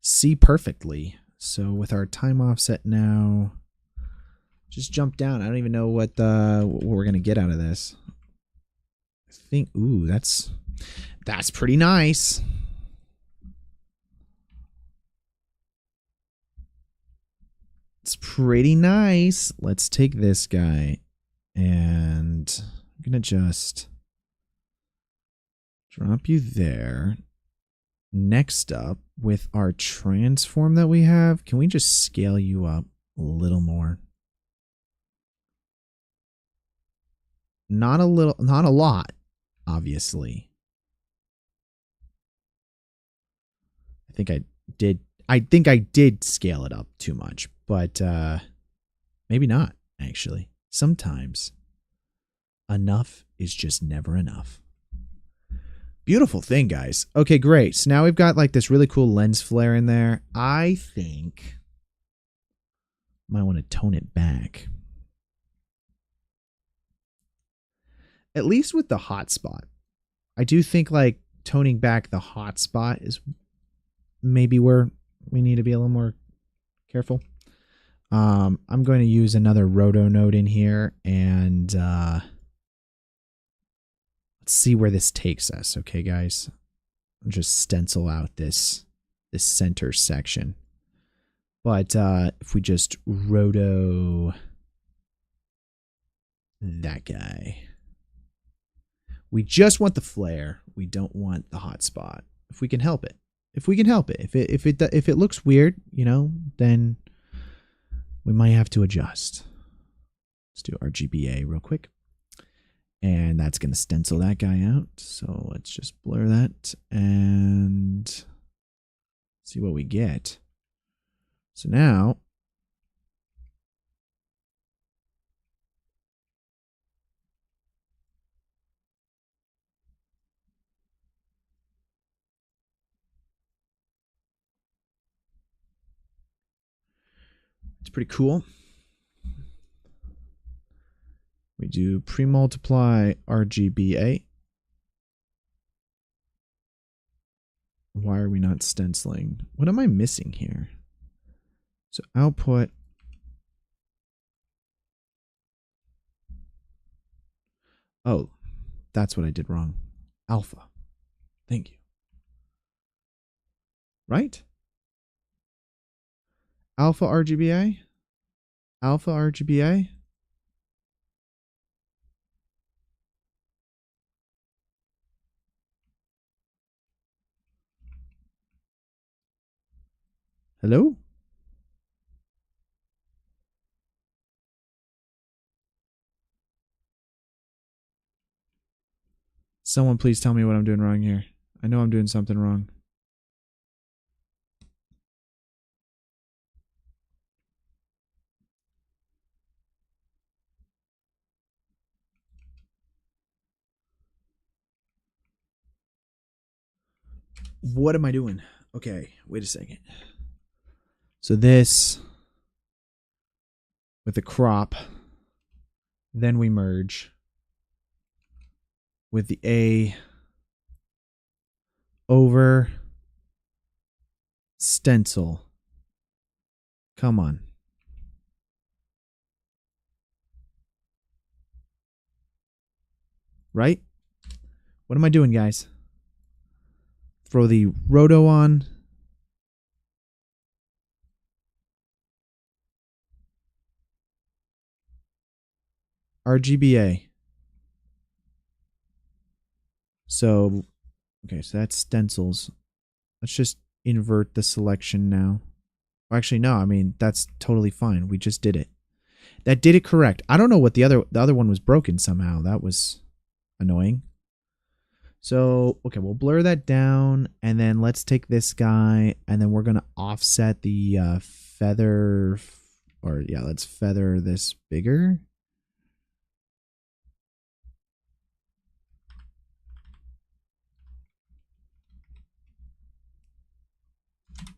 [SPEAKER 1] see perfectly. So with our time offset now, just jump down. I don't even know what we're gonna get out of this. I think, ooh, that's pretty nice. It's pretty nice. Let's take this guy and I'm gonna just drop you there. Next up, with our transform that we have, can we just scale you up a little more? Not a little, not a lot, obviously. I think I did scale it up too much, but maybe not, actually. Sometimes enough is just never enough. Beautiful thing, guys. Okay, great. So now we've got like this really cool lens flare in there. I think I might want to tone it back. At least with the hotspot. I do think like toning back the hotspot is maybe where we need to be a little more careful. I'm going to use another roto node in here and let's see where this takes us. Okay, guys. I'll just stencil out this center section. But if we just roto that guy. We just want the flare. We don't want the hotspot. If we can help it. If we can help it. If it looks weird, you know, then we might have to adjust. Let's do RGBA real quick. And that's going to stencil that guy out. So let's just blur that and see what we get. So now it's pretty cool. We do pre-multiply RGBA. Why are we not stenciling? What am I missing here? So output. Oh, that's what I did wrong. Alpha. Thank you. Right? Alpha RGBA? Alpha RGBA? Hello? Someone please tell me what I'm doing wrong here. I know I'm doing something wrong. What am I doing? Okay, wait a second. So this with the crop, then we merge with the A over stencil. Come on. Right? What am I doing, guys? Throw the roto on. RGBA. So, okay, so that's stencils. Let's just invert the selection now. Actually, no, I mean, that's totally fine. We just did it. That did it correct. I don't know what the other one was broken somehow. That was annoying. So, okay, we'll blur that down, and then let's take this guy, and then we're going to offset the feather, or yeah, let's feather this bigger.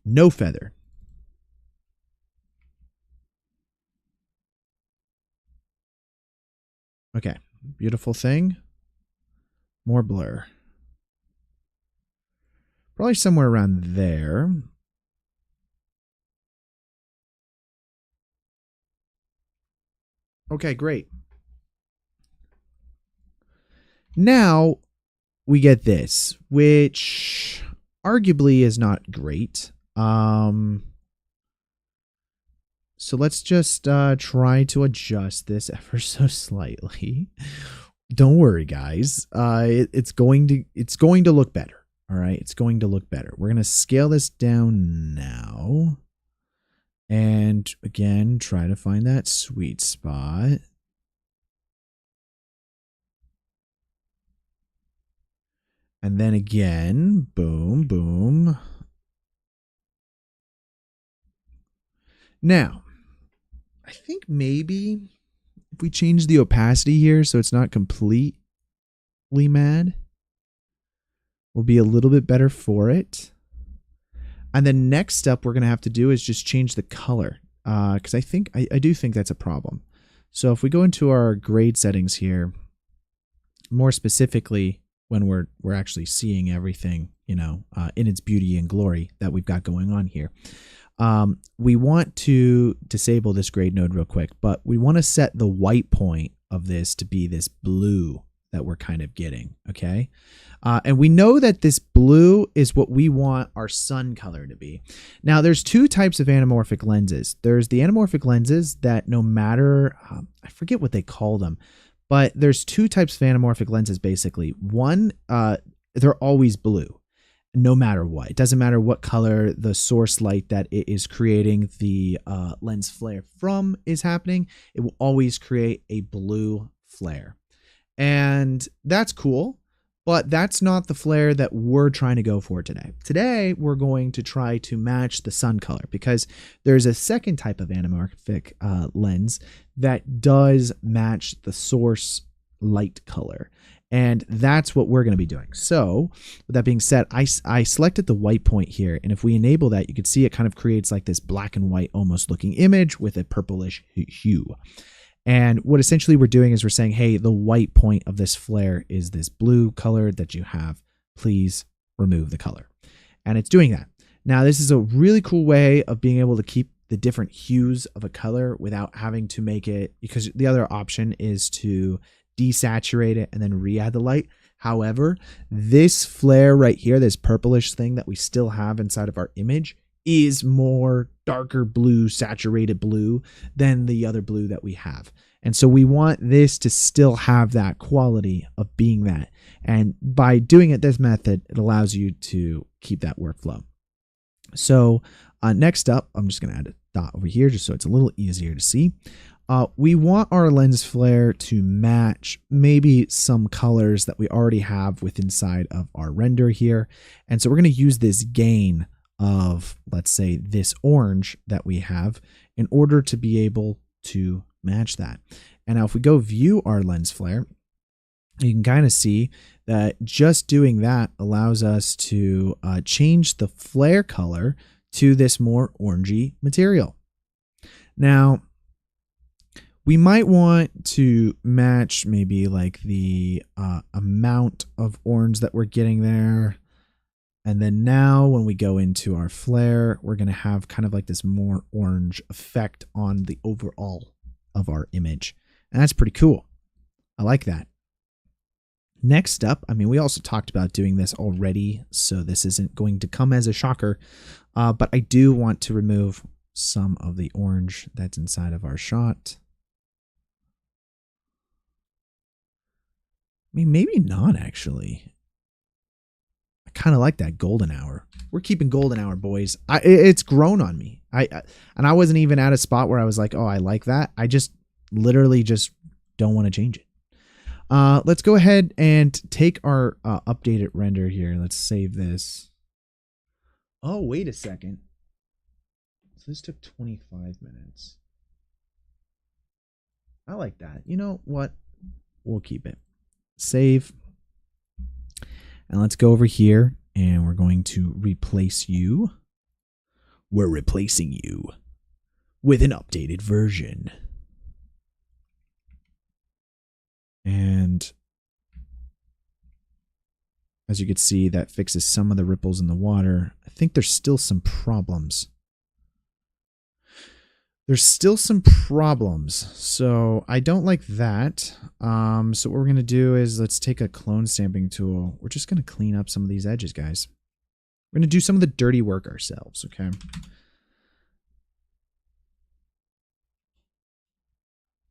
[SPEAKER 1] No feather. Okay, beautiful thing. More blur. Probably somewhere around there. Okay, great. Now we get this, which arguably is not great. So let's just try to adjust this ever so slightly. Don't worry, guys. It's going to look better. All right, it's going to look better. We're gonna scale this down now, and again, try to find that sweet spot. And then again, boom, boom. Now, I think maybe if we change the opacity here so it's not completely mad, we'll be a little bit better for it. And the next step we're going to have to do is just change the color, because I do think that's a problem. So if we go into our grade settings here, more specifically when we're actually seeing everything, you know, in its beauty and glory that we've got going on here. We want to disable this grade node real quick, but we want to set the white point of this to be this blue that we're kind of getting, okay? And we know that this blue is what we want our sun color to be. Now, there's two types of anamorphic lenses. There's the anamorphic lenses that no matter, I forget what they call them, but there's two types of anamorphic lenses, basically. One, they're always blue, no matter what. It doesn't matter what color the source light that it is creating the lens flare from is happening. It will always create a blue flare. And that's cool, but that's not the flare that we're trying to go for today. Today, we're going to try to match the sun color, because there's a second type of anamorphic lens that does match the source light color. And that's what we're going to be doing. So with that being said, I selected the white point here. And if we enable that, you can see it kind of creates like this black and white almost looking image with a purplish hue. And what essentially we're doing is we're saying, hey, the white point of this flare is this blue color that you have. Please remove the color. And it's doing that. Now, this is a really cool way of being able to keep the different hues of a color without having to make it, because the other option is to desaturate it and then re-add the light. However, this flare right here, this purplish thing that we still have inside of our image, is more darker blue, saturated blue than the other blue that we have. And so we want this to still have that quality of being that. And by doing it this method, it allows you to keep that workflow. So next up, I'm just going to add a dot over here just so it's a little easier to see. We want our lens flare to match maybe some colors that we already have within inside of our render here. And so we're going to use this gain of, let's say, this orange that we have in order to be able to match that. And now if we go view our lens flare, you can kind of see that just doing that allows us to change the flare color to this more orangey material. Now, we might want to match maybe like the amount of orange that we're getting there. And then now when we go into our flare, we're going to have kind of like this more orange effect on the overall of our image. And that's pretty cool. I like that. Next up, I mean, we also talked about doing this already, so this isn't going to come as a shocker, but I do want to remove some of the orange that's inside of our shot. mean, maybe not actually. I kind of like that golden hour. We're keeping golden hour, boys. It's grown on me. And I wasn't even at a spot where I was like, oh, I like that. I just literally just don't want to change it. Let's go ahead and take our updated render here. Let's save this. Oh, wait a second. So this took 25 minutes. I like that. You know what? We'll keep it. Save. And let's go over here and we're going to replace you. We're replacing you with an updated version. And as you can see, that fixes some of the ripples in the water. I think there's still some problems. So I don't like that. So what we're going to do is let's take a clone stamping tool. We're just going to clean up some of these edges, guys. We're going to do some of the dirty work ourselves, okay?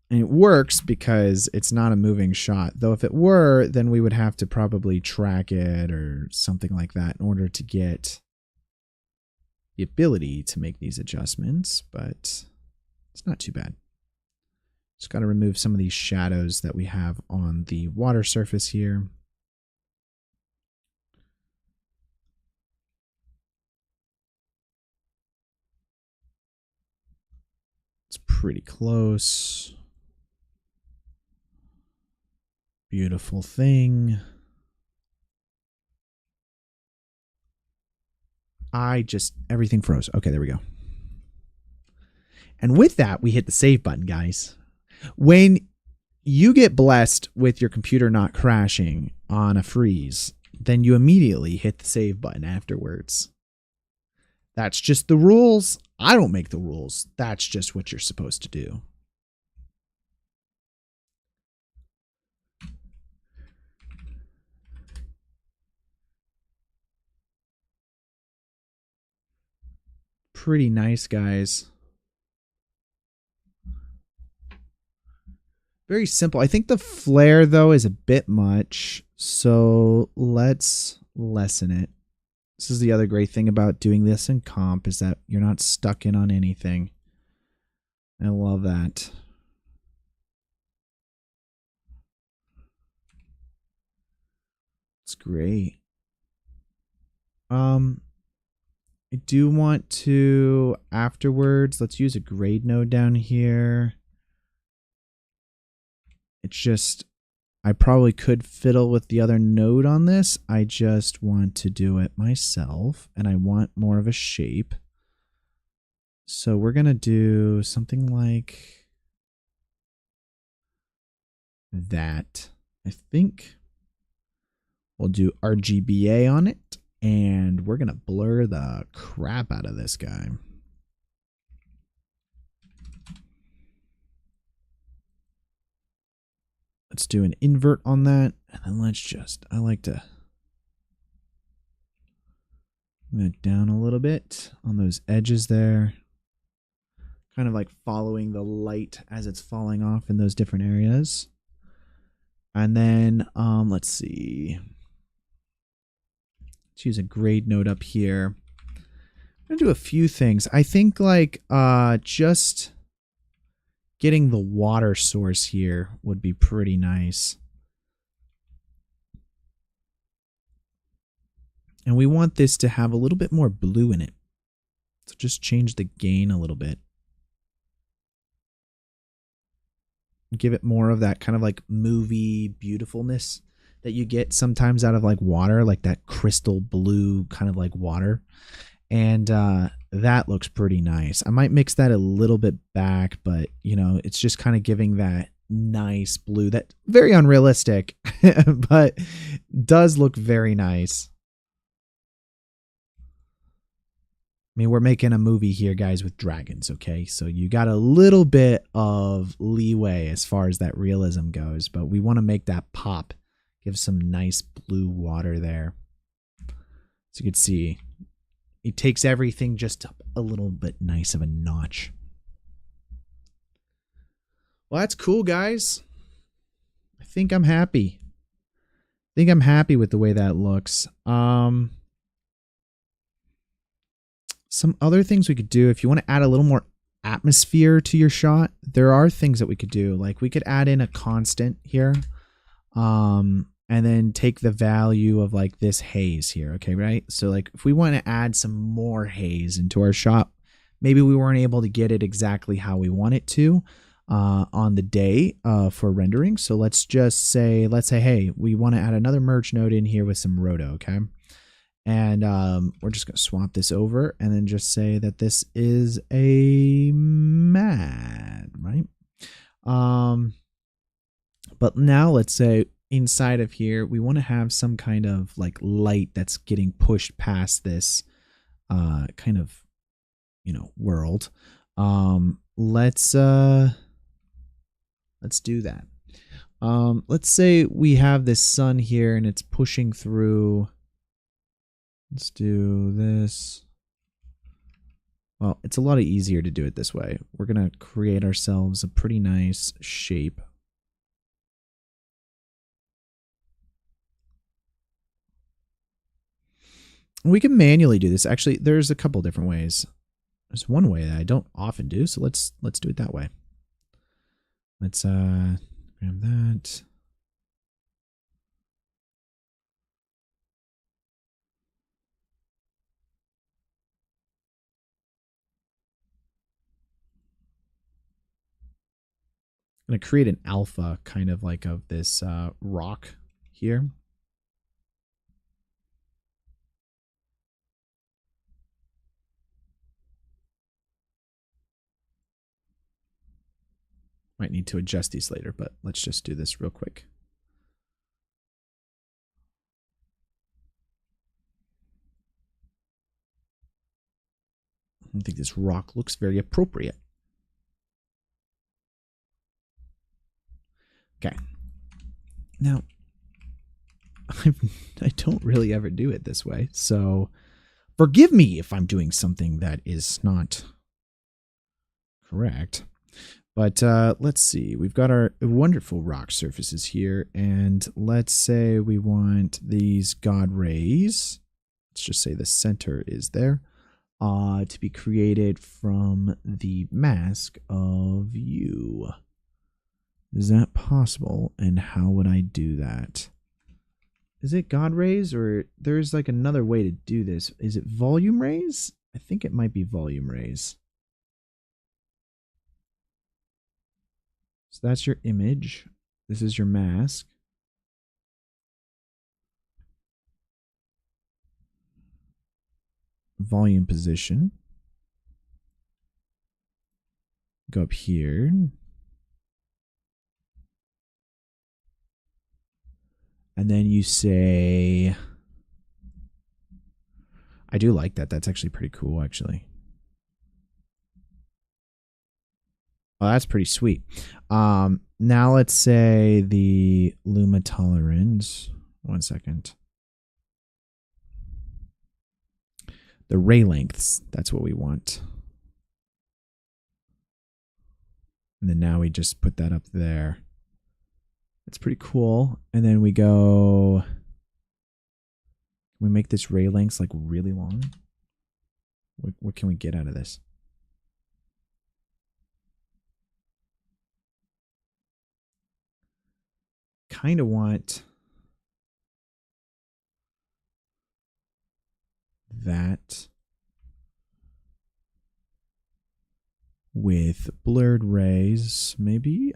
[SPEAKER 1] And it works because it's not a moving shot. Though if it were, then we would have to probably track it or something like that in order to get the ability to make these adjustments, but it's not too bad. Just got to remove some of these shadows that we have on the water surface here. It's pretty close. Beautiful thing. Everything froze. Okay, there we go. And with that, we hit the save button, guys. When you get blessed with your computer not crashing on a freeze, then you immediately hit the save button afterwards. That's just the rules. I don't make the rules. That's just what you're supposed to do. Pretty nice, guys. Very simple. I think the flare, though, is a bit much. So let's lessen it. This is the other great thing about doing this in comp is that you're not stuck in on anything. I love that. It's great. I do want to afterwards, let's use a grade node down here. It's just, I probably could fiddle with the other node on this. I just want to do it myself and I want more of a shape. So we're going to do something like that. I think we'll do RGBA on it and we're going to blur the crap out of this guy. Let's do an invert on that. And then let's just, I like to move it down a little bit on those edges there. Kind of like following the light as it's falling off in those different areas. And then, let's see. Let's use a grade node up here. I'm going to do a few things. I think like just getting the water source here would be pretty nice. And we want this to have a little bit more blue in it. So just change the gain a little bit. Give it more of that kind of like movie beautifulness that you get sometimes out of like water, like that crystal blue kind of like water. And that looks pretty nice. I might mix that a little bit back, but you know, it's just kind of giving that nice blue, that very unrealistic, but does look very nice. I mean, we're making a movie here, guys, with dragons, okay? So you got a little bit of leeway as far as that realism goes, but we want to make that pop. Give some nice blue water there. So you can see, it takes everything just up a little bit nice of a notch. Well, that's cool, guys. I think I'm happy. think I'm happy with the way that looks. Some other things we could do, if you want to add a little more atmosphere to your shot, there are things that we could do. Like we could add in a constant here. And then take the value of like this haze here. Okay, right? So like if we want to add some more haze into our shot, maybe we weren't able to get it exactly how we want it to on the day for rendering. So let's say, hey, we want to add another merge node in here with some roto, okay? And we're just going to swap this over and then just say that this is a mat, right? But now let's say inside of here, we want to have some kind of like light that's getting pushed past this kind of, world. Let's do that. Let's say we have this sun here and it's pushing through. Let's do this. Well, it's a lot easier to do it this way. We're going to create ourselves a pretty nice shape. We can manually do this. Actually, there's a couple different ways. There's one way that I don't often do, so let's do it that way. Let's grab that. I'm going to create an alpha kind of like of this rock here. Might need to adjust these later, but let's just do this real quick. I think this rock looks very appropriate. Okay. Now, I don't really ever do it this way, so forgive me if I'm doing something that is not correct. But let's see. We've got our wonderful rock surfaces here, and let's say we want these God rays. Let's just say the center is there. To be created from the mask of you. Is that possible? And how would I do that? Is it God rays, or there's like another way to do this? Is it volume rays? I think it might be volume rays. So that's your image. This is your mask. Volume position. Go up here. And then you say, I do like that. That's actually pretty cool, actually. Oh, that's pretty sweet. Now let's say the luma tolerance. 1 second. The ray lengths. That's what we want. And then now we just put that up there. That's pretty cool. And then we go, we make this ray lengths like really long. What can we get out of this? Kind of want that with blurred rays, maybe.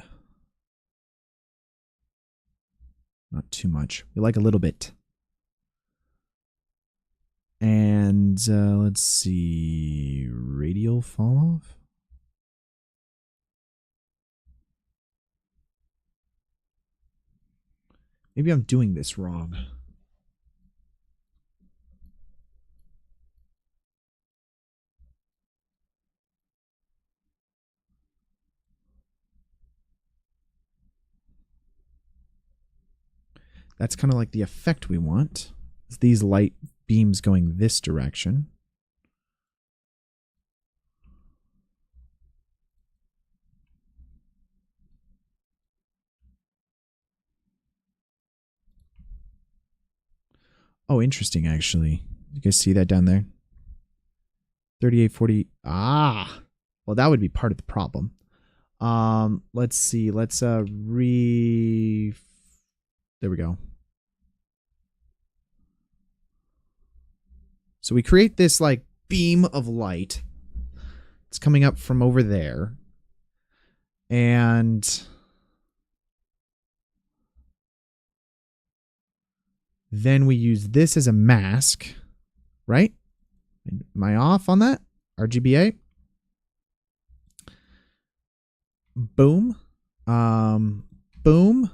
[SPEAKER 1] Not too much. We like a little bit. And let's see, radial fall off. Maybe I'm doing this wrong. That's kind of like the effect we want. It's these light beams going this direction. Oh, interesting, actually. You guys see that down there? 3840. Ah, well, that would be part of the problem. Let's see. Let's there we go. So we create this like beam of light. It's coming up from over there. And then we use this as a mask, right? Am I off on that? RGBA. Boom. Boom.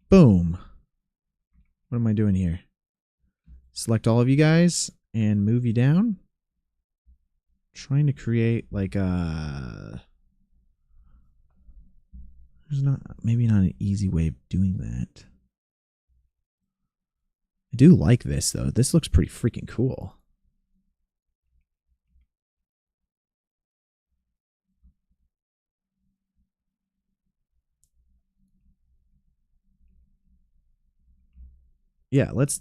[SPEAKER 1] Boom. What am I doing here? Select all of you guys and move you down. Trying to create like a... There's not, maybe not an easy way of doing that. I do like this though. This looks pretty freaking cool. Yeah, let's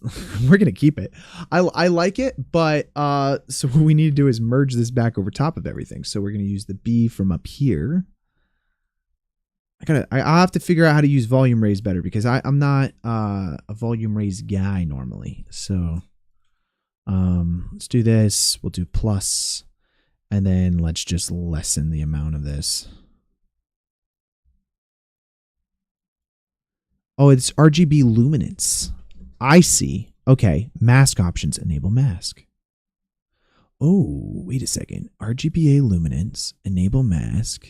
[SPEAKER 1] we're gonna keep it. I like it, but so what we need to do is merge this back over top of everything. So we're gonna use the B from up here. I'll have to figure out how to use volume raise better because I'm not a volume raise guy normally. So let's do this. We'll do plus, and then let's just lessen the amount of this. Oh, it's RGB luminance. I see. Okay, mask options, enable mask. Oh, wait a second. RGBA luminance, enable mask.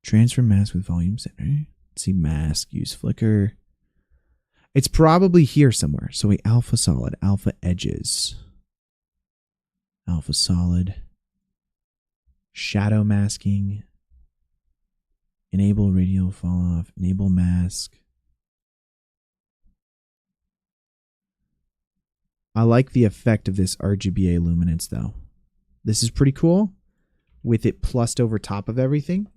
[SPEAKER 1] Transfer mask with volume center. Let's see, mask, use flicker. It's probably here somewhere. So we alpha solid, alpha edges. Alpha solid. Shadow masking. Enable radial fall off. Enable mask. I like the effect of this RGBA luminance though. This is pretty cool with it plussed over top of everything.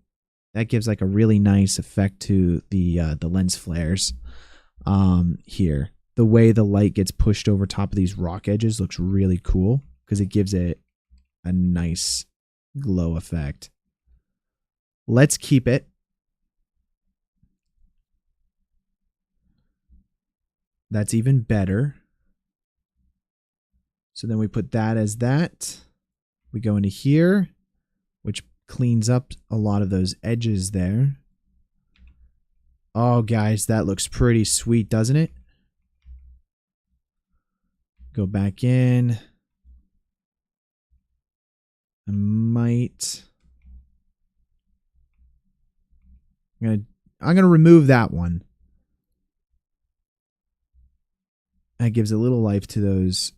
[SPEAKER 1] That gives like a really nice effect to the lens flares here. The way the light gets pushed over top of these rock edges looks really cool because it gives it a nice glow effect. Let's keep it. That's even better. So then we put that as that. We go into here, which cleans up a lot of those edges there. Oh, guys, that looks pretty sweet, doesn't it? Go back in. I'm gonna remove that one. That gives a little life to those.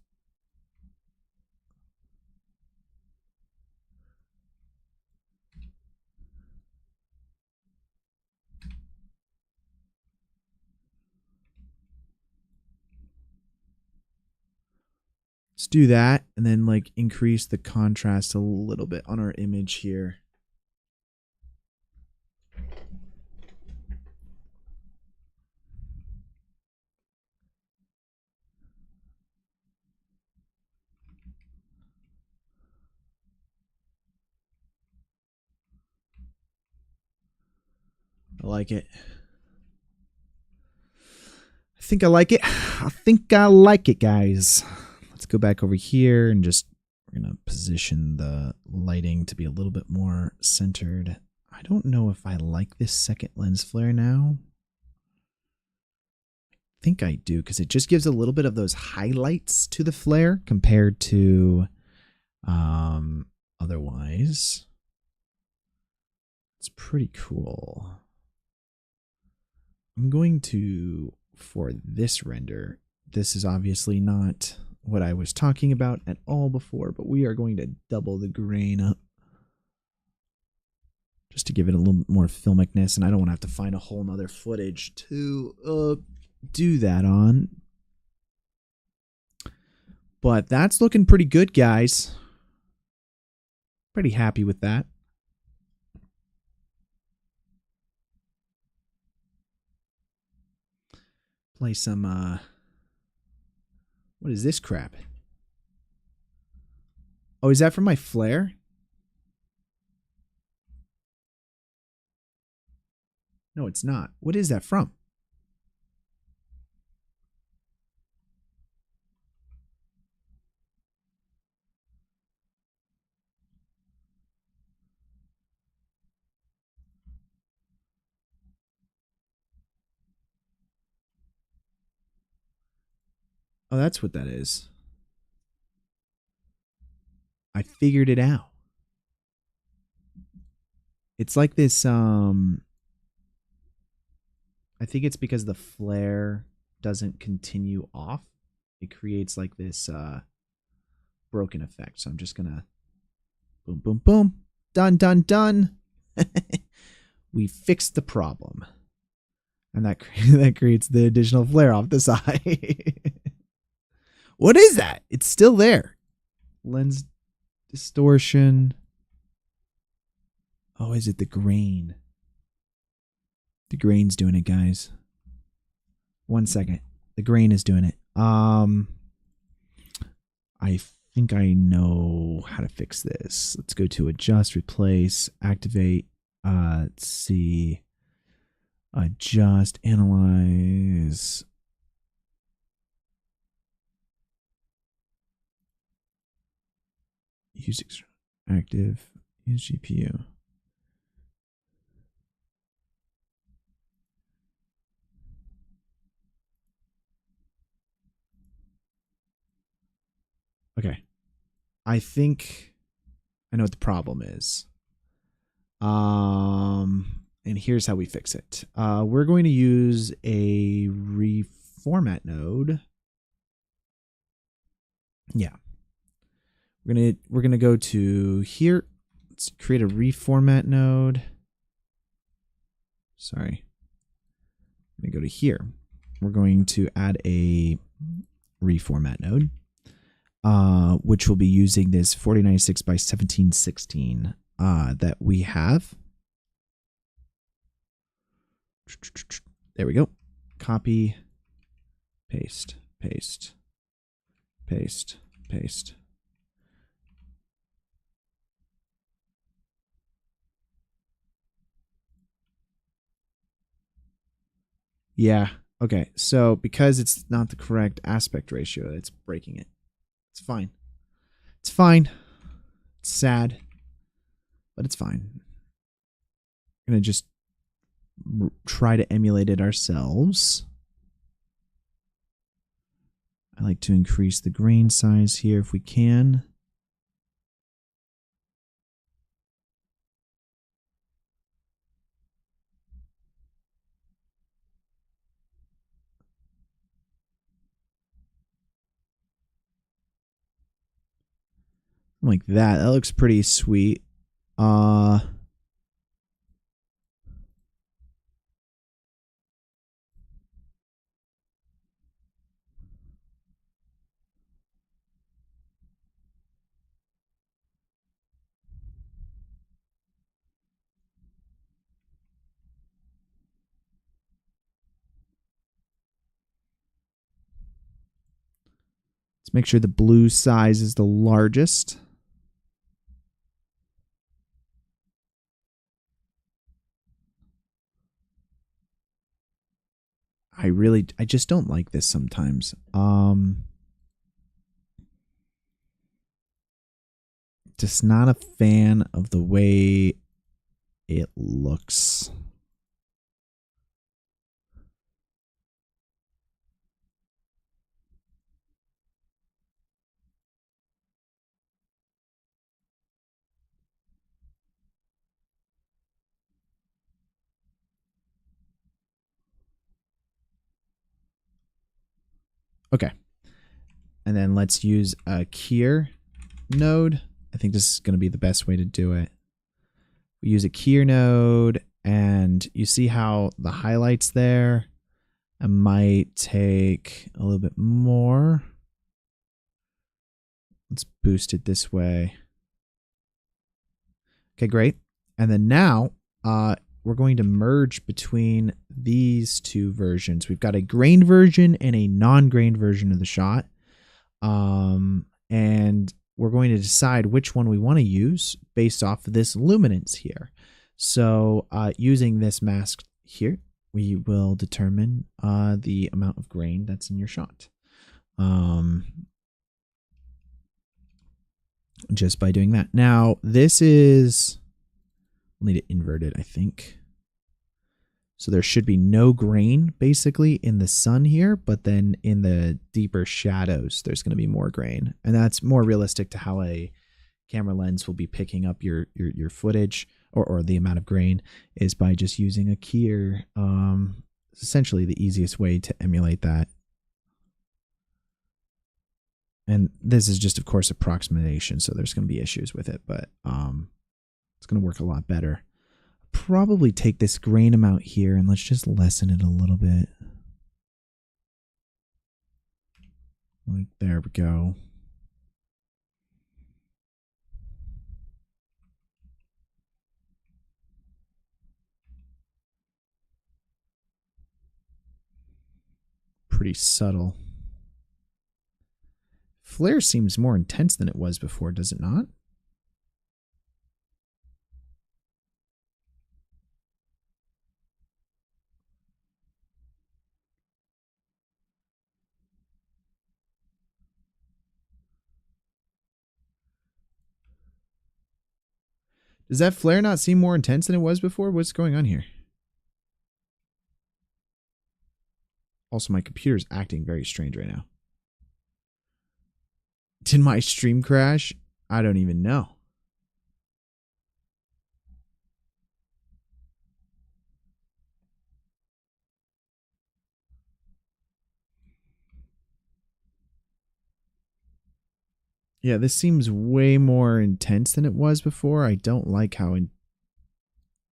[SPEAKER 1] Let's do that and then like increase the contrast a little bit on our image here. I like it. I think I like it. I think I like it, guys. Let's go back over here and just, we're going to position the lighting to be a little bit more centered. I don't know if I like this second lens flare now. I think I do because it just gives a little bit of those highlights to the flare compared to otherwise. It's pretty cool. I'm going to, for this render, this is obviously not what I was talking about at all before, but we are going to double the grain up just to give it a little more filmicness, and I don't want to have to find a whole nother footage to do that on. But that's looking pretty good, guys. Pretty happy with that. Play some What is this crap? Oh, is that from my flare? No, it's not. What is that from? Oh, that's what that is. I figured it out. It's like this, I think it's because the flare doesn't continue off. It creates like this broken effect. So I'm just gonna boom, boom, boom. Done, done, done. We fixed the problem. And that that creates the additional flare off the side. What is that? It's still there. Lens distortion. Oh, is it the grain? The grain's doing it, guys. 1 second. The grain is doing it. I think I know how to fix this. Let's go to adjust, replace, activate. Let's see. Adjust, analyze. Use active. Use GPU. Okay. I think I know what the problem is. And here's how we fix it. We're going to use a reformat node. Yeah. We're gonna go to here. Let's create a reformat node. Sorry. I'm gonna go to here. We're going to add a reformat node, which will be using this 4096 by 1716 that we have. There we go. Copy, paste, paste, paste, paste. Yeah. Okay. So because it's not the correct aspect ratio, it's breaking it. It's fine. It's fine. It's sad, but it's fine. I'm going to just try to emulate it ourselves. I like to increase the grain size here if we can. Like that. That looks pretty sweet. Let's make sure the blue size is the largest. I just don't like this sometimes. Just not a fan of the way it looks. Okay. And then let's use a keyer node. I think this is going to be the best way to do it. We use a keyer node, and you see how the highlights there? I might take a little bit more. Let's boost it this way. Okay, great. And then now we're going to merge between these two versions. We've got a grained version and a non-grained version of the shot. And we're going to decide which one we want to use based off of this luminance here. So using this mask here, we will determine the amount of grain that's in your shot. Just by doing that. Now, this is, we'll need it inverted, I think. So there should be no grain basically in the sun here, but then in the deeper shadows, there's going to be more grain. And that's more realistic to how a camera lens will be picking up your footage or the amount of grain is by just using a keyer. It's essentially the easiest way to emulate that. And this is just, of course, approximation, so there's going to be issues with it, but it's going to work a lot better. Probably take this grain amount here and let's just lessen it a little bit. Like, there we go. Pretty subtle. Flare seems more intense than it was before, does it not? Does that flare not seem more intense than it was before? What's going on here? Also, my computer's acting very strange right now. Did my stream crash? I don't even know. Yeah, this seems way more intense than it was before. I don't like how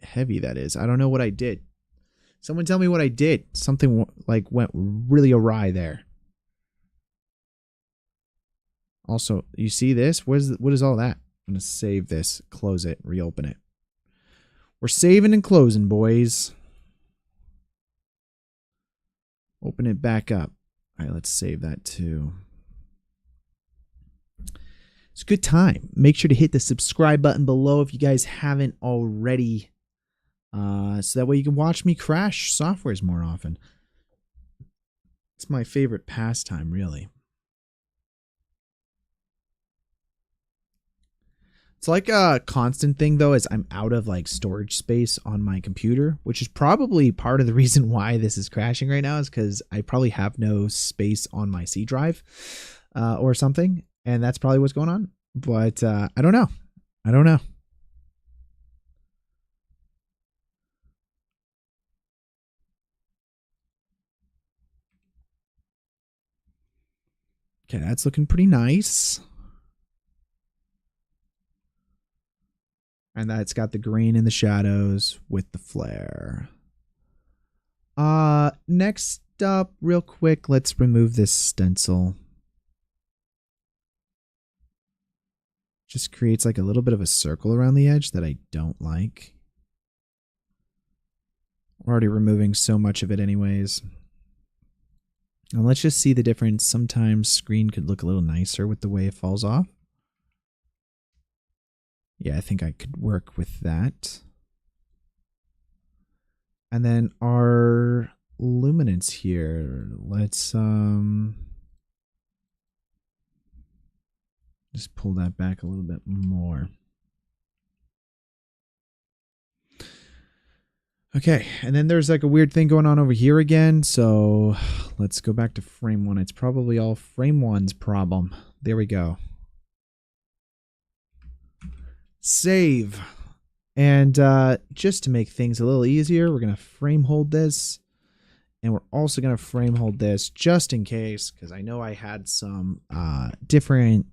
[SPEAKER 1] heavy that is. I don't know what I did. Someone tell me what I did. Something like went really awry there. Also, you see this? What is all that? I'm going to save this, close it, reopen it. We're saving and closing, boys. Open it back up. All right, let's save that too. It's a good time. Make sure to hit the subscribe button below if you guys haven't already. So that way you can watch me crash softwares more often. It's my favorite pastime, really. It's like a constant thing, though, is I'm out of like storage space on my computer, which is probably part of the reason why this is crashing right now, is because I probably have no space on my C drive or something. And that's probably what's going on. But I don't know. I don't know. Okay, that's looking pretty nice. And that's got the green in the shadows with the flare. Next up, real quick, let's remove this stencil. Just creates like a little bit of a circle around the edge that I don't like. We're already removing so much of it anyways. And let's just see the difference. Sometimes screen could look a little nicer with the way it falls off. Yeah, I think I could work with that. And then our luminance here, let's just pull that back a little bit more. Okay, and then there's like a weird thing going on over here again, so let's go back to frame one. It's probably all frame one's problem. There we go. Save. And just to make things a little easier, we're going to frame hold this. And we're also going to frame hold this just in case, because I know I had some different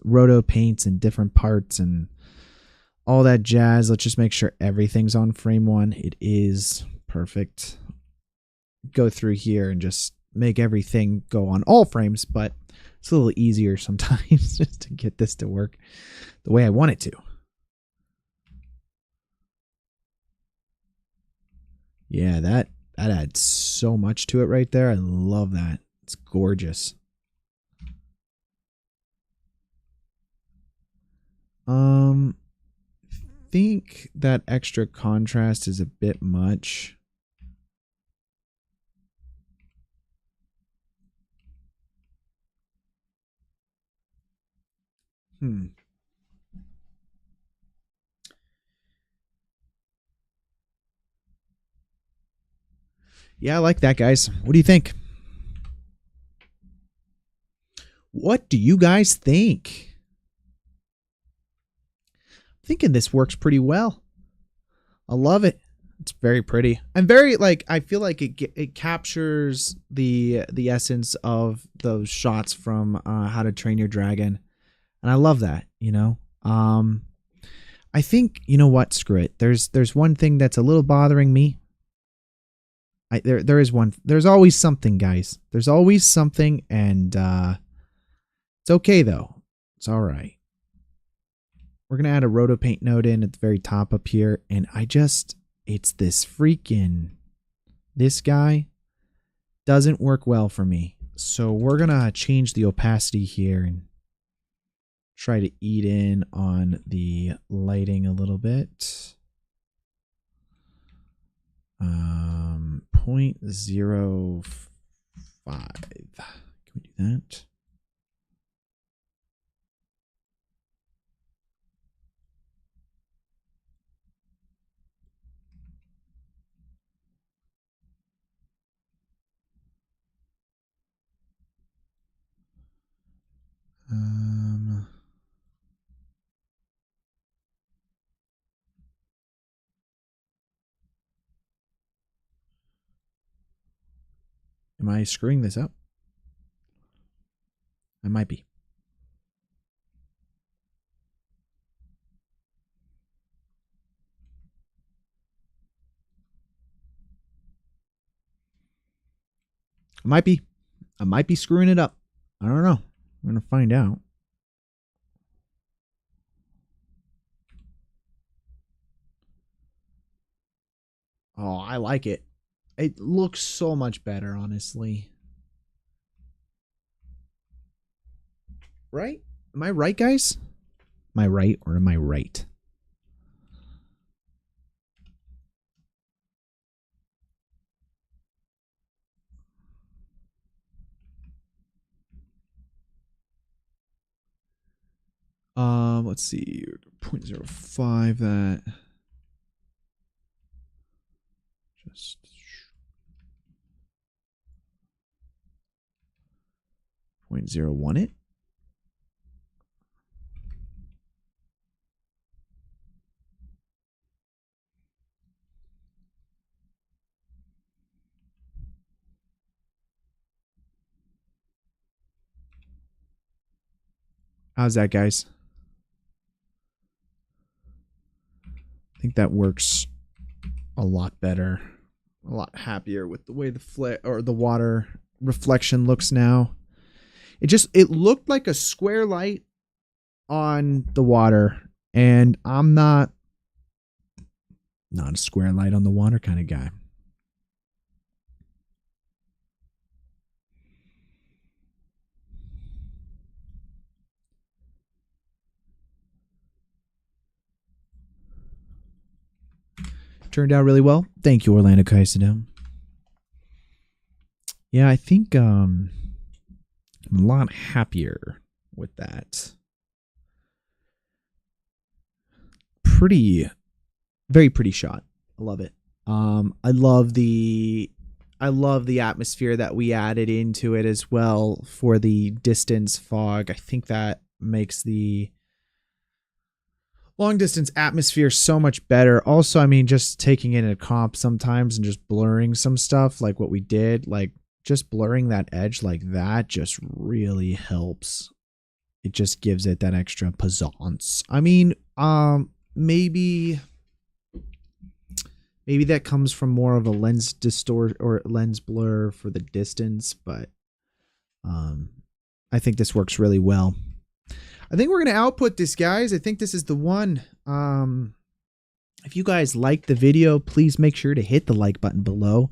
[SPEAKER 1] roto paints and different parts and all that jazz. Let's just make sure everything's on frame one. It is perfect. Go through here and just make everything go on all frames, but it's a little easier sometimes just to get this to work the way I want it to. Yeah, that adds so much to it right there. I love that. It's gorgeous. think that extra contrast is a bit much. Yeah, I like that, guys. What do you think? What do you guys think? I'm thinking this works pretty well. I love it. It's very pretty. I'm very like, I feel like it captures the essence of those shots from How to Train Your Dragon. And I love that, you know. I think, you know what, screw it. There's one thing that's a little bothering me. There is one. There's always something, guys. There's always something, and it's okay though. It's all right. We're gonna add a roto paint node in at the very top up here, and it's this this guy doesn't work well for me. So we're gonna change the opacity here and try to eat in on the lighting a little bit. 0.05. Can we do that? Am I screwing this up? I might be. I might be. I might be screwing it up. I don't know. I'm going to find out. Oh, I like it. It looks so much better, honestly. Right? Am I right, guys? Am I right or am I right? Let's see. 0.05 that. Just 0.01 it. How's that, guys? I think that works a lot better. A lot happier with the way the flare or the water reflection looks now. It looked like a square light on the water, and I'm not a square light on the water kind of guy. Turned out really well. Thank you, Orlando Kaisidem. Yeah, I think I'm a lot happier with that. Very pretty shot. I love it. I love the atmosphere that we added into it as well for the distance fog. I think that makes the long distance atmosphere so much better. Also, I mean, just taking in a comp sometimes and just blurring some stuff like what we did, like just blurring that edge like that just really helps. It just gives it that extra pizzazz. I mean, maybe that comes from more of a lens distort or lens blur for the distance, but I think this works really well. I think we're going to output this, guys. I think this is the one. If you guys liked the video, please make sure to hit the like button below.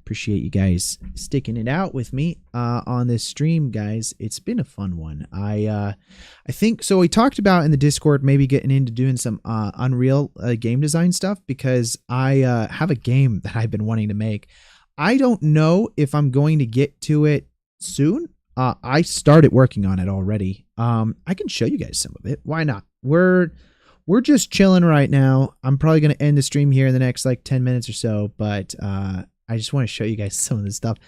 [SPEAKER 1] appreciate you guys sticking it out with me on this stream, guys. It's been a fun one. I think so. We talked about in the Discord maybe getting into doing some Unreal game design stuff, because I have a game that I've been wanting to make. I don't know if I'm going to get to it soon. I started working on it already. I can show you guys some of it. Why not? We're just chilling right now. I'm probably going to end the stream here in the next like 10 minutes or so, but I just want to show you guys some of this stuff.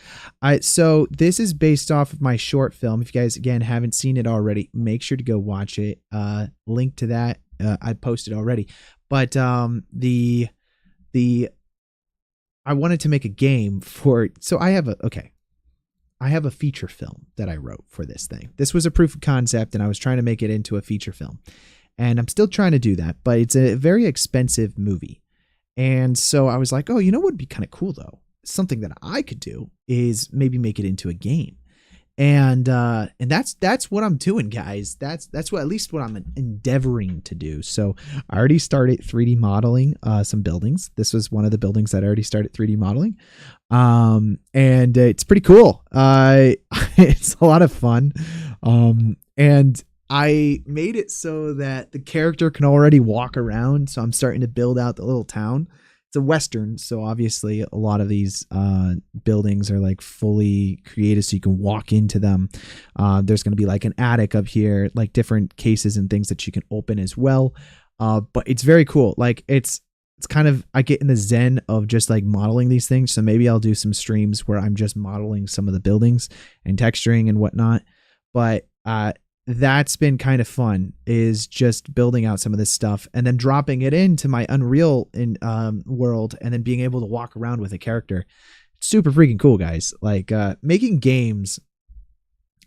[SPEAKER 1] So this is based off of my short film. If you guys, again, haven't seen it already, make sure to go watch it. Link to that I posted already. But I wanted to make a game for, so I have a feature film that I wrote for this thing. This was a proof of concept, and I was trying to make it into a feature film. And I'm still trying to do that, but it's a very expensive movie. And so I was like, oh, you know what would be kind of cool though? Something that I could do is maybe make it into a game. And that's what I'm doing, guys. That's what, at least what I'm endeavoring to do. So I already started 3D modeling some buildings. This was one of the buildings that I already started 3D modeling. And it's pretty cool. It's a lot of fun. And I made it so that the character can already walk around. So I'm starting to build out the little town. It's a Western, so obviously a lot of these buildings are like fully created so you can walk into them. There's going to be like an attic up here, like different cases and things that you can open as well. But it's very cool. Like it's kind of, I get in the zen of just like modeling these things. So maybe I'll do some streams where I'm just modeling some of the buildings and texturing and whatnot. But that's been kind of fun, is just building out some of this stuff and then dropping it into my Unreal world, and then being able to walk around with a character. Super freaking cool, guys. Like making games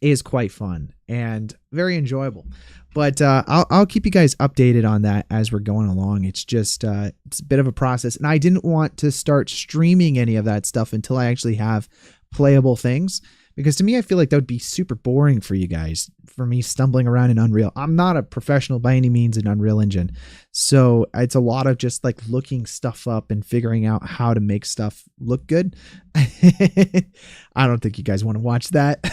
[SPEAKER 1] is quite fun and very enjoyable. But I'll keep you guys updated on that as we're going along. It's just it's a bit of a process, and I didn't want to start streaming any of that stuff until I actually have playable things. Because to me, I feel like that would be super boring for you guys, for me stumbling around in Unreal. I'm not a professional by any means in Unreal Engine. So it's a lot of just like looking stuff up and figuring out how to make stuff look good. I don't think you guys want to watch that.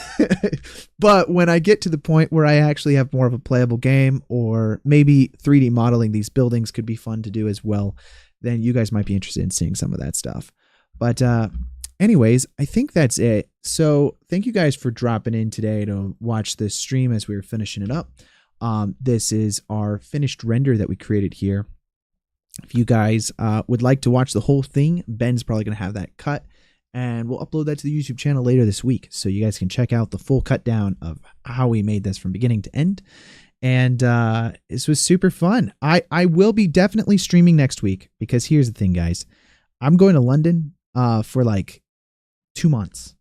[SPEAKER 1] But when I get to the point where I actually have more of a playable game, or maybe 3D modeling these buildings could be fun to do as well, then you guys might be interested in seeing some of that stuff. But anyways, I think that's it. So thank you guys for dropping in today to watch this stream as we were finishing it up. This is our finished render that we created here. If you guys would like to watch the whole thing, Ben's probably going to have that cut, and we'll upload that to the YouTube channel later this week. So you guys can check out the full cut down of how we made this from beginning to end. And this was super fun. I will be definitely streaming next week, because here's the thing, guys. I'm going to London for like 2 months,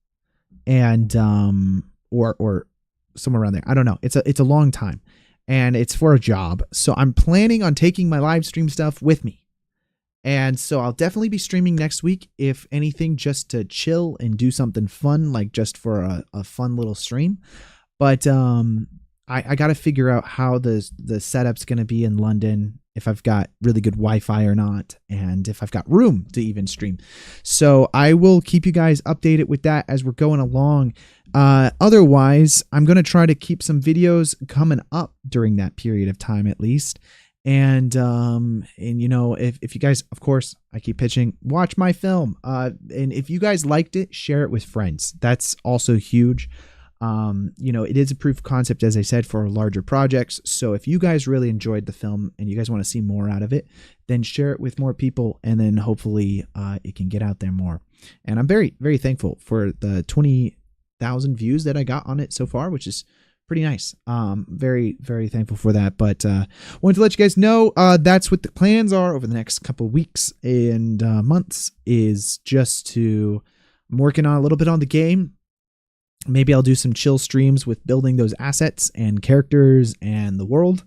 [SPEAKER 1] and or somewhere around there. I don't know. It's a long time, and it's for a job. So I'm planning on taking my live stream stuff with me. And so I'll definitely be streaming next week, if anything, just to chill and do something fun, like just for a fun little stream. But I got to figure out how the setup's going to be in London, if I've got really good Wi-Fi or not, and if I've got room to even stream. So I will keep you guys updated with that as we're going along. Otherwise, I'm going to try to keep some videos coming up during that period of time, at least. And you know, if you guys, of course, I keep pitching, watch my film. And if you guys liked it, share it with friends. That's also huge. You know, it is a proof of concept, as I said, for larger projects. So if you guys really enjoyed the film and you guys want to see more out of it, then share it with more people, and then hopefully it can get out there more. And I'm very, very thankful for the 20,000 views that I got on it so far, which is pretty nice. Very, very thankful for that. But wanted to let you guys know that's what the plans are over the next couple of weeks and months, is just to, I'm working on a little bit on the game. Maybe I'll do some chill streams with building those assets and characters and the world.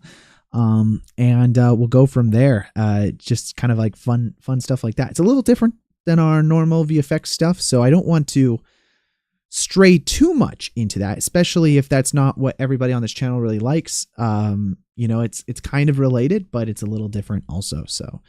[SPEAKER 1] And we'll go from there. Just kind of like fun stuff like that. It's a little different than our normal VFX stuff, so I don't want to stray too much into that, especially if that's not what everybody on this channel really likes. You know, it's kind of related, but it's a little different also. So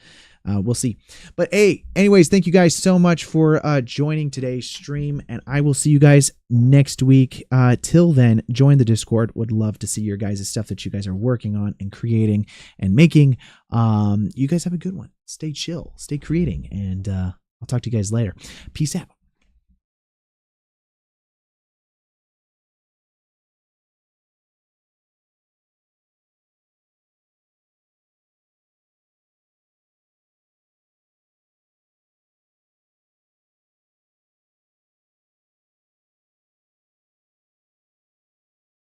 [SPEAKER 1] We'll see. But hey, anyways, thank you guys so much for joining today's stream, and I will see you guys next week. Till then, join the Discord. Would love to see your guys' stuff that you guys are working on and creating and making. You guys have a good one. Stay chill, stay creating, and I'll talk to you guys later. Peace out.